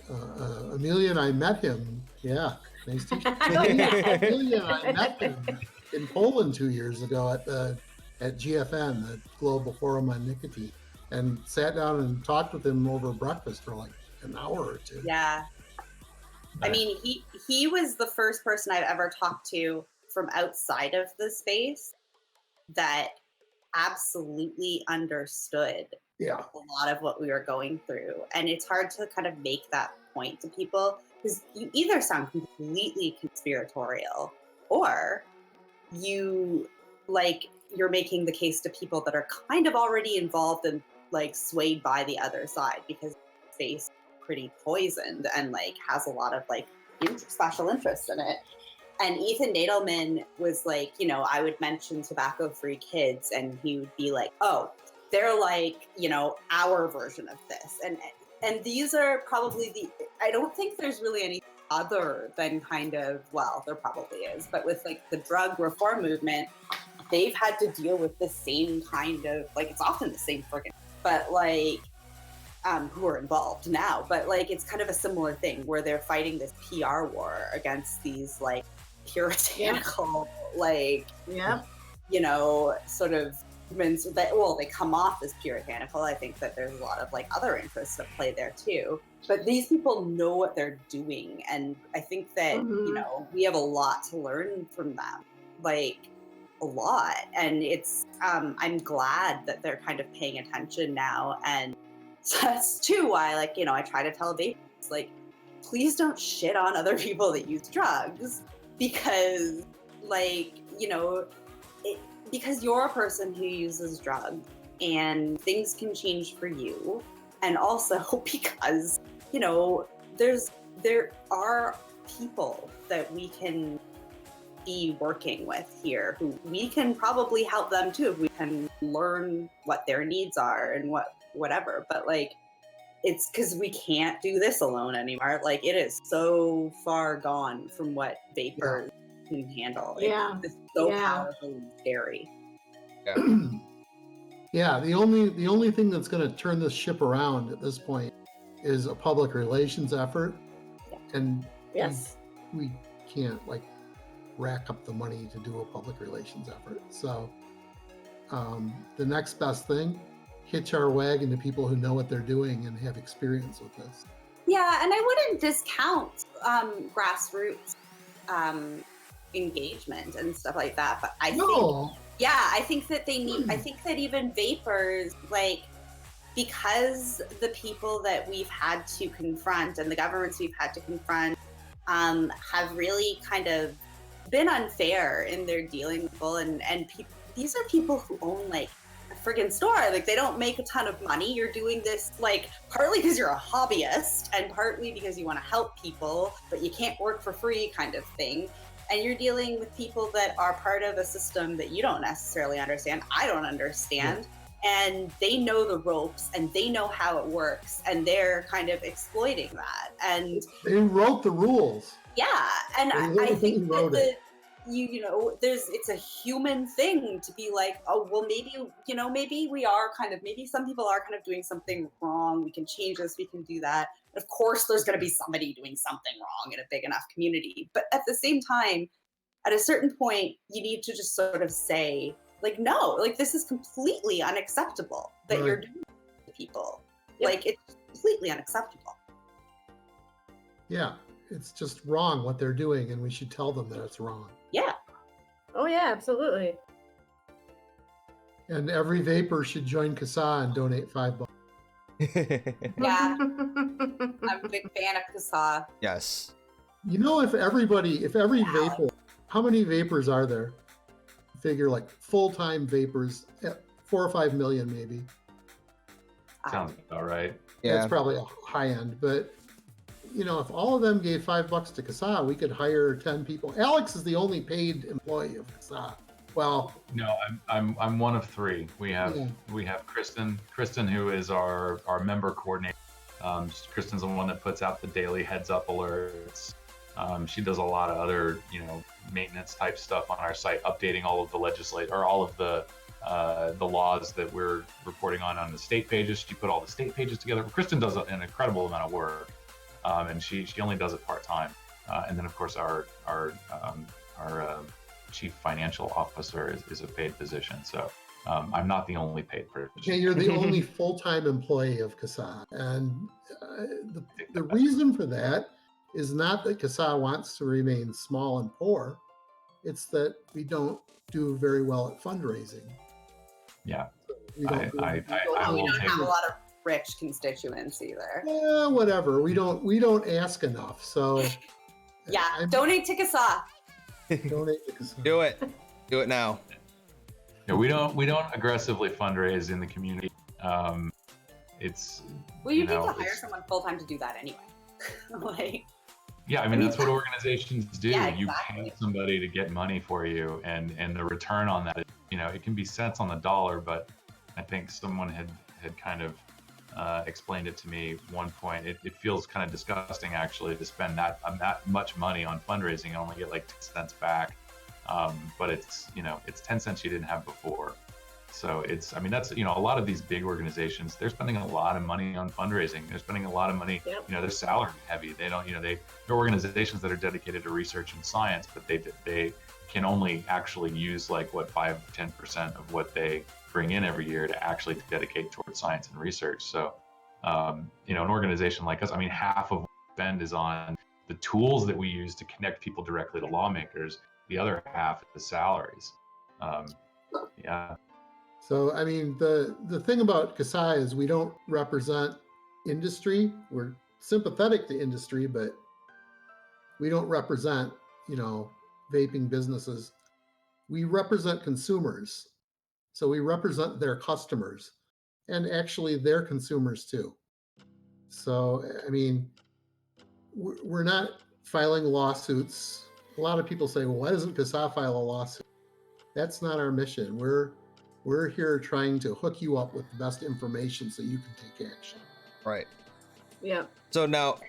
B: Amelia and I met him. Yeah, nice to meet you. Amelia and I met him in Poland 2 years ago at GFN, the Global Forum on Nicotine, and sat down and talked with him over breakfast for like an hour or two.
C: Yeah. I mean, he was the first person I've ever talked to from outside of the space that absolutely understood a lot of what we were going through. And it's hard to kind of make that point to people because you either sound completely conspiratorial or you're making the case to people that are kind of already involved and swayed by the other side because the space is pretty poisoned and has a lot of special interest in it. And Ethan Nadelman was I would mention tobacco-free kids and he would be like, oh, they're our version of this. And these are probably I don't think there's really any other than there probably is, but with the drug reform movement, they've had to deal with the same kind of, it's often the same friggin', but who are involved now, but it's kind of a similar thing where they're fighting this PR war against these puritanical, sort of movements that, they come off as puritanical. I think that there's a lot of other interests at play there too. But these people know what they're doing. And I think that, we have a lot to learn from them, a lot. And it's, I'm glad that they're kind of paying attention now. And so that's too why, I try to tell Vapers, please don't shit on other people that use drugs. Because, because you're a person who uses drugs and things can change for you. And also because, there are people that we can be working with here who we can probably help them too if we can learn what their needs are and whatever. But it's because we can't do this alone anymore. It is so far gone from what Vapers can handle. It's so powerful and scary.
B: Yeah, the only thing that's going to turn this ship around at this point is a public relations effort.
C: Yeah.
B: And we can't rack up the money to do a public relations effort. So the next best thing hitch our wagon to people who know what they're doing and have experience with this.
C: Yeah, and I wouldn't discount grassroots engagement and stuff like that, but I think that they need. I think that even vapers, like, because the people that we've had to confront and the governments we've had to confront have really kind of been unfair in their dealing with people, and these are people who own like a friggin' store. Like, they don't make a ton of money. You're doing this like partly because you're a hobbyist and partly because you want to help people, but you can't work for free kind of thing. And you're dealing with people that are part of a system that you don't necessarily understand. I don't understand. Yeah. And they know the ropes and they know how it works, and they're kind of exploiting that. And
B: they wrote the rules.
C: Yeah, and I think that it's a human thing to be like, oh, well, maybe we are maybe some people are kind of doing something wrong. We can change this, we can do that. Of course, there's going to be somebody doing something wrong in a big enough community. But at the same time, at a certain point, you need to just sort of say, like, no, like, this is completely unacceptable that you're doing to people. Yep. Like, it's completely unacceptable.
B: Yeah, it's just wrong what they're doing, and we should tell them that it's wrong.
C: Yeah.
F: Oh, yeah, absolutely.
B: And every vapor should join CASAA and donate $5.
C: Yeah. I'm a big fan of CASAA.
D: Yes.
B: You know, if every vapor, how many vapors are there? Figure like full-time vapors, 4 or 5 million maybe.
E: Sounds about right.
B: Yeah, it's probably a high end, but you know, if all of them gave $5 to CASAA, we could hire 10 people. Alex is the only paid employee of CASAA. Well,
E: no, I'm one of 3. We have Kristen, who is our member coordinator. Kristen's the one that puts out the daily heads up alerts. She does a lot of other, maintenance type stuff on our site, updating all of the all of the laws that we're reporting on the state pages. She put all the state pages together. Kristen does an incredible amount of work, and she only does it part time. And then of course our chief financial officer is a paid position. So I'm not the only paid person.
B: Okay, you're the only full-time employee of CASAA, and the reason for that is not that CASAA wants to remain small and poor. It's that we don't do very well at fundraising.
E: Yeah.
C: We don't have a lot of rich constituents either.
B: Yeah, whatever. We don't ask enough. So
C: yeah, donate to CASAA.
B: Donate to CASAA.
D: Do it. Do it now.
E: Yeah, we don't aggressively fundraise in the community. It's
C: you need to hire someone full time to do that anyway.
E: Yeah, I mean that's what organizations do.
C: Yeah, exactly.
E: You pay somebody to get money for you, and the return on that, it can be cents on the dollar. But I think someone had kind of explained it to me one point. It feels kind of disgusting actually to spend that much money on fundraising and only get like 10 cents back. But it's 10 cents you didn't have before. So that's a lot of these big organizations, they're spending a lot of money on fundraising. They're spending a lot of money, they're salary heavy. They don't, they're organizations that are dedicated to research and science, but they can only actually use like 5-10% of what they bring in every year to actually dedicate towards science and research. So, an organization like us, half of what we spend is on the tools that we use to connect people directly to lawmakers. The other half is salaries. Yeah.
B: So, the thing about CASAA is we don't represent industry. We're sympathetic to industry, but we don't represent, vaping businesses. We represent consumers. So we represent their customers and actually their consumers too. So, we're not filing lawsuits. A lot of people say, well, why doesn't CASAA file a lawsuit? That's not our mission. We're here trying to hook you up with the best information so you can take action.
D: Right.
F: Yeah.
D: So now,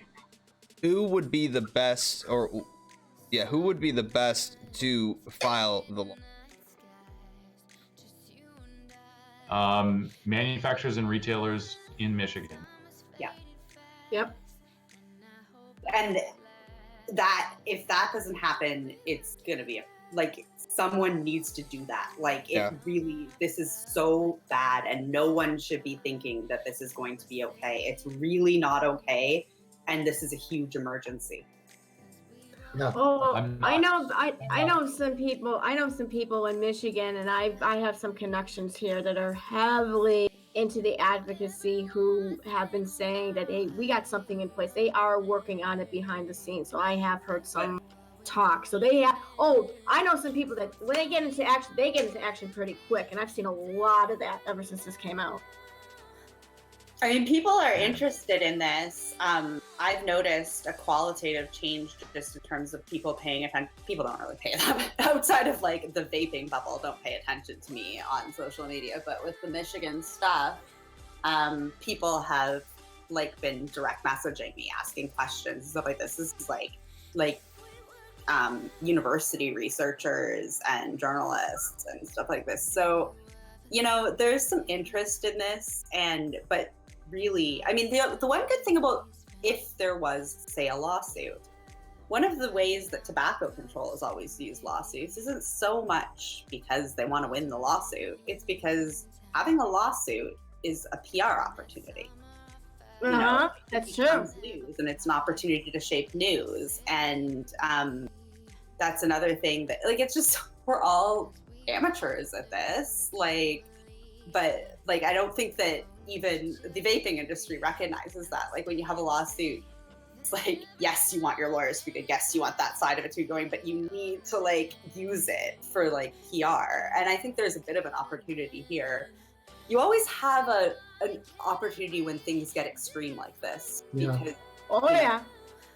D: who would be the best to file the law?
E: Manufacturers and retailers in Michigan.
C: Yeah.
F: Yep.
C: And that, if that doesn't happen, it's going to be a like someone needs to do that. Like
D: Yeah.
C: it really, this is so bad, and no one should be thinking that this is going to be okay. It's really not okay, and this is a huge emergency.
B: Yeah.
F: Oh,
E: I'm
F: I
E: not-
F: know. I know some people. I know some people in Michigan, and I have some connections here that are heavily into the advocacy who have been saying that, hey, we got something in place. They are working on it behind the scenes. So I have heard some talk. So they have. Oh, I know some people that when they get into action, they get into action pretty quick, and I've seen a lot of that ever since this came out.
C: I mean, people are interested in this. I've noticed a qualitative change just in terms of people paying attention. People don't really pay that outside of like the vaping bubble. Don't pay attention to me on social media. But with the Michigan stuff, people have like been direct messaging me, asking questions and stuff like this. This is like university researchers and journalists and stuff like this. So, you know, there's some interest in this, but really, I mean, the one good thing about if there was, say, a lawsuit, one of the ways that tobacco control has always used lawsuits isn't so much because they want to win the lawsuit. It's because having a lawsuit is a PR opportunity. You know,
F: That's
C: it
F: true.
C: becomes news, and it's an opportunity to shape news. And that's another thing that, like, it's just, we're all amateurs at this. Like, but like, I don't think that even the vaping industry recognizes that. Like, when you have a lawsuit, it's like, yes, you want your lawyers to be good. Yes, you want that side of it to be going, but you need to like use it for like PR. And I think there's a bit of an opportunity here. You always have an opportunity when things get extreme like this,
B: Yeah.
C: because
F: Oh yeah.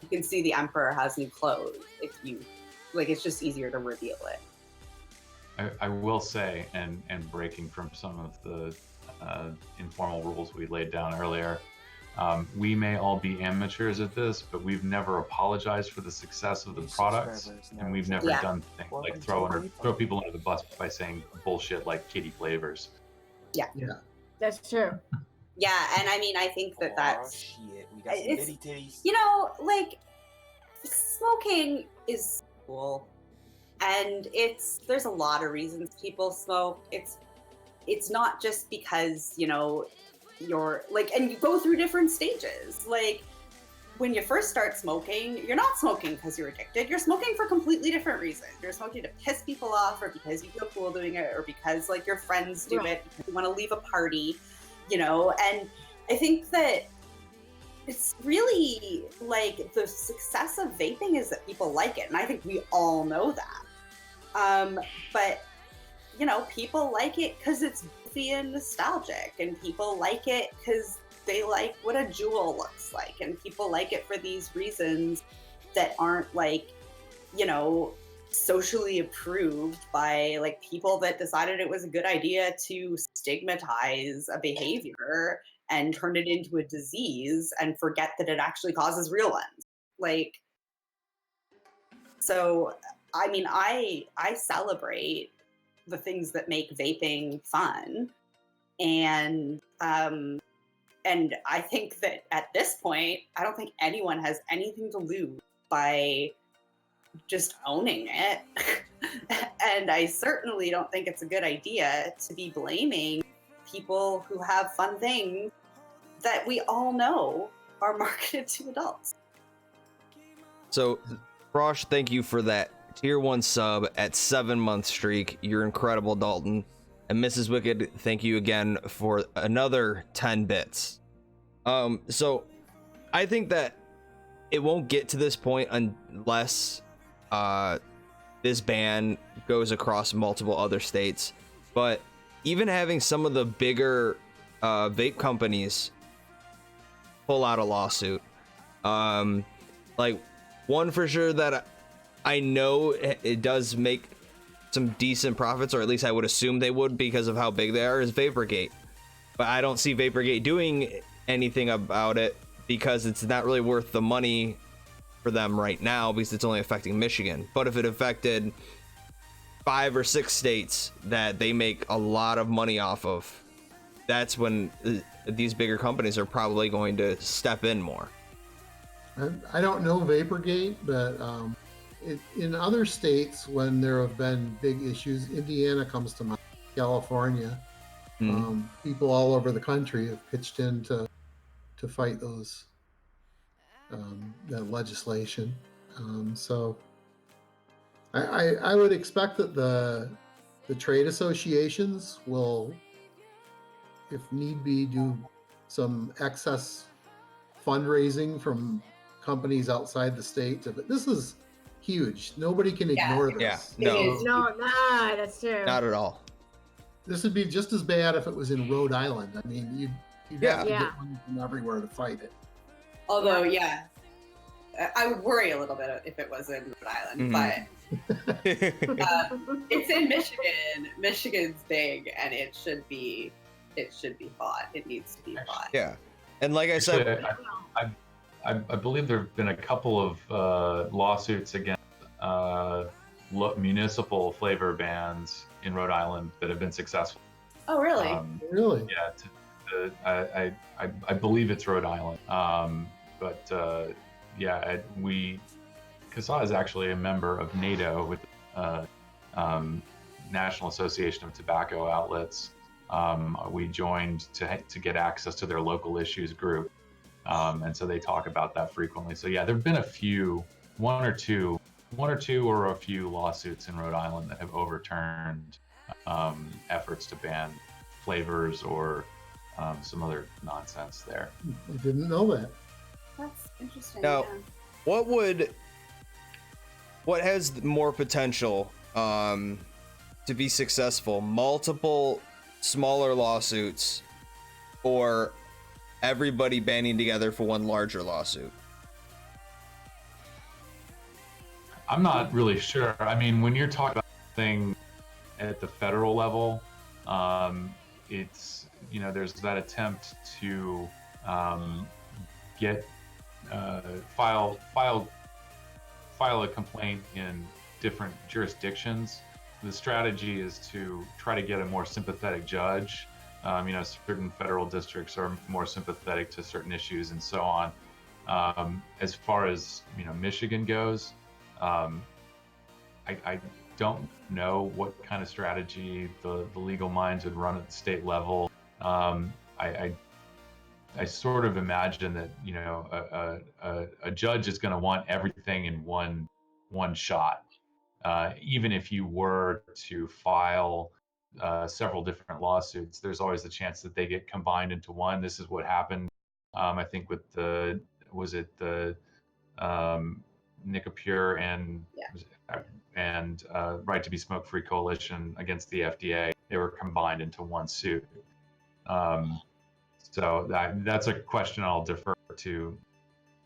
C: you can see the emperor has new clothes. If you like, it's just easier to reveal it.
E: I will say, and breaking from some of the informal rules we laid down earlier, we may all be amateurs at this, but we've never apologized for the success of the products, and we've never
C: Yeah.
E: done things like throw people under the bus by saying bullshit like kitty flavors.
F: That's true.
C: Yeah, and I mean, I think that that's,
A: shit. We got some
C: it's-
A: bitty titties.
C: you know, like, smoking is cool, and there's a lot of reasons people smoke. It's not just because, you know, you're like, and you go through different stages. Like, when you first start smoking, you're not smoking because you're addicted. You're smoking for completely different reasons. You're smoking to piss people off, or because you feel cool doing it, or because like your friends do it, because you want to leave a party, you know. And I think that it's really like the success of vaping is that people like it, and I think we all know that. But you know, people like it because it's goofy and nostalgic, and people like it because they like what a jewel looks like, and people like it for these reasons that aren't like, you know, socially approved by like people that decided it was a good idea to stigmatize a behavior and turn it into a disease and forget that it actually causes real ones. Like, so I mean, I celebrate the things that make vaping fun, and I think that at this point, I don't think anyone has anything to lose by just owning it. And I certainly don't think it's a good idea to be blaming people who have fun things that we all know are marketed to adults.
D: So, Rosh, thank you for that tier 1 sub at 7-month streak. You're incredible, Dalton. And Mrs. Wicked, thank you again for another 10 bits. So I think that it won't get to this point unless this ban goes across multiple other states. But even having some of the bigger vape companies pull out a lawsuit, like one for sure that I know it does make some decent profits, or at least I would assume they would because of how big they are, is Vaporgate. But I don't see Vaporgate doing anything about it because it's not really worth the money for them right now, because it's only affecting Michigan. But if it affected 5 or 6 states that they make a lot of money off of, that's when these bigger companies are probably going to step in more.
B: I don't know Vaporgate, but in other states, when there have been big issues, Indiana comes to mind, California, people all over the country have pitched in to fight those that legislation. So I would expect that the trade associations will, if need be, do some excess fundraising from companies outside the state. But this is huge. Nobody can ignore this.
D: Yeah, no.
F: No, that's true.
D: Not at all.
B: This would be just as bad if it was in Rhode Island. I mean, you'd have to
F: Yeah.
B: get money from everywhere to fight it.
C: Although, yeah, I would worry a little bit if it was in Rhode Island, but it's in Michigan. Michigan's big, and it should be fought. It needs to be fought.
D: Yeah, and like I said,
E: I believe there have been a couple of lawsuits against municipal flavor bans in Rhode Island that have been successful.
C: Oh, really?
B: Really?
E: Yeah, I believe it's Rhode Island. CASAA is actually a member of NATO, with National Association of Tobacco Outlets. We joined to get access to their local issues group, and so they talk about that frequently. So yeah, there have been a few, one or two or a few lawsuits in Rhode Island that have overturned efforts to ban flavors or some other nonsense there.
B: I didn't know that.
C: That's interesting.
D: Now,
C: yeah.
D: what has more potential to be successful? Multiple smaller lawsuits, or everybody banding together for one larger lawsuit?
E: I'm not really sure. I mean, when you're talking about thing at the federal level, it's, there's that attempt to file a complaint in different jurisdictions. The strategy is to try to get a more sympathetic judge. Certain federal districts are more sympathetic to certain issues and so on. As far as Michigan goes, I don't know what kind of strategy the legal minds would run at the state level. I sort of imagine that a judge is going to want everything in one shot. Even if you were to file several different lawsuits, there's always the chance that they get combined into one. This is what happened, I think, with the Nicopure and Right to Be Smoke-Free Coalition against the FDA. They were combined into one suit. So that's a question I'll defer to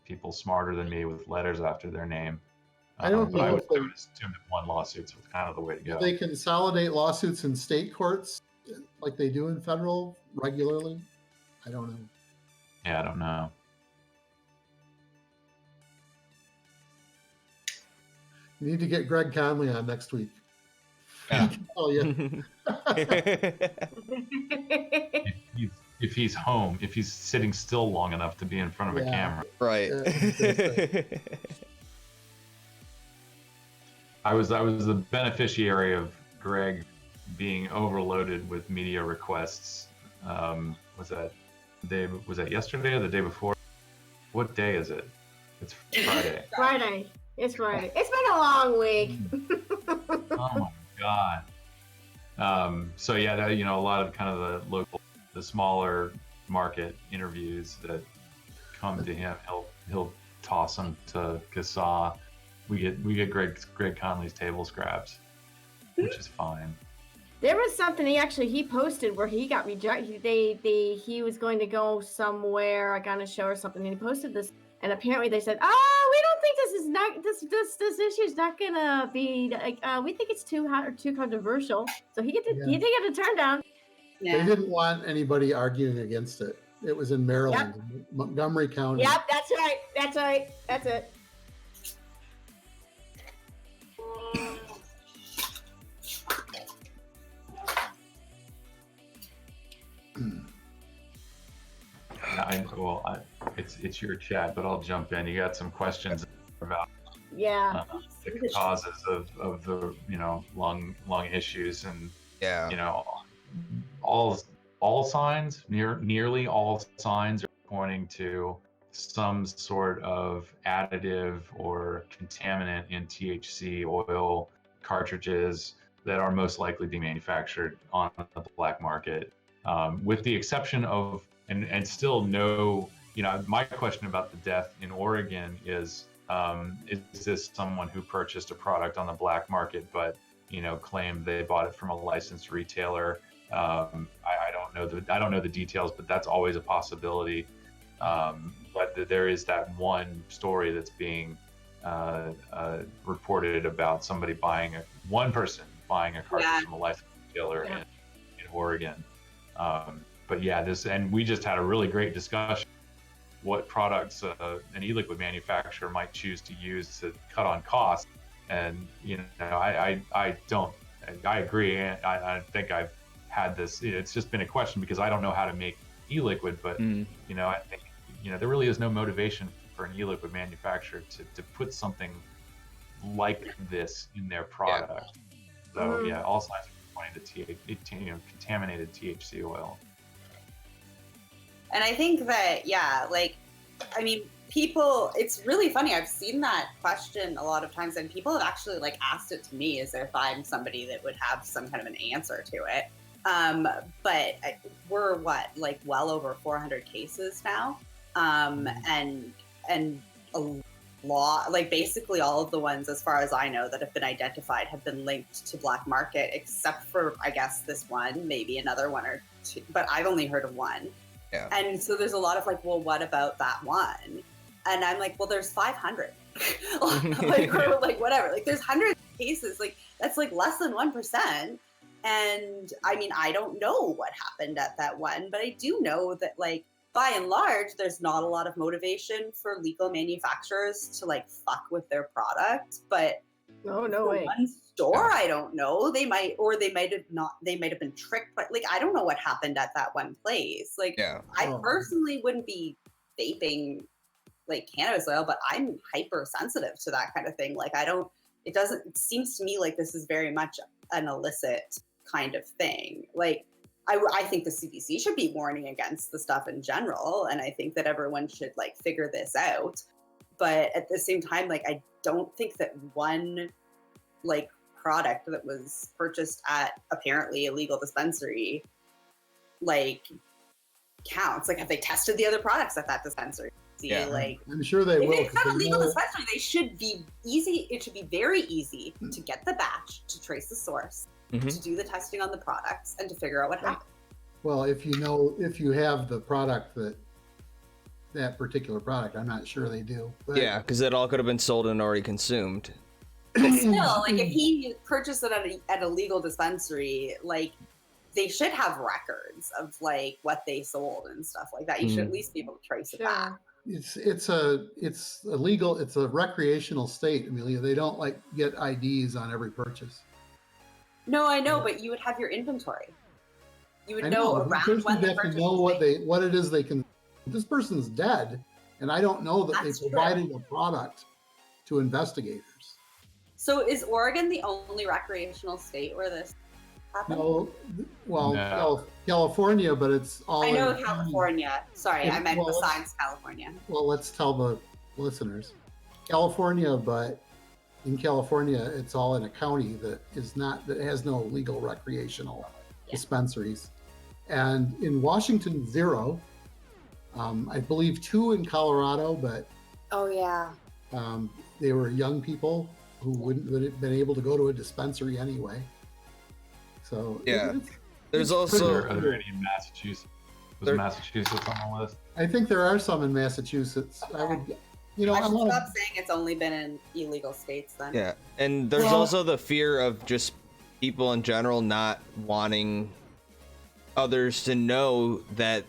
E: people smarter than me with letters after their name.
B: I don't know.
E: I would assume that one lawsuit's kind of the way to go.
B: Do they consolidate lawsuits in state courts like they do in federal regularly? I don't know.
E: Yeah, I don't know.
B: You need to get Greg Conley on next week.
D: Yeah.
B: Oh yeah.
E: If he's home, if he's sitting still long enough to be in front of a camera.
D: Right.
E: I was the beneficiary of Greg being overloaded with media requests. Was that yesterday or the day before? What day is it? It's Friday.
F: Friday. It's Friday. It's been a long week.
E: Oh my God. So yeah, a lot of kind of the smaller market interviews that come to him, he'll toss them to CASAA. We get Greg Conley's table scraps, which is fine.
F: There was something he posted where he got rejected. He was going to go somewhere, like on a show or something, and he posted this, and apparently they said, "Oh, we don't think this issue is not gonna be like, we think it's too hot or too controversial." So he did get a turn down.
C: Yeah.
B: They didn't want anybody arguing against it. It was in Maryland, Montgomery County.
F: Yep, that's right. That's it.
E: It's your chat, but I'll jump in. You got some questions about
F: Yeah.
E: the root causes of the lung issues, and all signs, nearly all signs are pointing to some sort of additive or contaminant in THC oil cartridges that are most likely being manufactured on the black market, with the exception of, and still no, my question about the death in Oregon is this someone who purchased a product on the black market but claimed they bought it from a licensed retailer? I don't know the details, but that's always a possibility. But there is that one story that's being reported about somebody one person buying a cartridge from a licensed retailer in Oregon. But and we just had a really great discussion what products an e-liquid manufacturer might choose to use to cut on costs. And I agree. I think I've had this. It's just been a question because I don't know how to make e-liquid, but I think there really is no motivation for an e-liquid manufacturer to put something like this in their product. So all signs are pointing to contaminated THC oil.
C: And I think that people, it's really funny. I've seen that question a lot of times, and people have actually asked it to me as if I'm somebody that would have some kind of an answer to it. But we're well over 400 cases now. And a lot, basically all of the ones, as far as I know, that have been identified have been linked to black market, except for, I guess, this one, maybe another one or two, but I've only heard of one. Yeah. And so there's a lot of well, what about that one? And I'm well, there's 500. Or whatever. There's hundreds of cases. That's less than 1%. And I don't know what happened at that one, but I do know that by and large, there's not a lot of motivation for legal manufacturers to fuck with their product. But
F: no way.
C: One store, I don't know. They might have not. They might have been tricked. But I don't know what happened at that one place. I personally wouldn't be vaping cannabis oil, but I'm hypersensitive to that kind of thing. It seems to me this is very much an illicit kind of thing. I think the CDC should be warning against the stuff in general, and I think that everyone should figure this out. But at the same time, I don't think that one product that was purchased at apparently a legal dispensary counts. Have they tested the other products at that dispensary?
B: I'm sure they will.
C: If it's not a legal dispensary, they should be easy. It should be very easy to get the batch, to trace the source, to do the testing on the products, and to figure out what happened.
B: Well, if you have the product that particular product, I'm not sure they do. But
D: yeah, because it all could have been sold and already consumed.
C: But still, if he purchased it at a legal dispensary, they should have records of what they sold and stuff like that. You should at least be able to trace it back.
B: It's a recreational state, Amelia. They don't get IDs on every purchase.
C: No, I know, but you would have your inventory. You would know around when
B: they have to know what it is they can. This person's dead, and I don't know that they provided a product to investigators.
C: So is Oregon the only recreational state where this happened?
B: No. California, but it's all.
C: I know California. Sorry, I meant besides California.
B: Well, let's tell the listeners, California, but in California, it's all in a county that has no legal recreational dispensaries, and in Washington, 0. I believe 2 in Colorado, but they were young people who wouldn't have been able to go to a dispensary anyway. So
D: there's also
E: are there any in Massachusetts? Was Massachusetts on the list?
B: I think there are some in Massachusetts.
C: I should stop saying it's only been in illegal states then.
D: Yeah, and there's also the fear of just people in general not wanting others to know that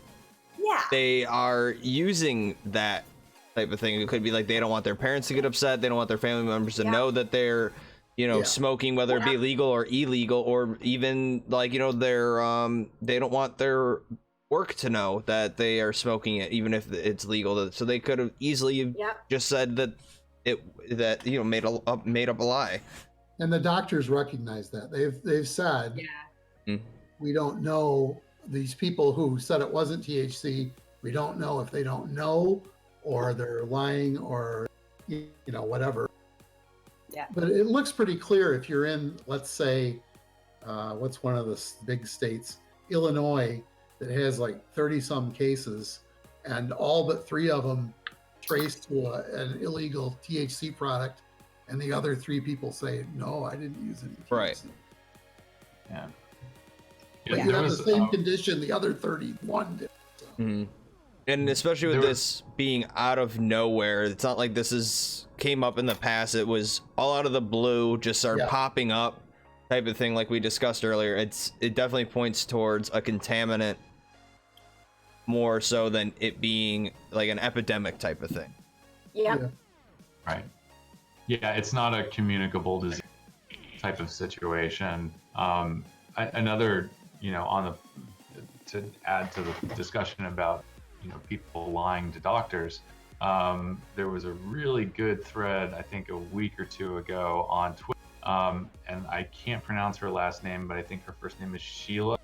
D: they are using that type of thing. It could be they don't want their parents to get upset. They don't want their family members to know that they're smoking, whether it be legal or illegal, or even they're they don't want their work to know that they are smoking it, even if it's legal. So they could have easily just said that that made up a lie.
B: And the doctors recognize that. They've said, we don't know, these people who said it wasn't THC, we don't know if they don't know or they're lying or whatever.
C: Yeah.
B: But it looks pretty clear if you're in, let's say, what's one of the big states, Illinois, that has like 30 some cases, and all but 3 of them traced to an illegal THC product, and the other 3 people say, no, I didn't use any THC.
D: Right.
E: Yeah.
B: But you have the same condition the other 31 did. So.
D: Mm-hmm. And especially with this being out of nowhere, it's not like this came up in the past. It was all out of the blue, just started popping up type of thing like we discussed earlier. It definitely points towards a contaminant more so than it being like an epidemic type of thing.
F: Yeah.
E: Right. Yeah, it's not a communicable disease type of situation. Another, to add to the discussion about, people lying to doctors, there was a really good thread, I think a week or 2 ago on Twitter, and I can't pronounce her last name, but I think her first name is Sheila,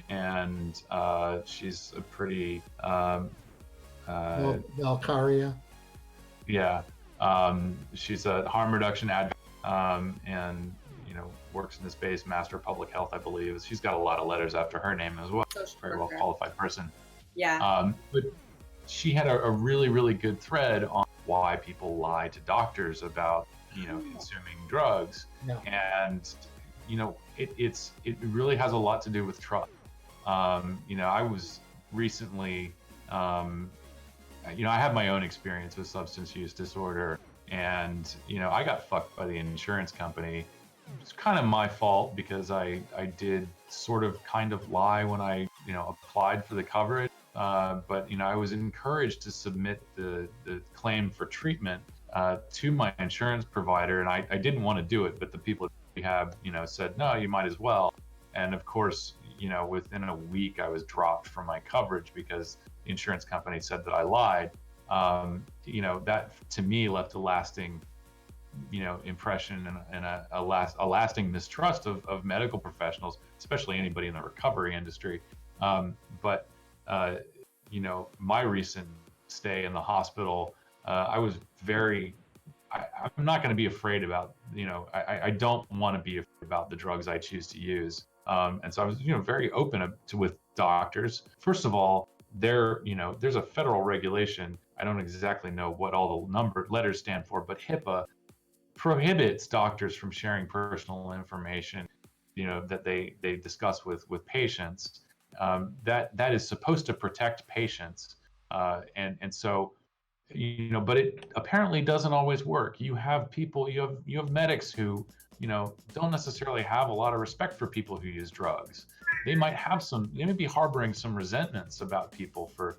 E: and she's a pretty
B: Valkyria.
E: Yeah, she's a harm reduction advocate, and works in the space, Master of Public Health, I believe. She's got a lot of letters after her name as well. Very well qualified person.
C: Yeah.
E: But she had a really, really good thread on why people lie to doctors about, consuming drugs. Yeah. And, it really has a lot to do with trust. I was recently, I have my own experience with substance use disorder, and, I got fucked by the insurance company. It's kind of my fault because I did sort of kind of lie when I, applied for the coverage. But, I was encouraged to submit the claim for treatment to my insurance provider. And I didn't want to do it, but the people we have, said, no, you might as well. And of course, within a week, I was dropped from my coverage because the insurance company said that I lied. That to me left a lasting impression and a lasting mistrust of medical professionals, especially anybody in the recovery industry. But my recent stay in the hospital, I was I'm not going to be afraid about, I don't want to be afraid about the drugs I choose to use. And so I was, very open with doctors. First of all, there's a federal regulation. I don't exactly know what all the letters stand for, but HIPAA prohibits doctors from sharing personal information, that they discuss with patients. That is supposed to protect patients, and so, but it apparently doesn't always work. You have people, you have medics who, don't necessarily have a lot of respect for people who use drugs. They might be harboring some resentments about people for,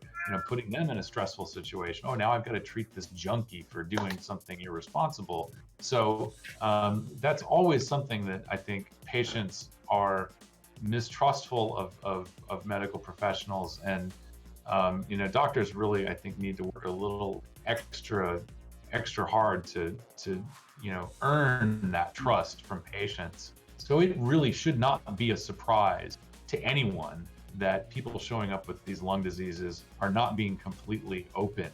E: putting them in a stressful situation. Oh, now I've got to treat this junkie for doing something irresponsible. So that's always something that I think patients are mistrustful of medical professionals, and doctors really, I think, need to work a little extra hard to earn that trust from patients. So it really should not be a surprise to anyone that people showing up with these lung diseases are not being completely open.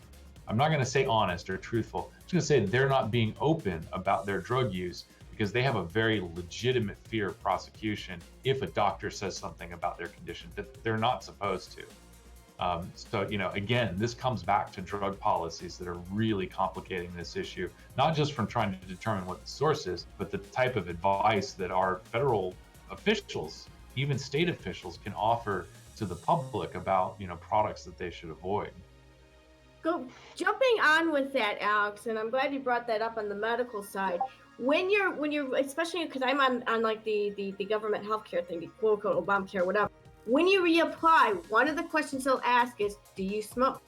E: I'm not going to say honest or truthful. I'm just going to say they're not being open about their drug use because they have a very legitimate fear of prosecution if a doctor says something about their condition that they're not supposed to. So, again, this comes back to drug policies that are really complicating this issue, not just from trying to determine what the source is, but the type of advice that our federal officials, even state officials, can offer to the public about, products that they should avoid.
F: Jumping on with that, Alex, and I'm glad you brought that up on the medical side. When you're especially because I'm on like the government healthcare thing, the quote unquote Obamacare, whatever. When you reapply, one of the questions they'll ask is, do you smoke?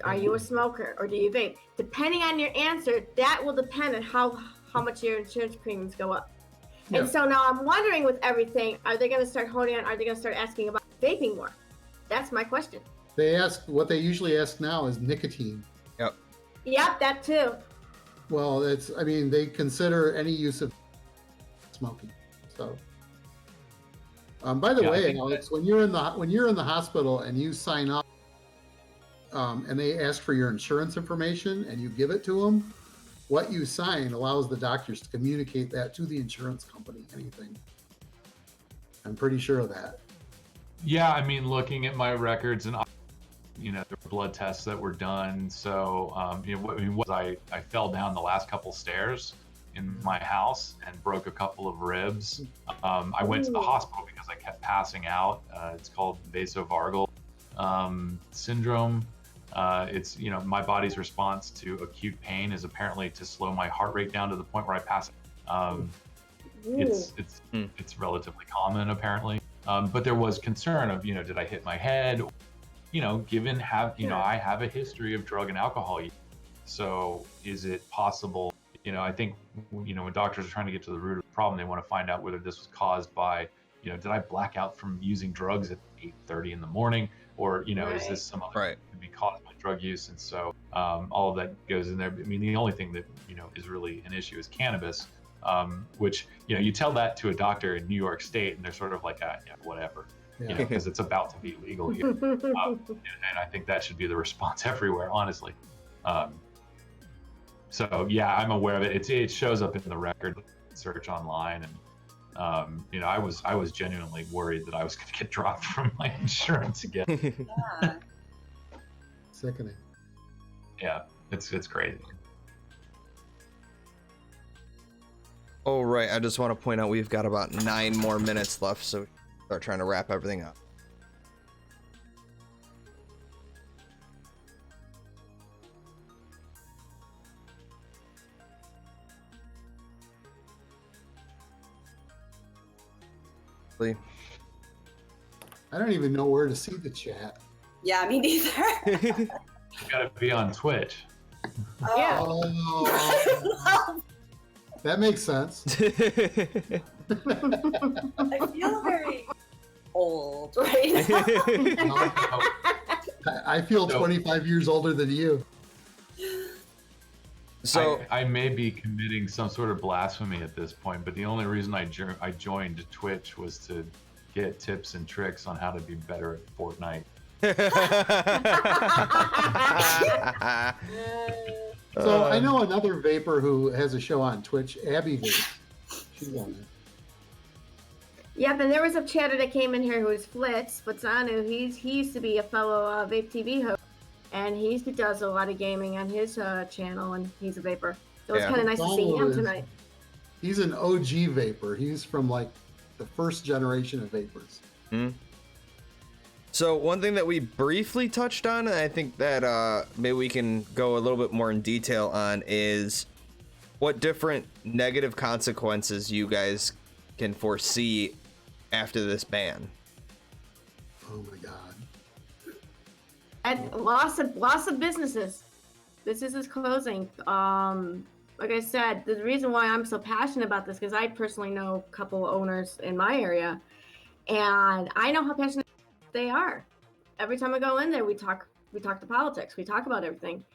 F: Are you a smoker or do you vape? Depending on your answer, that will depend on how much your insurance premiums go up. Yeah. And so now I'm wondering with everything, are they going to start honing on, are they going to start asking about vaping more? That's my question.
B: What they usually ask now is nicotine.
D: Yep.
F: Yep, that too.
B: Well, I mean, they consider any use of smoking. So, by the
E: Yeah, I
B: way,
E: think
B: Alex, when you're in the hospital and you sign up, and they ask for your insurance information and you give it to them, what you sign allows the doctors to communicate that to the insurance company. Anything. I'm pretty sure of that.
E: Yeah, I mean, looking at my records and there were blood tests that were done. So, I fell down the last couple stairs in my house and broke a couple of ribs. I went to the hospital because I kept passing out. It's called vasovagal syndrome. It's, my body's response to acute pain is apparently to slow my heart rate down to the point where I pass out. It's relatively common apparently. But there was concern of, did I hit my head? I have a history of drug and alcohol use. So is it possible, I think, when doctors are trying to get to the root of the problem, they want to find out whether this was caused by, did I black out from using drugs at 8:30 in the morning? Or, is this some other could be caused by drug use? And so all of that goes in there. I mean, the only thing that, is really an issue is cannabis, which, you tell that to a doctor in New York State and they're sort of like, whatever. Because it's about to be legal here. And I think that should be the response everywhere, honestly. So yeah, I'm aware of it. It shows up in the record search online, and I was genuinely worried that I was going to get dropped from my insurance again.
C: Yeah.
B: Sickening.
E: Yeah, it's crazy.
D: Oh right, I just want to point out we've got about 9 more minutes left, so start trying to wrap everything up.
B: I don't even know where to see the chat.
C: Yeah, me neither.
E: You gotta be on Twitch.
F: Yeah.
B: Oh, that makes sense.
C: I feel very old right now.
B: I feel 25 years older than you.
D: So
E: I may be committing some sort of blasphemy at this point, but the only reason I joined Twitch was to get tips and tricks on how to be better at Fortnite.
B: So I know another vapor who has a show on Twitch, Abby Vape. She's on it.
F: Yep, and there was a chatter that came in here who was Flitz, Flitzanu. He used to be a fellow VapeTV host, and he does a lot of gaming on his channel, and he's a vapor. So it's kind of nice to see him tonight.
B: He's an OG vapor. He's from like the first generation of vapors.
D: So one thing that we briefly touched on, and I think that maybe we can go a little bit more in detail on, is what different negative consequences you guys can foresee after this ban.
B: Oh my god.
F: And loss of businesses. Businesses closing. Like I said, the reason why I'm so passionate about this, because I personally know a couple owners in my area, and I know how passionate they are. Every time I go in there, we talk to politics. We talk about everything.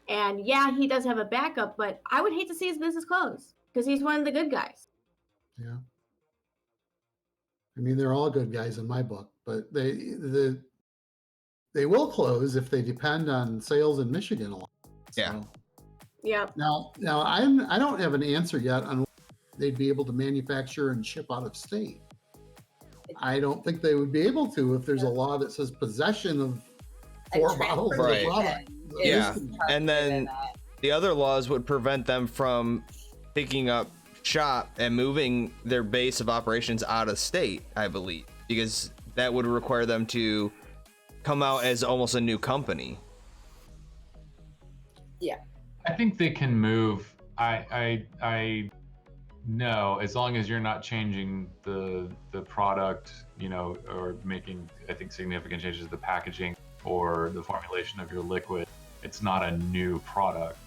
F: And yeah, he does have a backup, but I would hate to see his business close because he's one of the good guys.
B: Yeah. I mean, they're all good guys in my book, but they will close if they depend on sales in Michigan a lot.
D: Yeah.
B: So,
F: Yeah.
B: Now I don't have an answer yet on whether they'd be able to manufacture and ship out of state. I don't think they would be able to if there's a law that says possession of 4 bottles of product.
D: Yeah, and then the other laws would prevent them from picking up shop and moving their base of operations out of state, I believe, because that would require them to come out as almost a new company.
C: Yeah.
E: I think they can move. I know, as long as you're not changing the product, or making, I think, significant changes to the packaging or the formulation of your liquid, it's not a new product.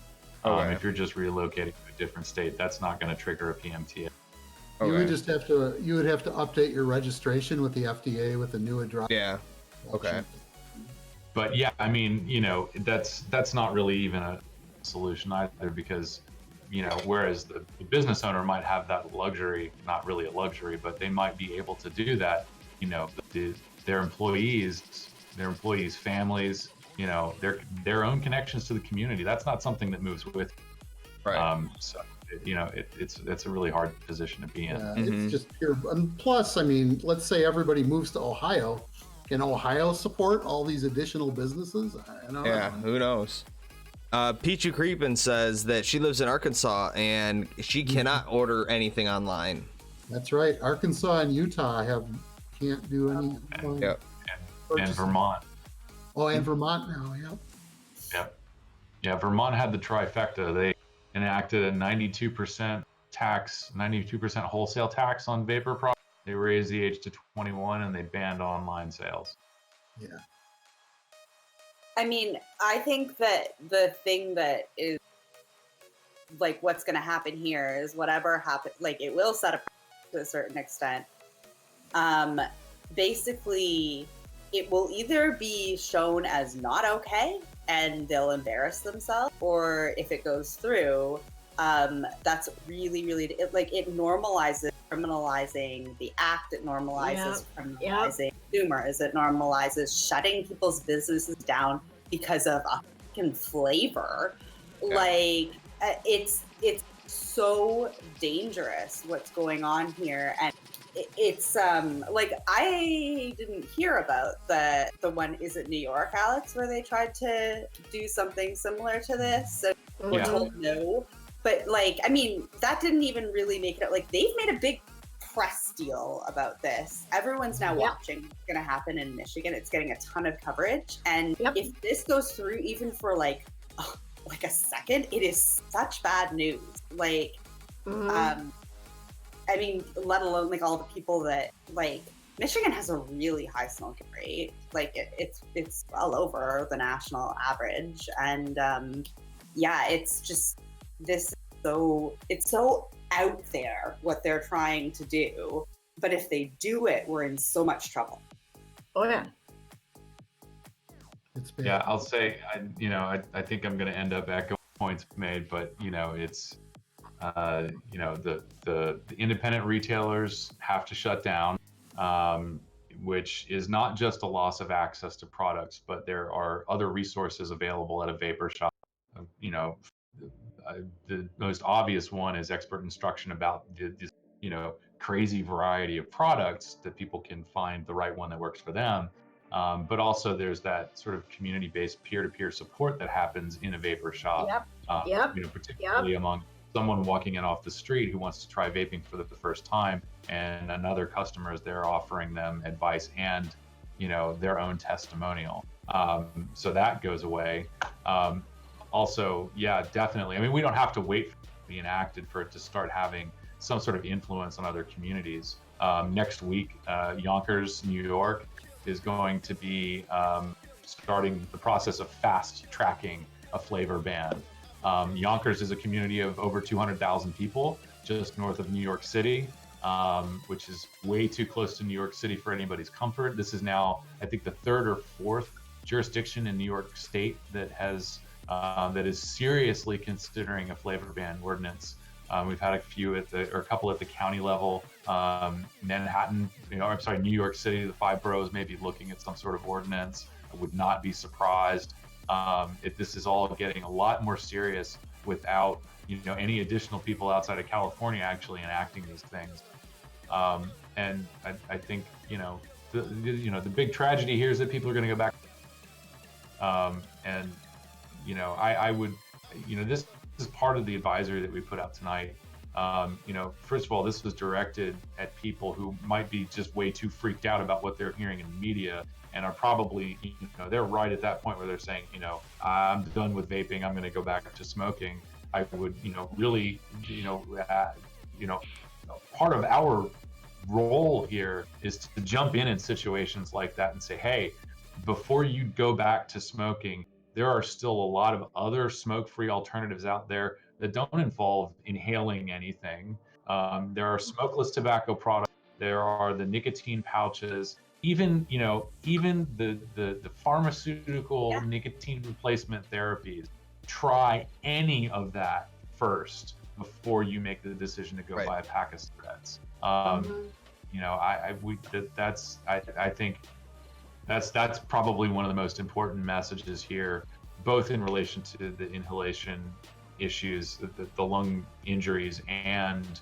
E: If you're just relocating to a different state, that's not going to trigger a PMTA.
B: You would just have to update your registration with the FDA with a new address.
D: Yeah. Okay.
E: But yeah, I mean, that's not really even a solution either, because whereas the business owner might have that luxury, not really a luxury, but they might be able to do that. Their employees, families, their own connections to the community. That's not something that moves with.
D: Right.
E: So it's a really hard position to be in.
B: Yeah, it's just pure. And plus, I mean, let's say everybody moves to Ohio. Can Ohio support all these additional businesses? I don't know.
D: Who knows? Pichu Creepin says that she lives in Arkansas and she cannot order anything online.
B: That's right. Arkansas and Utah can't do any.
D: Yep.
E: And Vermont.
B: Oh, and Vermont now. Yep.
E: Yep. Yeah, Vermont had the trifecta. They enacted a 92% tax, 92% wholesale tax on vapor products. They raised the age to 21 and they banned online sales.
B: Yeah.
C: I mean, I think that the thing that is like what's going to happen here is whatever happens, like it will set a precedent to a certain extent. Basically, it will either be shown as not okay and they'll embarrass themselves, or if it goes through, that's really, really, it normalizes criminalizing the act, it normalizes criminalizing consumers, it normalizes shutting people's businesses down because of a fucking flavor. Like, it's so dangerous what's going on here, and it's like I didn't hear about the one, is it New York, Alex, where they tried to do something similar to this, so we're told no. But like, I mean, that didn't even really make it up. Like, they've made a big press deal about this. Everyone's now watching what's going to happen in Michigan. It's getting a ton of coverage, and if this goes through even for like a second, it is such bad news. Like, I mean, let alone like all the people that, like, Michigan has a really high smoking rate. Like it's well over the national average, and it's just it's so out there what they're trying to do. But if they do it, we're in so much trouble.
F: Oh yeah.
B: It's bad.
E: Yeah, I'll say, I think I'm going to end up echoing points made, but it's. The independent retailers have to shut down, which is not just a loss of access to products, but there are other resources available at a vapor shop. The most obvious one is expert instruction about this crazy variety of products that people can find the right one that works for them. But also there's that sort of community-based peer-to-peer support that happens in a vapor shop, particularly among someone walking in off the street who wants to try vaping for the first time, and another customer is there offering them advice and their own testimonial. So that goes away. Also, definitely. I mean, we don't have to wait for it to be enacted for it to start having some sort of influence on other communities. Next week, Yonkers, New York, is going to be starting the process of fast tracking a flavor ban. Yonkers is a community of over 200,000 people just north of New York City, which is way too close to New York City for anybody's comfort. This is now, I think, the third or fourth jurisdiction in New York State that has that is seriously considering a flavor ban ordinance. We've had a couple at the county level. Manhattan, New York City, the 5 boroughs may be looking at some sort of ordinance. I would not be surprised if this is all getting a lot more serious without any additional people outside of California actually enacting these things. And I think the big tragedy here is that people are going to go back. I would this is part of the advisory that we put out tonight. First of all, this was directed at people who might be just way too freaked out about what they're hearing in the media, and are probably, they're right at that point where they're saying, I'm done with vaping, I'm going to go back to smoking. I would, really, part of our role here is to jump in situations like that and say, hey, before you go back to smoking, there are still a lot of other smoke-free alternatives out there that don't involve inhaling anything. There are smokeless tobacco products. There are the nicotine pouches. Even the pharmaceutical nicotine replacement therapies. Try any of that first before you make the decision to go
D: Right.
E: buy a pack of cigarettes.
F: Mhm.
E: You know, I think that's probably one of the most important messages here, both in relation to the inhalation issues, the lung injuries, and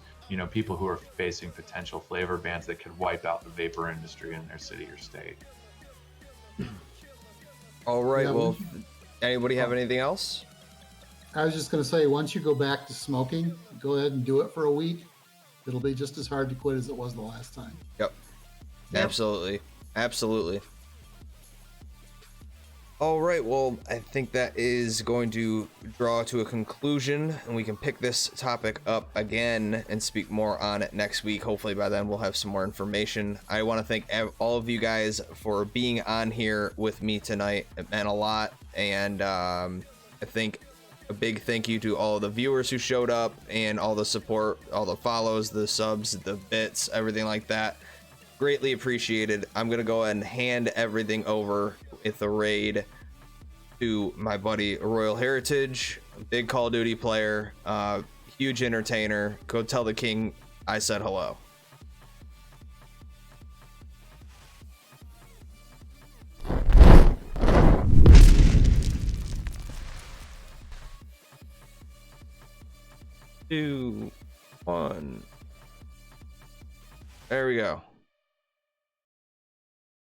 E: people who are facing potential flavor bans that could wipe out the vapor industry in their city or state.
D: All right.
B: Yeah,
D: Well, anybody have
B: Oh.
D: anything else?
B: I was just going to say, once you go back to smoking, go ahead and do it for a week. It'll be just as hard to quit as it was the last time.
D: Yep.
F: Yep.
D: Absolutely. Absolutely. All right, well, I think that is going to draw to a conclusion, and we can pick this topic up again and speak more on it next week. Hopefully by then we'll have some more information. I want to thank all of you guys for being on here with me tonight. It meant a lot, and I think a big thank you to all of the viewers who showed up and all the support, all the follows, the subs, the bits, everything like that. Greatly appreciated. I'm going to go ahead and hand everything over with the raid to my buddy Royal Heritage, big Call of Duty player, huge entertainer. Go tell the king I said hello. Two, one. There we go.